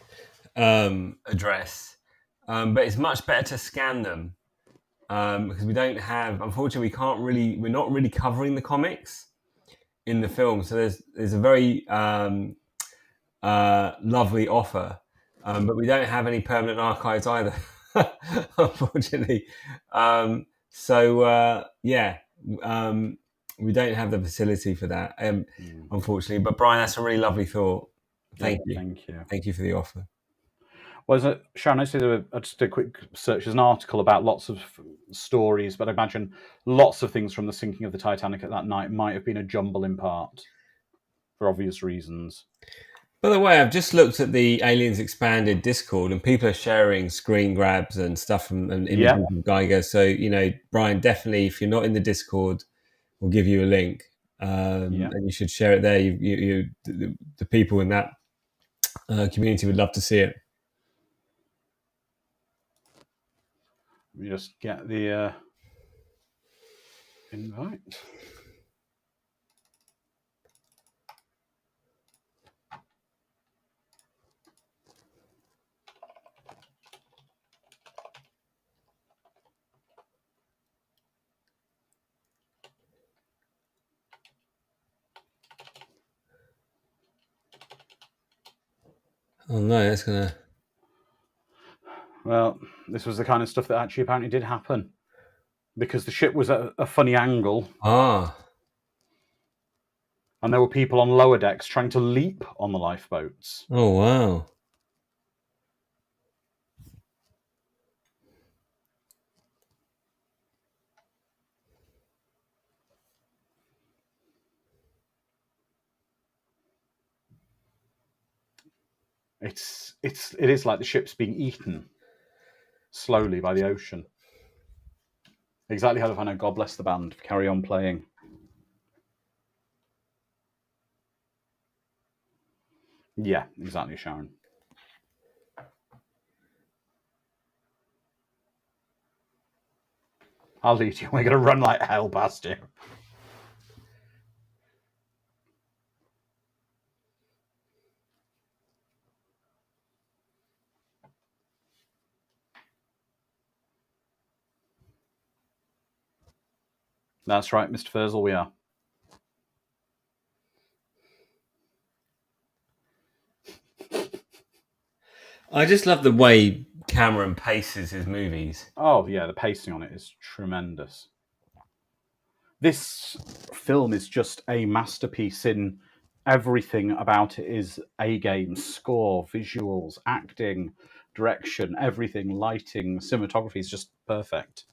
address, but it's much better to scan them because we don't have. Unfortunately, we're not really covering the comics in the film. So there's a very lovely offer, but we don't have any permanent archives either, unfortunately. We don't have the facility for that, unfortunately. But Brian, that's a really lovely thought. Thank you. Thank you for the offer. Well, Sharon, I just did a quick search. There's an article about lots of stories, but I imagine lots of things from the sinking of the Titanic at that night might have been a jumble in part, for obvious reasons. By the way, I've just looked at the Aliens Expanded Discord, and people are sharing screen grabs and stuff and images of Geiger. So, Brian, definitely, if you're not in the Discord, we'll give you a link, and you should share it there. The people in that community would love to see it. me just get the invite. Oh no, that's gonna. Well, this was the kind of stuff that actually apparently did happen because the ship was at a funny angle. Ah. And there were people on lower decks trying to leap on the lifeboats. Oh wow. It is like the ship's being eaten slowly by the ocean. Exactly how I know. God bless the band. Carry on playing. Yeah, exactly, Sharon. I'll lead you. We're going to run like hell past you. That's right, Mr. Furzel, we are. I just love the way Cameron paces his movies. Oh, yeah, the pacing on it is tremendous. This film is just a masterpiece in everything about it is A-game, score, visuals, acting, direction, everything, lighting, cinematography is just perfect.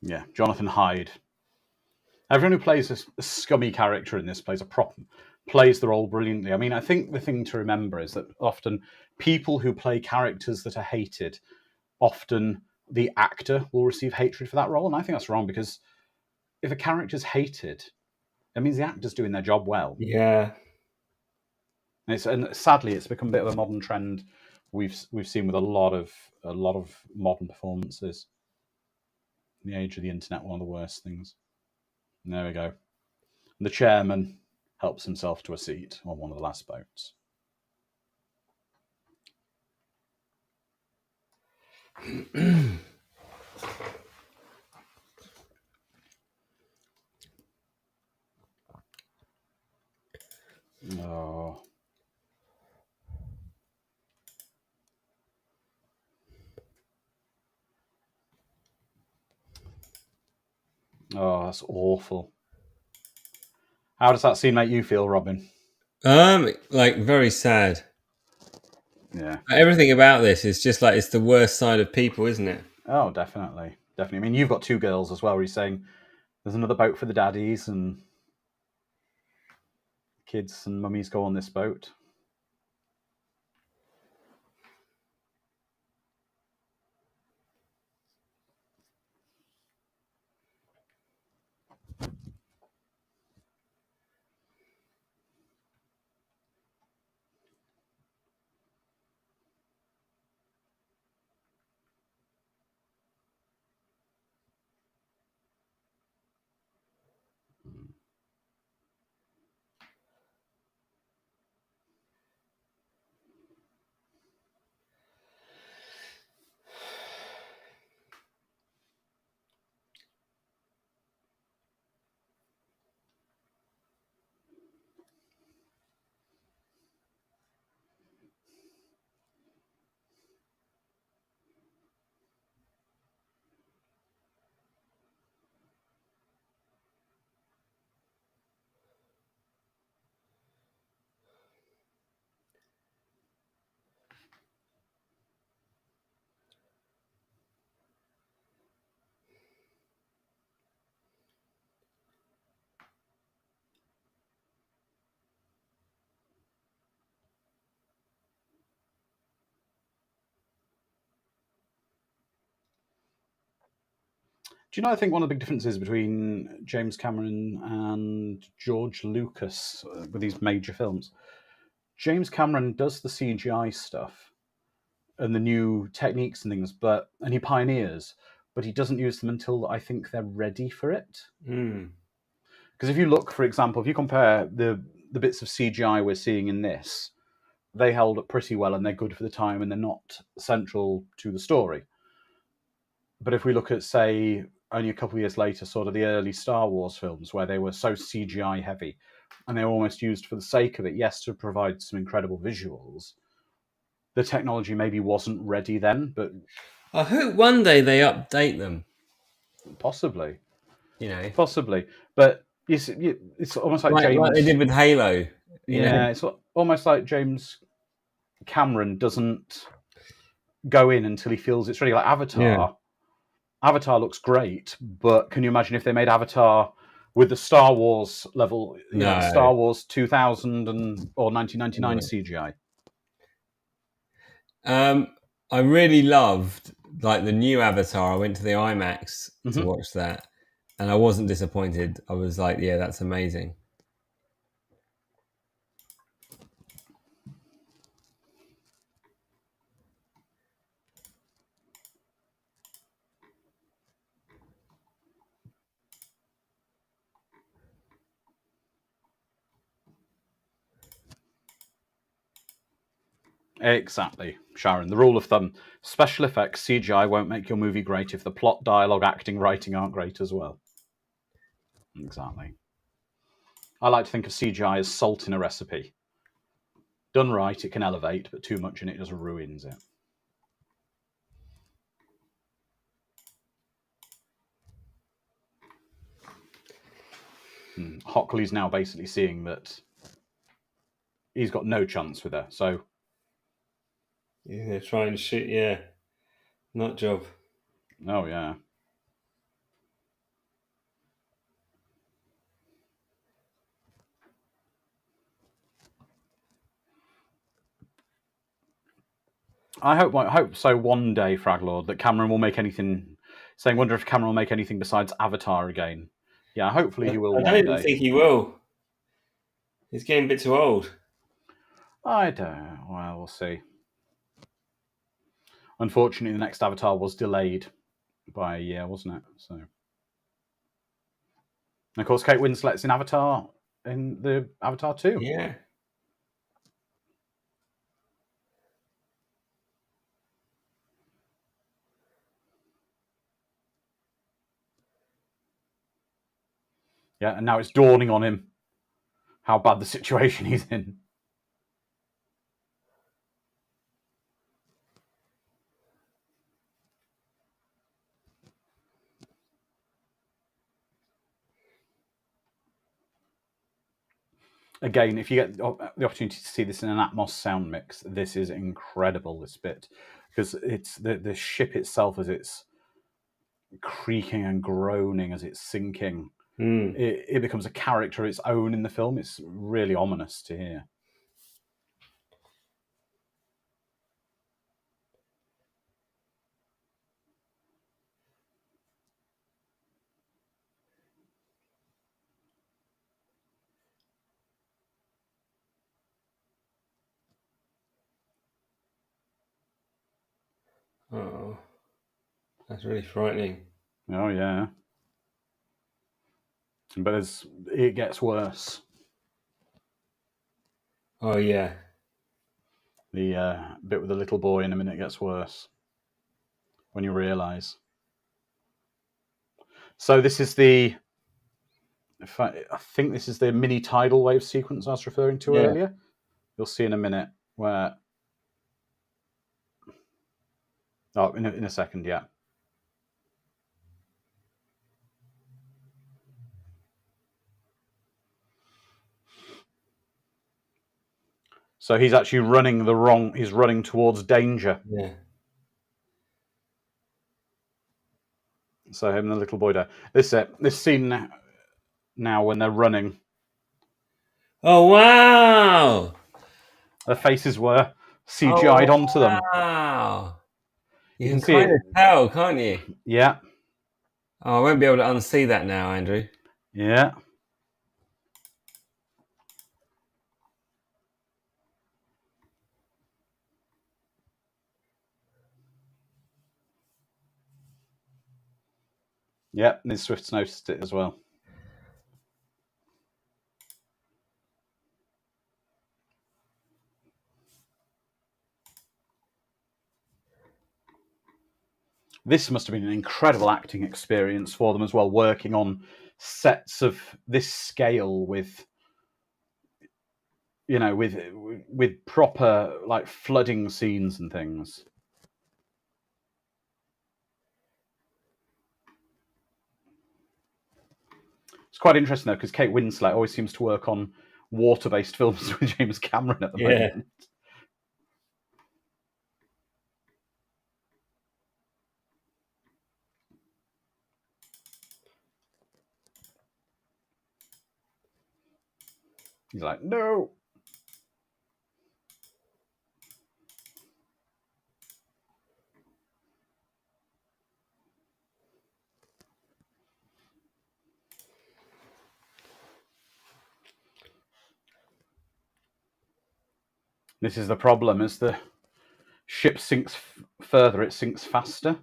Yeah, Jonathan Hyde. Everyone who plays a scummy character in this plays the role brilliantly. I mean, I think the thing to remember is that often people who play characters that are hated, often the actor will receive hatred for that role, and I think that's wrong because if a character's hated, that means the actor's doing their job well. Yeah. And sadly, it's become a bit of a modern trend we've seen with a lot of modern performances. In the age of the internet, one of the worst things. And there we go. And the chairman helps himself to a seat on one of the last boats. Oh. Oh, that's awful. How does that scene make you feel, Robin? Like very sad. Yeah. Everything about this is just like it's the worst side of people, isn't it? Oh, definitely. Definitely. I mean, you've got two girls as well, where he's saying there's another boat for the daddies and kids and mummies go on this boat. Do you know, I think one of the big differences between James Cameron and George Lucas with these major films, James Cameron does the CGI stuff and the new techniques and things, and he pioneers, but he doesn't use them until I think they're ready for it. Because if you look, for example, if you compare the bits of CGI we're seeing in this, they held up pretty well and they're good for the time and they're not central to the story. But if we look at, say, only a couple of years later, sort of the early Star Wars films where they were so CGI heavy and they were almost used for the sake of it, yes, to provide some incredible visuals, the technology maybe wasn't ready then, but I hope one day they update them. Possibly. You know. Possibly. But it's almost like James... Like they did with Halo. You know? It's almost like James Cameron doesn't go in until he feels it's ready. Like Avatar. Yeah. Avatar looks great, but can you imagine if they made Avatar with the Star Wars level, Star Wars 2000 or 1999 CGI? I really loved the new Avatar. I went to the IMAX to watch that, and I wasn't disappointed. I was like, yeah, that's amazing. Exactly, Sharon. The rule of thumb: special effects, CGI won't make your movie great if the plot, dialogue, acting, writing aren't great as well. Exactly. I like to think of CGI as salt in a recipe. Done right, it can elevate, but too much in it just ruins it. Hockley's now basically seeing that he's got no chance with her, so... Yeah, they're trying to shoot, nut job. Oh, yeah. I hope so one day, Fraglord, that Cameron will make anything... Saying, wonder if Cameron will make anything besides Avatar again. Yeah, hopefully he will one day. I don't think he will. He's getting a bit too old. I don't... Well, we'll see. Unfortunately, the next Avatar was delayed by a year, wasn't it? So... And of course, Kate Winslet's in Avatar, in the Avatar 2. Yeah. Yeah, and now it's dawning on him how bad the situation he's in. Again, if you get the opportunity to see this in an Atmos sound mix, this is incredible, this bit. Because it's the ship itself, as it's creaking and groaning, as it's sinking, it becomes a character of its own in the film. It's really ominous to hear. Oh, that's really frightening. Oh, yeah. But it gets worse. Oh, yeah. The bit with the little boy in a minute gets worse. When you realise. So this is I think this is the mini tidal wave sequence I was referring to earlier. You'll see in a minute where... Oh, in a second, yeah. So he's actually he's running towards danger. Yeah. So him and the little boy there. This scene now when they're running. Oh, wow! Their faces were CGI'd onto them. Wow! You can see kind it. of tell, can't you? Yeah. Oh, I won't be able to unsee that now, Andrew. Yeah. Yeah, Ms. Swift's noticed it as well. This must have been an incredible acting experience for them as well, working on sets of this scale with, you know, with proper like flooding scenes and things. It's quite interesting though, because Kate Winslet always seems to work on water-based films with James Cameron at the moment. He's like, no. This is the problem: as the ship sinks further, it sinks faster.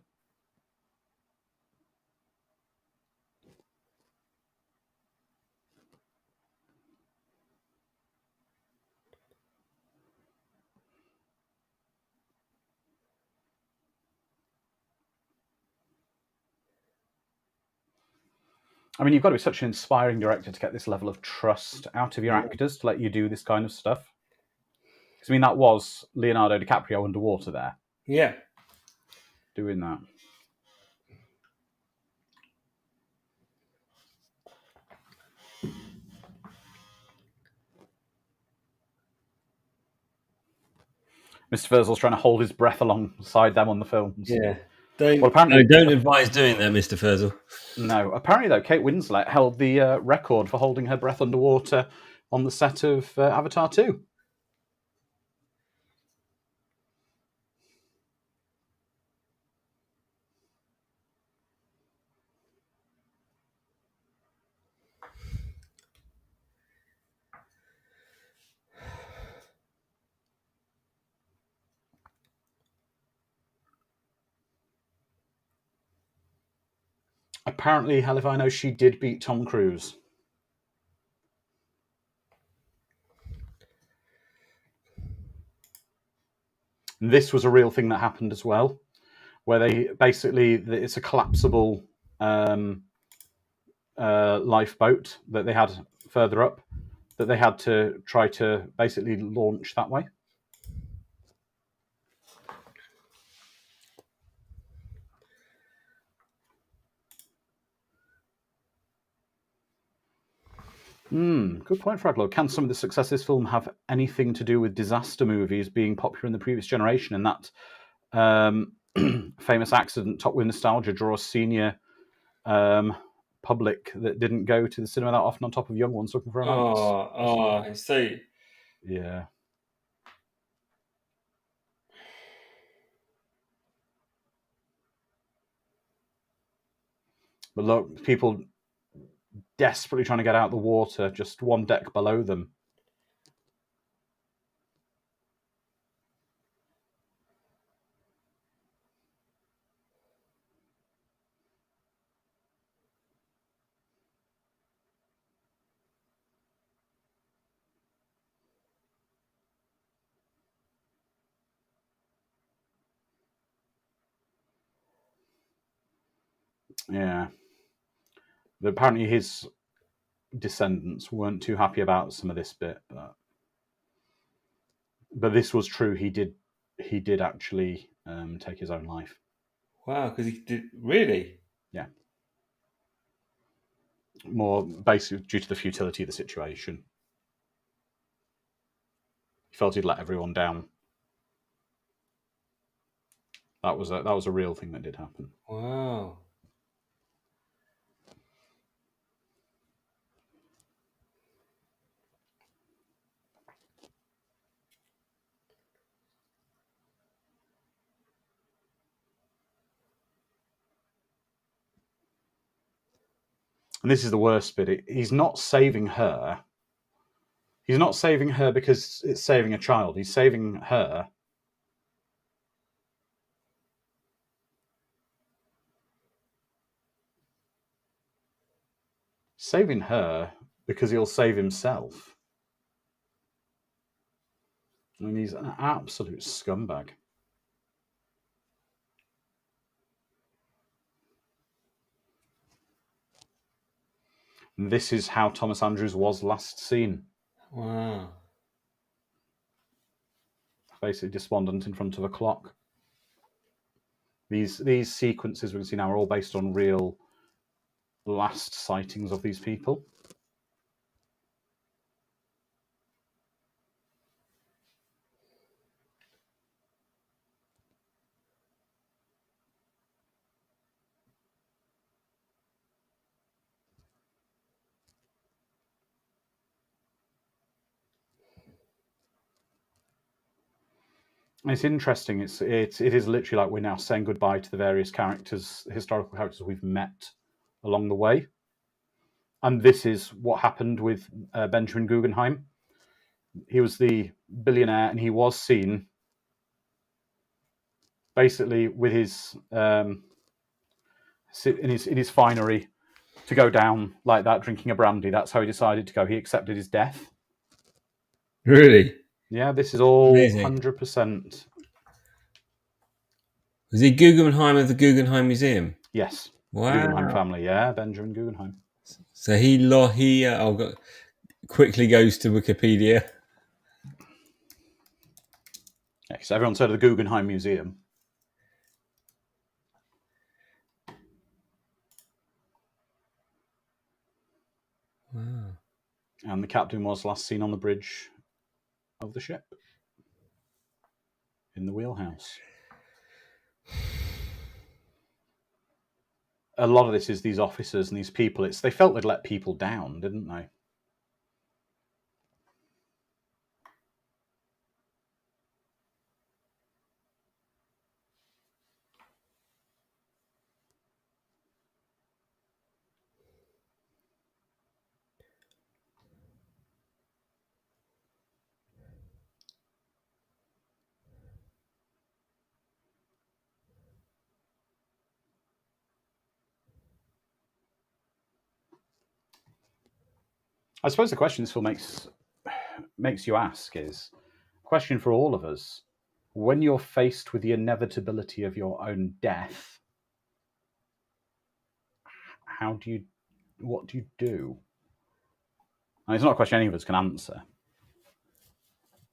I mean, you've got to be such an inspiring director to get this level of trust out of your actors to let you do this kind of stuff. Because I mean, that was Leonardo DiCaprio underwater there. Yeah. Doing that. Mr. Furzel's trying to hold his breath alongside them on the films. Yeah. Don't advise doing that, Mr. Furzel. No. Apparently, though, Kate Winslet held the record for holding her breath underwater on the set of Avatar 2. Apparently, hell if I know, she did beat Tom Cruise. This was a real thing that happened as well, where they basically, it's a collapsible lifeboat that they had further up that they had to try to basically launch that way. Good point, Fraglo. Can some of the success of this film have anything to do with disaster movies being popular in the previous generation, and that famous accident, Top With Nostalgia, draws senior public that didn't go to the cinema that often on top of young ones looking for romance? I see. Yeah. But look, people desperately trying to get out of the water, just one deck below them. Yeah. But apparently his descendants weren't too happy about some of this bit, but this was true. He did actually take his own life. Wow, because he did really. Yeah. More basically due to the futility of the situation. He felt he'd let everyone down. That was a real thing that did happen. Wow. And this is the worst bit. He's not saving her. He's not saving her because it's saving a child. He's saving her. Saving her because he'll save himself. I mean, he's an absolute scumbag. And this is how Thomas Andrews was last seen. Wow. Basically despondent in front of a clock. These sequences we can see now are all based on real last sightings of these people. It's interesting. It is literally like we're now saying goodbye to the various characters, historical characters we've met along the way. And this is what happened with Benjamin Guggenheim. He was the billionaire, and he was seen basically with his in his finery to go down like that, drinking a brandy. That's how he decided to go. He accepted his death. Really? Yeah, this is all Amazing. 100%. Was he Guggenheim of the Guggenheim Museum? Yes. Wow. Guggenheim family, yeah, Benjamin Guggenheim. So he quickly goes to Wikipedia. Yeah, so everyone's heard of the Guggenheim Museum. Wow. And the captain was last seen on the bridge of the ship in the wheelhouse. A lot of this is these officers and these people. They felt they'd let people down, didn't they? I suppose the question this film makes you ask is a question for all of us. When you're faced with the inevitability of your own death, what do you do? And it's not a question any of us can answer.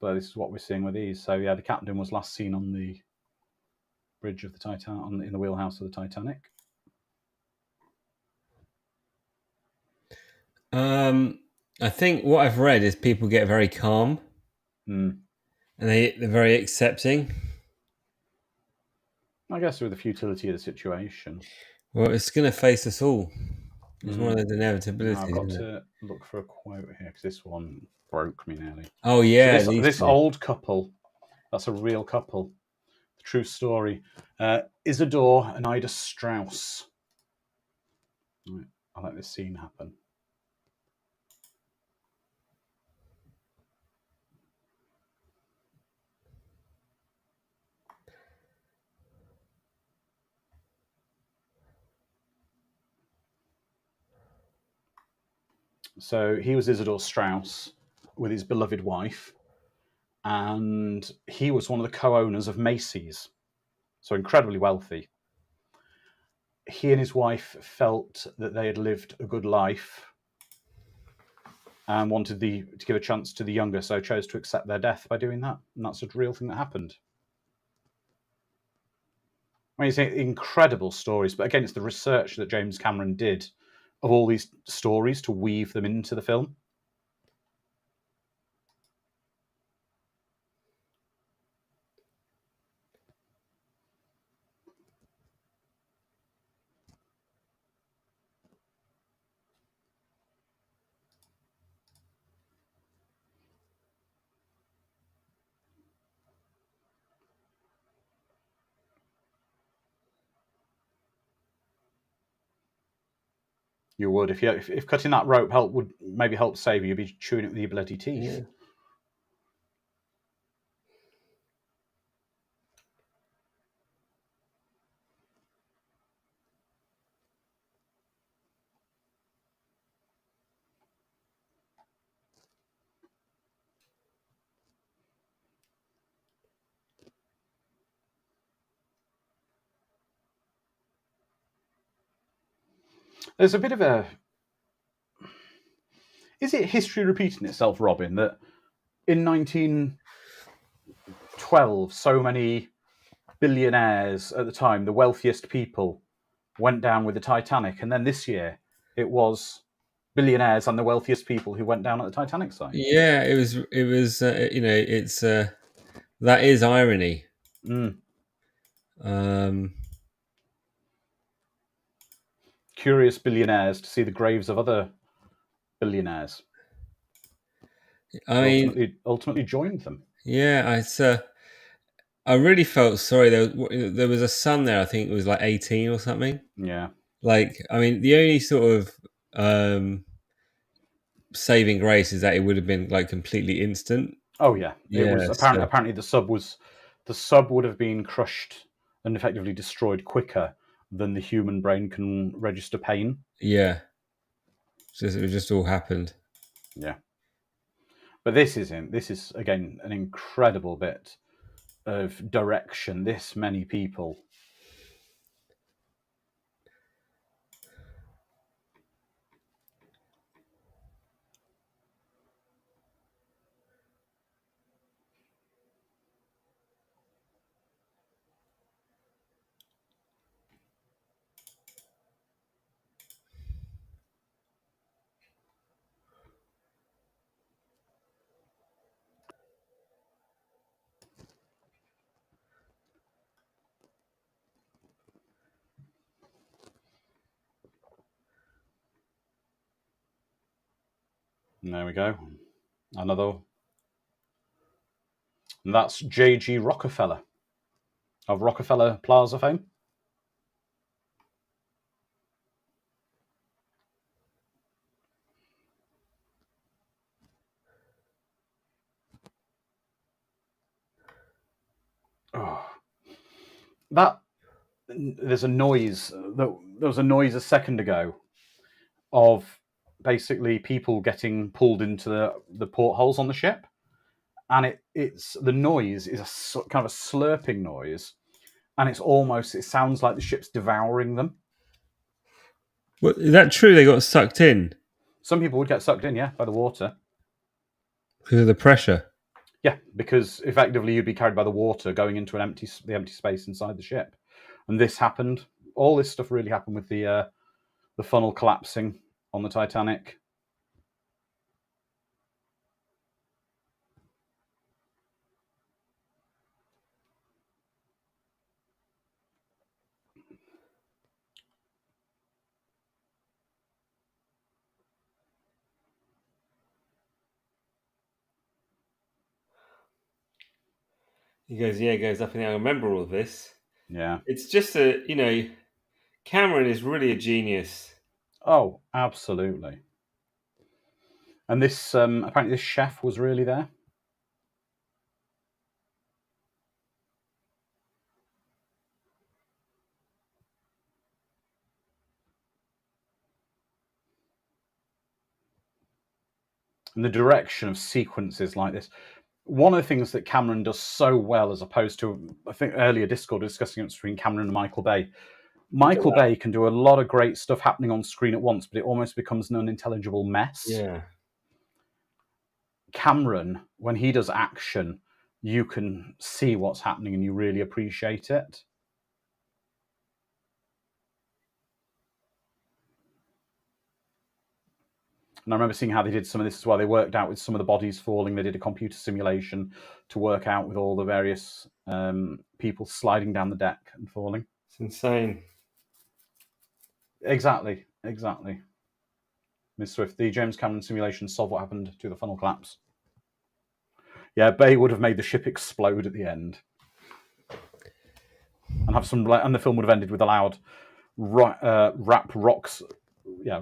But this is what we're seeing with these. So yeah, the captain was last seen on the bridge of the Titanic, in the wheelhouse of the Titanic. I think what I've read is people get very calm, and they're very accepting. I guess with the futility of the situation. Well, it's going to face us all. It's one of those inevitabilities. I've got to look for a quote here because this one broke me nearly. Oh yeah, so this old couple, that's a real couple. The true story. Isidore and Ida Strauss. Right, I'll let this scene happen. So he was Isidore Strauss with his beloved wife, and he was one of the co-owners of Macy's, so incredibly wealthy. He and his wife felt that they had lived a good life and wanted to give a chance to the younger, so chose to accept their death by doing that. And that's a real thing that happened. I mean, it's incredible stories, but again, it's the research that James Cameron did of all these stories to weave them into the film. You would if cutting that rope would maybe help save you. You'd be chewing it with your bloody teeth. Yeah. There's a bit of a. Is it history repeating itself, Robin? That in 1912, so many billionaires at the time, the wealthiest people, went down with the Titanic, and then this year it was billionaires and the wealthiest people who went down at the Titanic site. Yeah, it was. It's that is irony. Curious billionaires to see the graves of other billionaires. I mean, ultimately joined them. Yeah, I really felt sorry. There was a son there. I think it was like 18 or something. Yeah. Like, I mean, the only sort of saving grace is that it would have been like completely instant. Oh yeah, it was So, apparently the sub would have been crushed and effectively destroyed quicker than the human brain can register pain. yeah, it just all happened. Yeah, but this is again an incredible bit of direction. This many people. And there we go. Another. And that's J.G. Rockefeller of Rockefeller Plaza fame. Oh. There's a noise. There was a noise a second ago of basically people getting pulled into the portholes on the ship, and it's the noise is a kind of a slurping noise, and it sounds like the ship's devouring them. Well, is that true? They got sucked in Some people would get sucked in, yeah, by the water. because of the pressure. Yeah, because effectively you'd be carried by the water going into the empty space inside the ship, and this happened. All this stuff really happened with the funnel collapsing on the Titanic. He goes up and down. I remember all this. Yeah. It's just Cameron is really a genius. Oh, absolutely. And this apparently this chef was really there. And the direction of sequences like this. One of the things that Cameron does so well, as opposed to, I think earlier Discord discussing it between Cameron and Michael Bay. Michael Bay can do a lot of great stuff happening on screen at once, but it almost becomes an unintelligible mess. Yeah. Cameron, when he does action, you can see what's happening and you really appreciate it. And I remember seeing how they did some of this as well. They worked out with some of the bodies falling. They did a computer simulation to work out with all the various people sliding down the deck and falling. It's insane. Exactly. Ms. Swift, the James Cameron simulation solved what happened to the funnel collapse. Yeah, Bay would have made the ship explode at the end. And the film would have ended with a loud rap rocks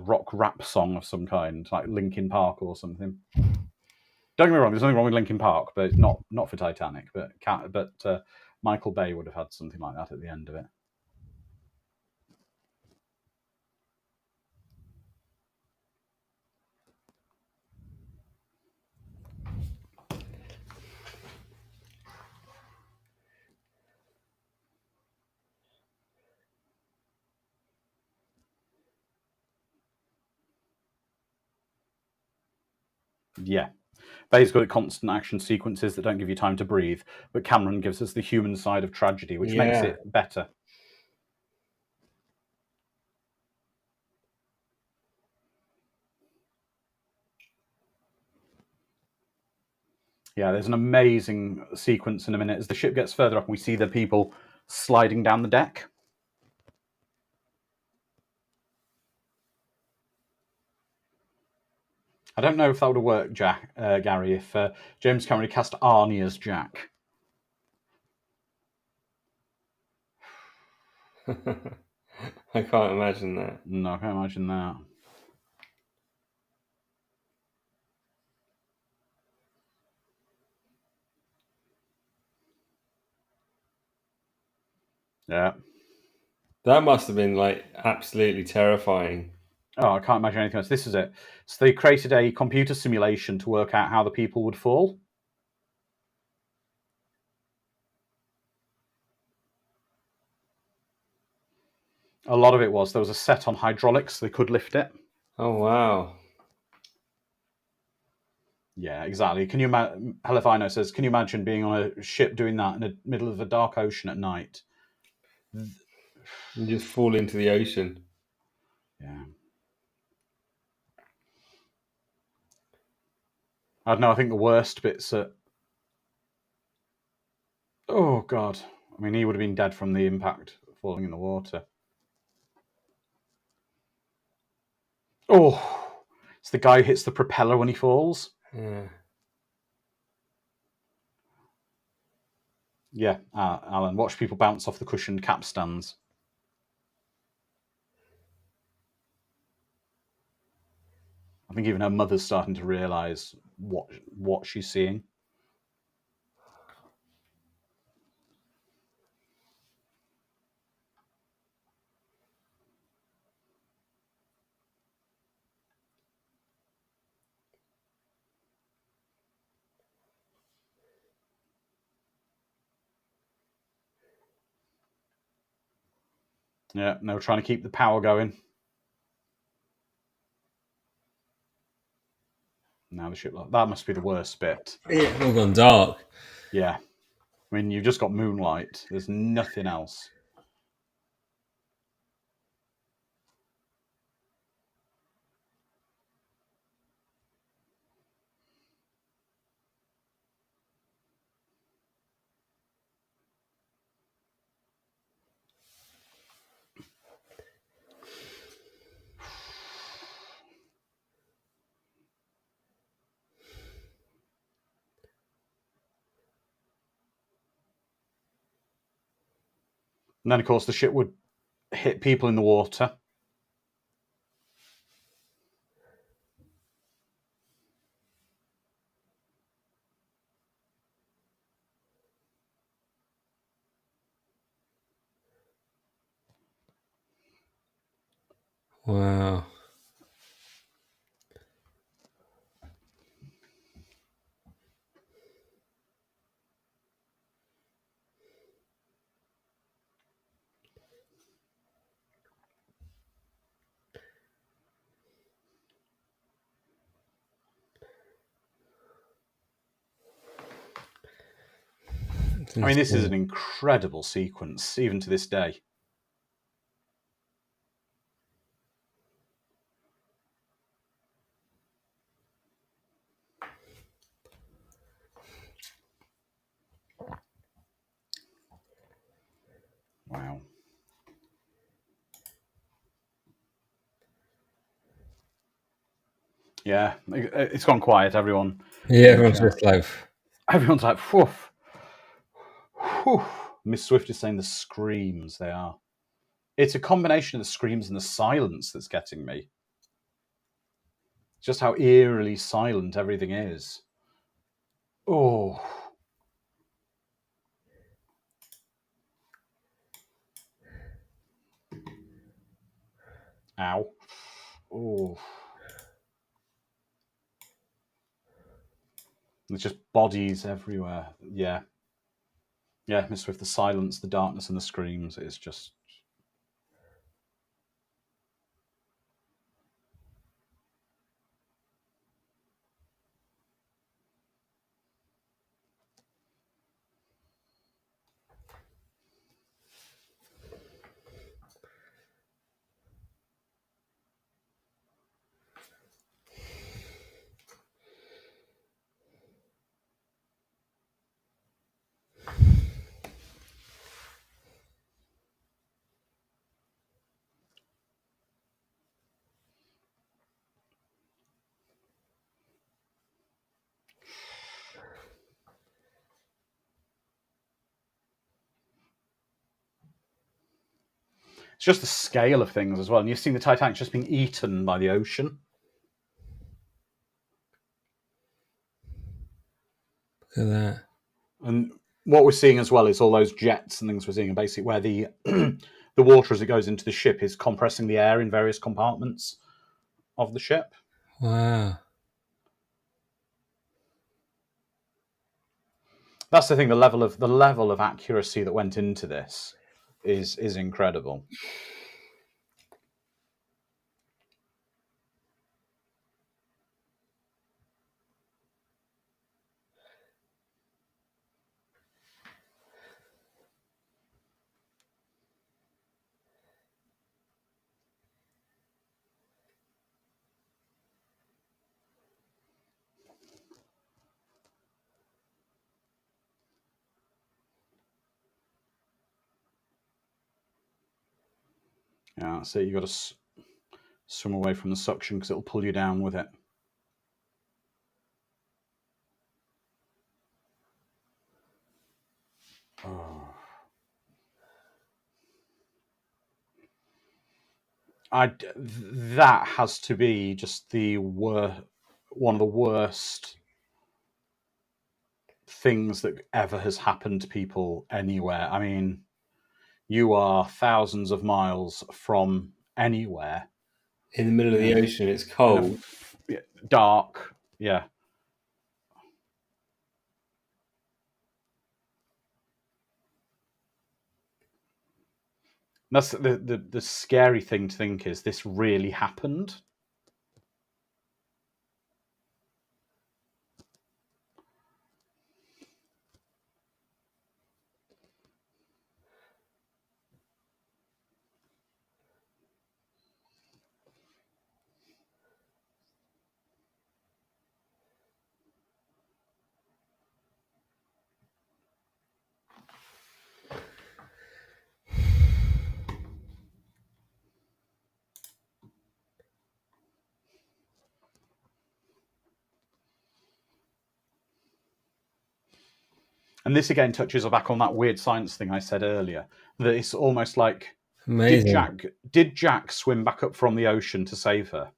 rock rap song of some kind, like Linkin Park or something. Don't get me wrong, there's nothing wrong with Linkin Park, but it's not for Titanic. But Michael Bay would have had something like that at the end of it. Yeah. Bay's good at constant action sequences that don't give you time to breathe, but Cameron gives us the human side of tragedy, which makes it better. Yeah, there's an amazing sequence in a minute as the ship gets further up and we see the people sliding down the deck. I don't know if that would have worked, Gary, if James Cameron cast Arnie as Jack. I can't imagine that. No, I can't imagine that. Yeah. That must have been like absolutely terrifying. Oh, I can't imagine anything else. This is it. So they created a computer simulation to work out how the people would fall. A lot of it was there was a set on hydraulics, they could lift it. Oh, wow. Yeah, exactly. Can you imagine? Helifino says, "Can you imagine being on a ship doing that in the middle of a dark ocean at night?" You just fall into the ocean. Yeah. I don't know. I think the worst bits are. Oh God! I mean, he would have been dead from the impact falling in the water. Oh, it's the guy who hits the propeller when he falls. Yeah. Yeah, Alan, watch people bounce off the cushioned capstans. I think even her mother's starting to realise what she's seeing. Yeah, no, trying to keep the power going. Now the ship, that must be the worst bit. It's all gone dark. Yeah. I mean, you've just got moonlight. There's nothing else. And then, of course, the ship would hit people in the water. Wow. I mean, this is an incredible sequence, even to this day. Wow. Yeah, it's gone quiet, everyone. Yeah, everyone's just like... Everyone's like, whoof. Whew. Miss Swift is saying the screams they are. It's a combination of the screams and the silence that's getting me. Just how eerily silent everything is. Oh. Ow. Oh. There's just bodies everywhere. Yeah. Yeah, Miss Swift, the silence, the darkness, and the screams is just... It's just the scale of things as well. And you've seen the Titanic just being eaten by the ocean. Look at that. And what we're seeing as well is all those jets and things we're seeing, and basically where the the water as it goes into the ship is compressing the air in various compartments of the ship. Wow. That's the thing. The level of accuracy that went into this is incredible. Yeah, so you got to swim away from the suction because it'll pull you down with it. Oh. That has to be just one of the worst things that ever has happened to people anywhere. I mean, you are thousands of miles from anywhere. In the middle of the ocean, it's cold. Dark, yeah. That's the scary thing to think is this really happened. And this again touches back on that weird science thing I said earlier. That it's almost like, Amazing. did Jack swim back up from the ocean to save her?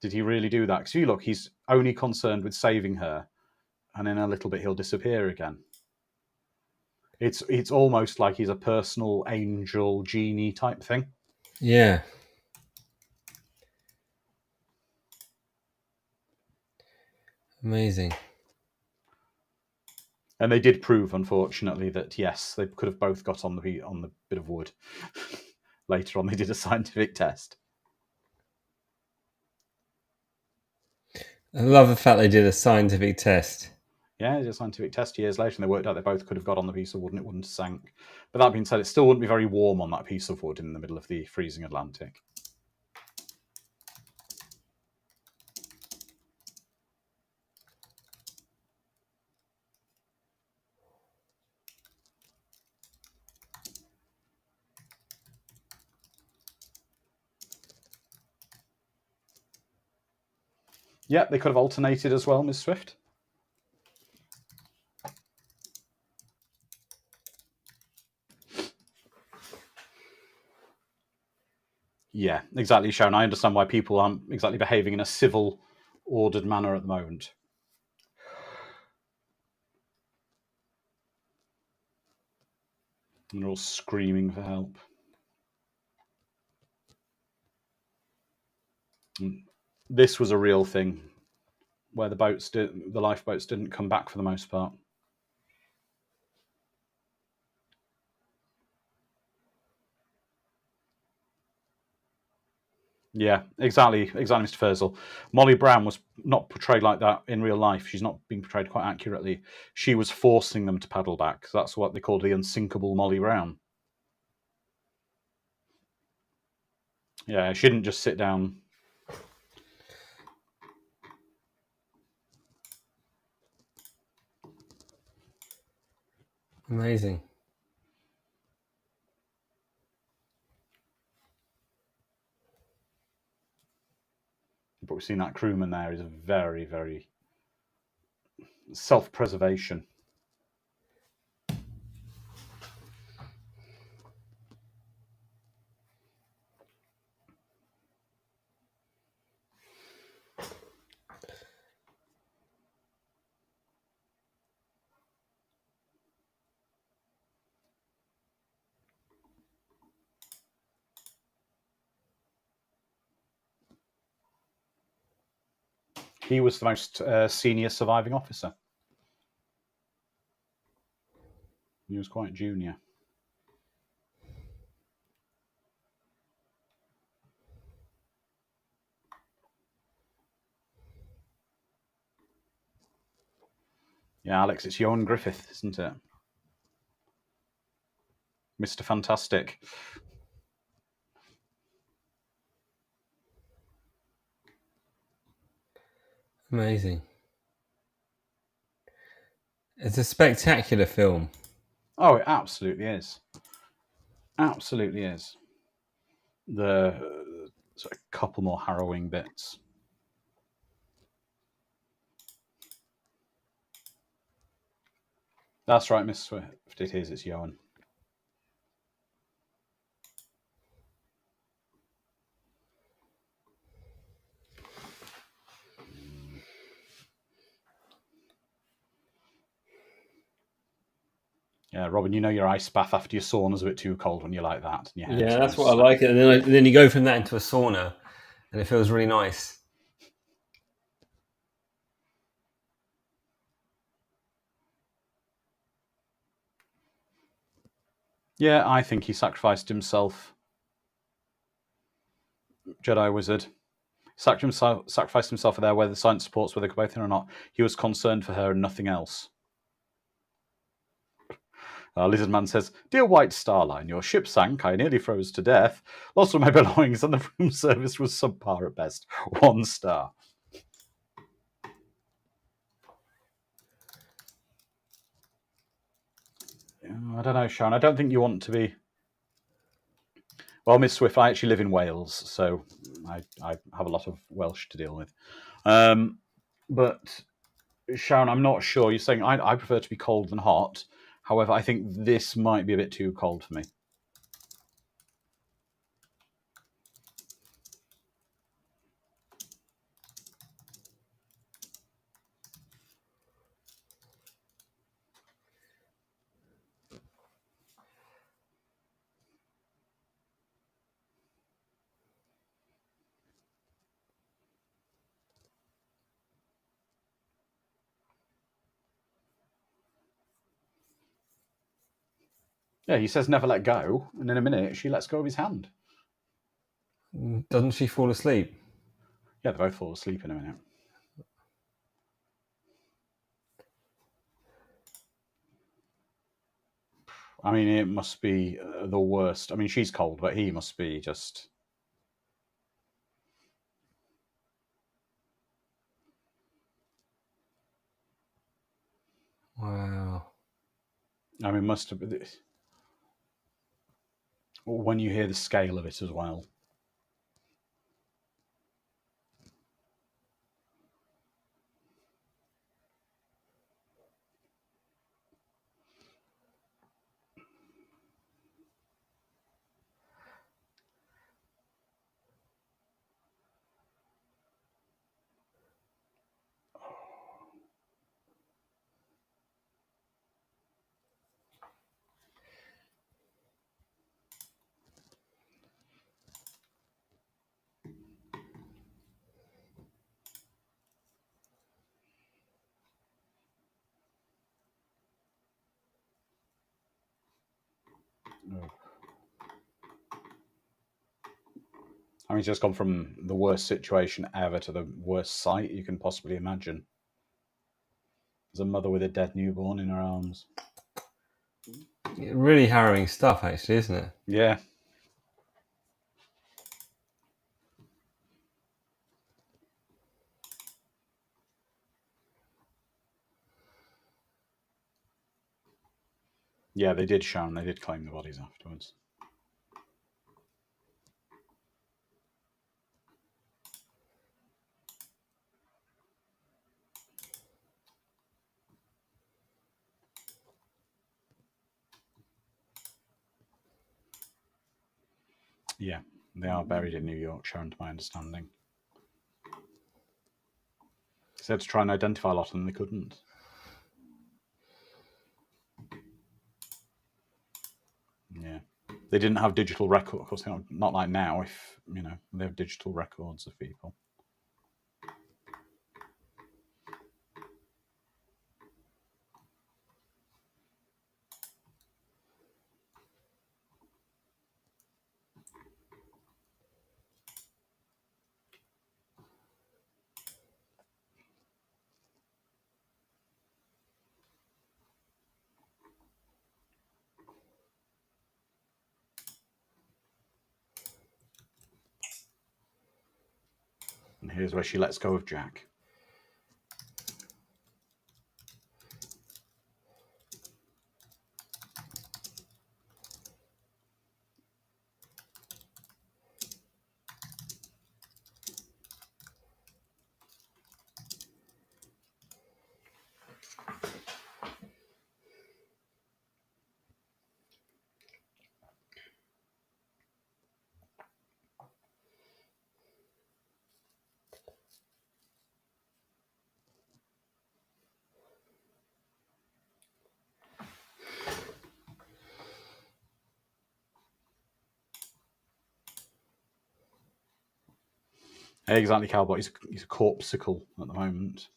Did he really do that? Because if you look, he's only concerned with saving her, and in a little bit he'll disappear again. It's almost like he's a personal angel genie type thing. Yeah. Amazing. And they did prove, unfortunately, that yes, they could have both got on the bit of wood. Later on, they did a scientific test. I love the fact they did a scientific test. Yeah, they did a scientific test years later, and they worked out they both could have got on the piece of wood and it wouldn't have sank. But that being said, it still wouldn't be very warm on that piece of wood in the middle of the freezing Atlantic. Yeah, they could have alternated as well, Ms. Swift. Yeah, exactly, Sharon. I understand why people aren't exactly behaving in a civil, ordered manner at the moment. And they're all screaming for help. And this was a real thing, where the lifeboats didn't come back for the most part. Yeah, exactly, Mr. Furzel. Molly Brown was not portrayed like that in real life. She's not being portrayed quite accurately. She was forcing them to paddle back. So that's what they called the unsinkable Molly Brown. Yeah, she didn't just sit down. Amazing. But we've seen that crewman there is very, very self-preservation. He was the most senior surviving officer. He was quite junior. Yeah, Alex, it's Ioan Griffith, isn't it? Mr. Fantastic. Amazing. It's a spectacular film. Oh, it absolutely is. Absolutely is. The sort of couple more harrowing bits. That's right, Miss Swift. It is. It's Ioan. Yeah, Robin, you know your ice bath after your sauna's a bit too cold when you like that. Yeah, that's what I like. And then you go from that into a sauna, and it feels really nice. Yeah, I think he sacrificed himself. Jedi Wizard. Sacrificed himself for there, whether the science supports whether they go both in or not. He was concerned for her and nothing else. Lizard Man says, "Dear White Star Line, your ship sank. I nearly froze to death. Lost all my belongings, and the room service was subpar at best. 1 star." I don't know, Sean. I don't think you want to be. Well, Miss Swift, I actually live in Wales, so I have a lot of Welsh to deal with. But Sharon, I'm not sure. You're saying I prefer to be cold than hot. However, I think this might be a bit too cold for me. Yeah, he says never let go, and in a minute she lets go of his hand. Doesn't she fall asleep? Yeah, they both fall asleep in a minute. I mean, it must be the worst. I mean, she's cold, but he must be just. Wow. I mean, must have been. When you hear the scale of it as well. I mean, it's just gone from the worst situation ever to the worst sight you can possibly imagine. There's a mother with a dead newborn in her arms. Really harrowing stuff, actually, isn't it? Yeah. Yeah, they did show them. They did claim the bodies afterwards. Yeah, they are buried in New York, Sharon, to my understanding. They said to try and identify a lot of them, they couldn't. Yeah. They didn't have digital record. Of course, not like now. If they have digital records of people. And here's where she lets go of Jack. Exactly, Cowboy. He's a corpsicle at the moment.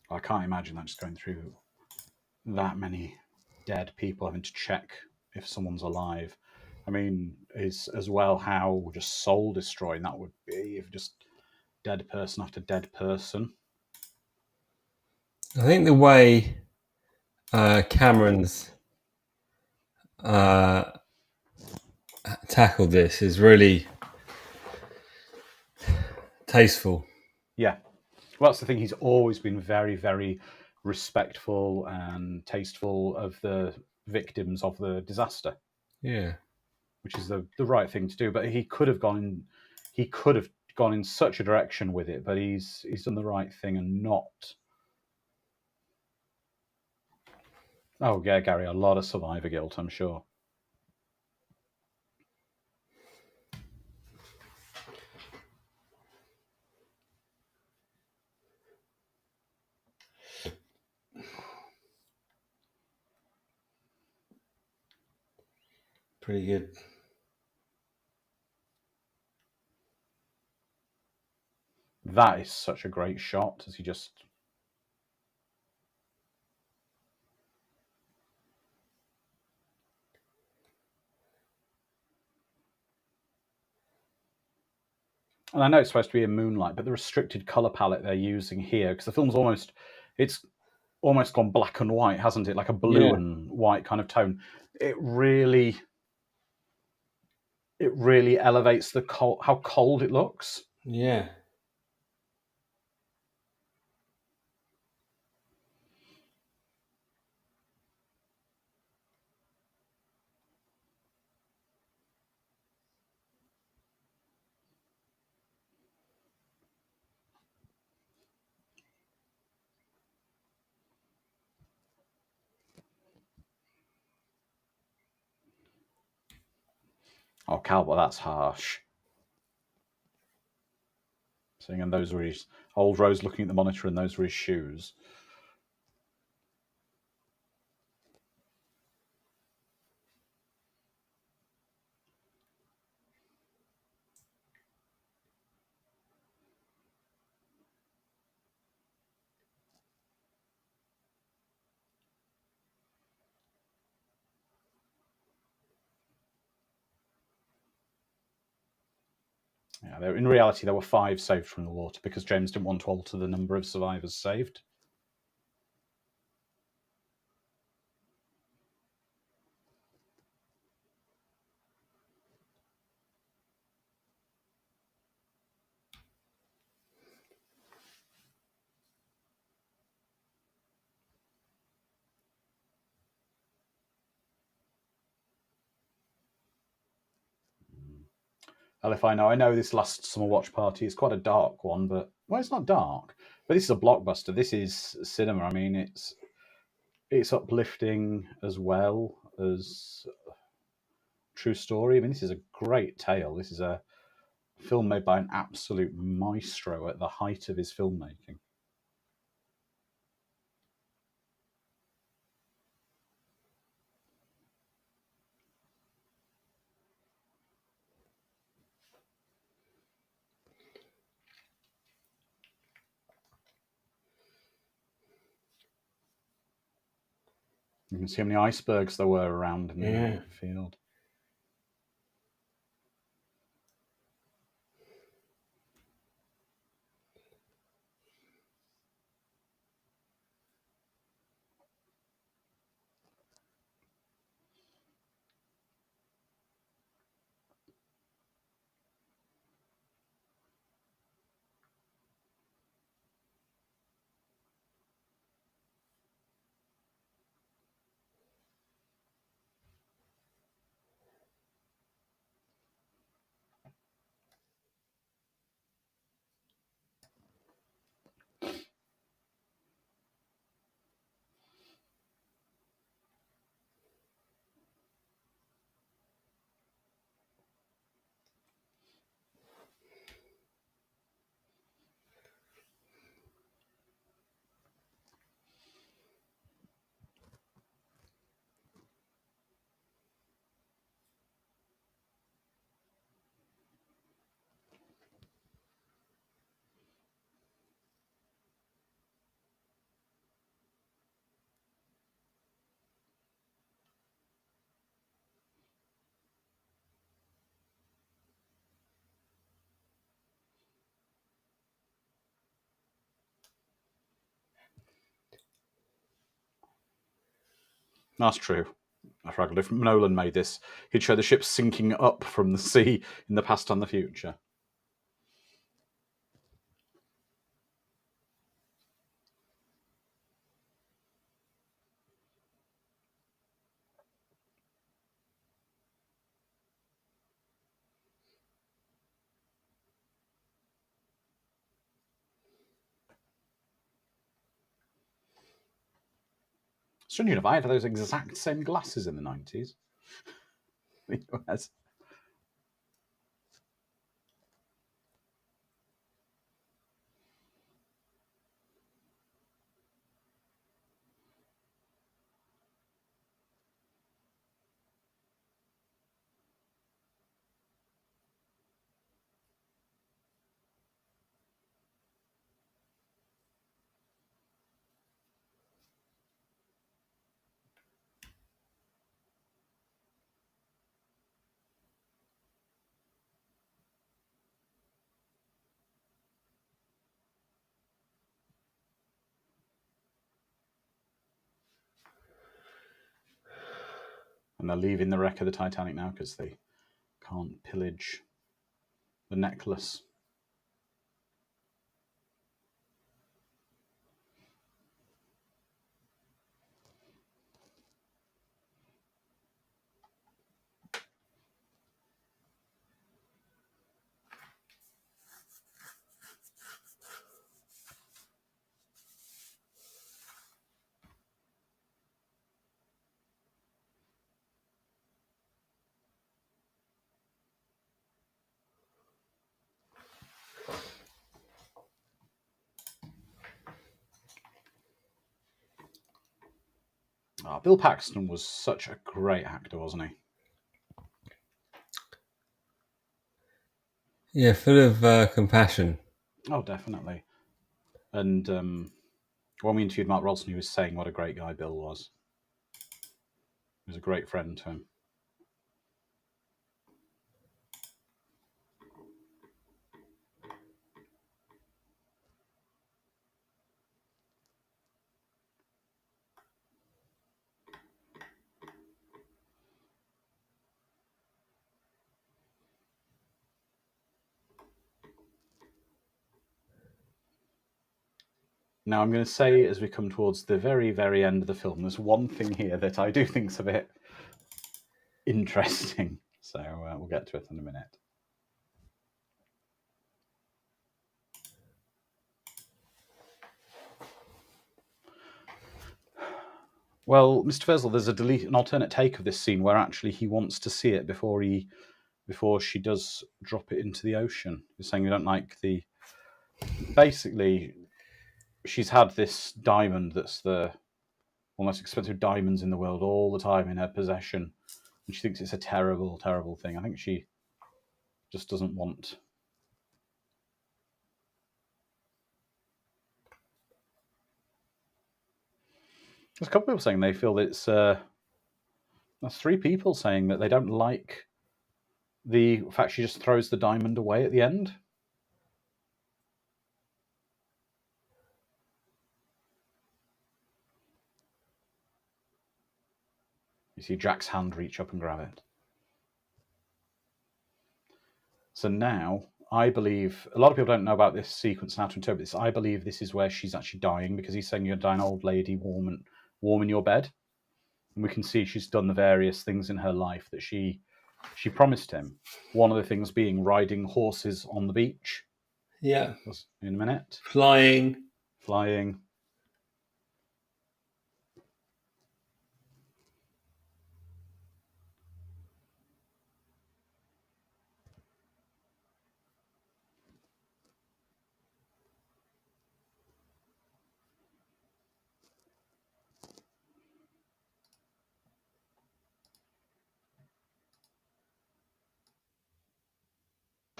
I can't imagine that just going through that many dead people, having to check if someone's alive. I mean, is as well how just soul destroying that would be if just dead person after dead person. I think the way Cameron's tackled this is really tasteful. Yeah. Well, that's the thing. He's always been very, very respectful and tasteful of the victims of the disaster. Yeah. Which is the right thing to do. But he could have gone in such a direction with it, but he's done the right thing and not. Oh yeah, Gary, a lot of survivor guilt, I'm sure. Pretty good. That is such a great shot as he just. And I know it's supposed to be in moonlight, but the restricted color palette they're using here, because the film's it's almost gone black and white, hasn't it? Like a blue and white kind of tone. It really elevates how cold it looks. Yeah. Oh, Cowboy, that's harsh. Seeing, and those were his old Rose looking at the monitor, and those were his shoes. Yeah, in reality, there were 5 saved from the water because James didn't want to alter the number of survivors saved. Well, if I know this last summer watch party is quite a dark one, but well, it's not dark, but this is a blockbuster. This is cinema. I mean, it's uplifting as well as true story. I mean, this is a great tale. This is a film made by an absolute maestro at the height of his filmmaking. You can see how many icebergs there were around in the field. That's true. I forgot if Nolan made this, he'd show the ship sinking up from the sea in the past and the future. Strange enough, I had those exact same glasses in the 90s. And they're leaving the wreck of the Titanic now because they can't pillage the necklace. Oh, Bill Paxton was such a great actor, wasn't he? Yeah, full of compassion. Oh, definitely. And when we interviewed Mark Rolson, he was saying what a great guy Bill was. He was a great friend to him. Now, I'm going to say, as we come towards the very, very end of the film, there's one thing here that I do think's a bit interesting. So we'll get to it in a minute. Well, Mr. Fuzzle, there's an alternate take of this scene where actually he wants to see it before she does drop it into the ocean. He's saying you don't like the. Basically, she's had this diamond that's the most expensive diamonds in the world all the time in her possession, and she thinks it's a terrible, terrible thing. I think she just doesn't want. There's a couple of people saying they feel that it's. That's 3 people saying that they don't like the fact she just throws the diamond away at the end. You see Jack's hand reach up and grab it. So now, I believe, a lot of people don't know about this sequence and how to interpret this. I believe this is where she's actually dying, because he's saying you're a dying old lady, warm in your bed. And we can see she's done the various things in her life that she promised him. One of the things being riding horses on the beach. Yeah. In a minute. Flying.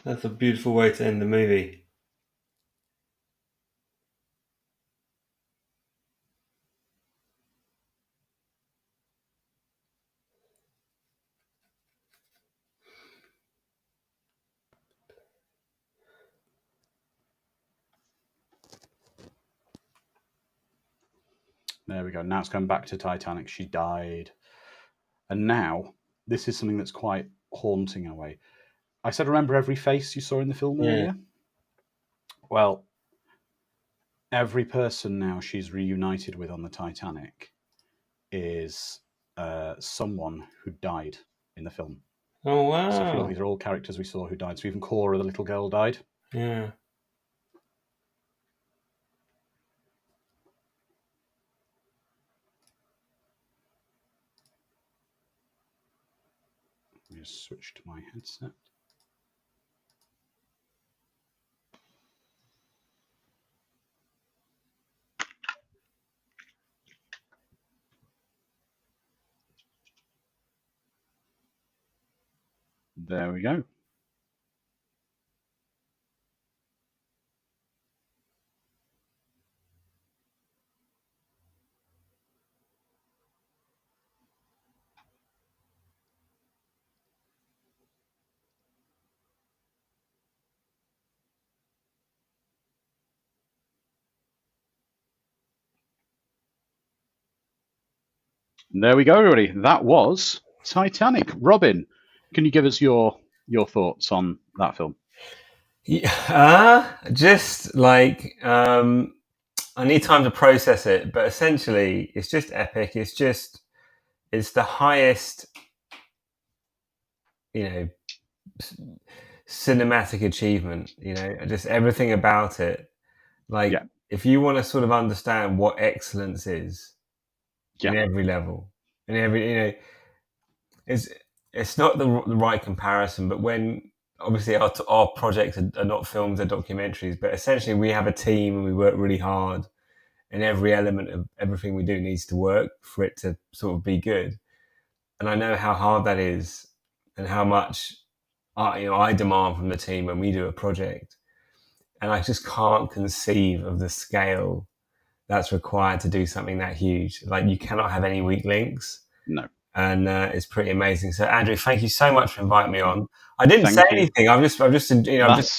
That's a beautiful way to end the movie. There we go. Now it's going back to Titanic. She died. And now, this is something that's quite haunting in a way. I said, remember every face you saw in the film earlier? Well, every person now she's reunited with on the Titanic is someone who died in the film. Oh, wow. So if you look, these are all characters we saw who died. So even Cora, the little girl, died. Yeah. Let me just switch to my headset. There we go. There we go, everybody. That was Titanic. Robin, can you give us your thoughts on that film? Yeah, just like I need time to process it, but essentially, it's just epic. It's the highest, cinematic achievement. Just everything about it. Like, if you want to sort of understand what excellence is in every level, in every, it's not the right comparison. But when obviously our projects are not films, they're documentaries, but essentially we have a team and we work really hard, and every element of everything we do needs to work for it to sort of be good. And I know how hard that is, and how much I demand from the team when we do a project. And I just can't conceive of the scale that's required to do something that huge. Like, you cannot have any weak links. No. And it's pretty amazing. So, Andrew, thank you so much for inviting me on. I didn't say anything. I've just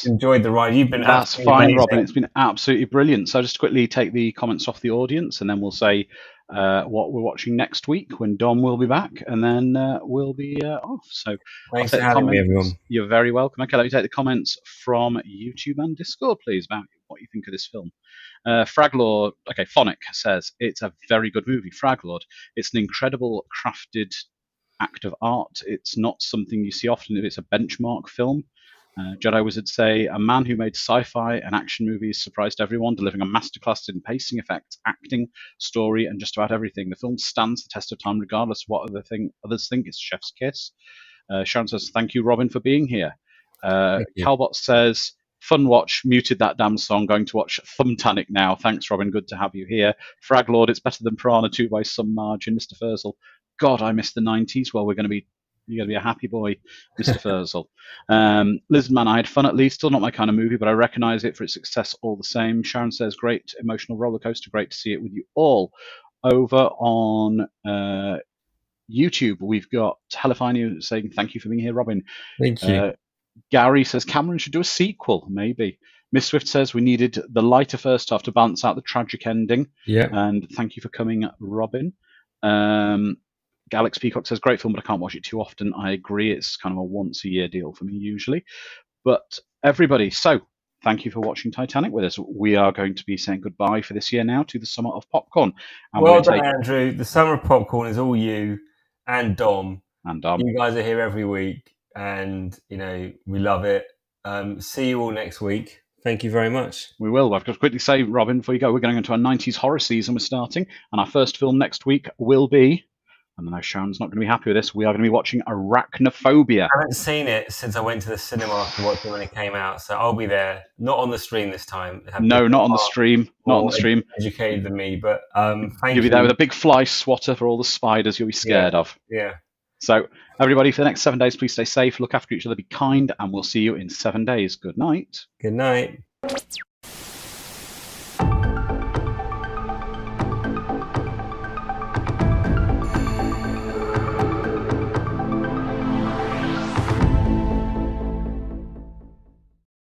enjoyed the ride. You've been absolutely fine, amazing. Robin. It's been absolutely brilliant. So I'll just quickly take the comments off the audience, and then we'll say what we're watching next week when Dom will be back, and then we'll be off. So Thanks for having me, everyone. You're very welcome. Okay, let me take the comments from YouTube and Discord, please, about what you think of this film. Fraglord, okay, Phonic says it's a very good movie. Fraglord, it's an incredible crafted act of art. It's not something you see often. It's a benchmark film. Jedi Wizard say a man who made sci-fi and action movies surprised everyone, delivering a masterclass in pacing, effects, acting, story, and just about everything. The film stands the test of time, regardless of what others think. It's chef's kiss. Sharon says, "Thank you, Robin, for being here." Calbot says, "Fun watch. Muted that damn song. Going to watch Titanic now. Thanks, Robin. Good to have you here." Fraglord, it's better than Piranha 2 by some margin. Mr. Furzel, God, I miss the 90s. Well, you're going to be a happy boy, Mr. Furzel. Lizardman, I had fun at least. Still not my kind of movie, but I recognise it for its success all the same. Sharon says, great emotional roller coaster. Great to see it with you all. Over on YouTube, we've got Telefine saying, thank you for being here, Robin. Thank you. Gary says, Cameron should do a sequel, maybe. Miss Swift says, we needed the lighter first half to balance out the tragic ending. Yeah. And thank you for coming, Robin. Alex Peacock says, great film, but I can't watch it too often. I agree. It's kind of a once-a-year deal for me, usually. But everybody, so thank you for watching Titanic with us. We are going to be saying goodbye for this year now to the Summer of Popcorn. And well done, Andrew. The Summer of Popcorn is all you and Dom. You guys are here every week, and we love it. See you all next week. Thank you very much. We will. I've got to quickly say, Robin, before you go, we're going into our 90s horror season. We're starting, and our first film next week will be, I know Sharon's not going to be happy with this, we are going to be watching Arachnophobia. I haven't seen it since I went to the cinema to watch it when it came out, so I'll be there. Not on the stream this time. No, not on the stream. Not on the stream. Educated than me, but thank you. You'll be there with a big fly swatter for all the spiders you'll be scared of. Yeah. So, everybody, for the next 7 days, please stay safe, look after each other, be kind, and we'll see you in 7 days. Good night. Good night.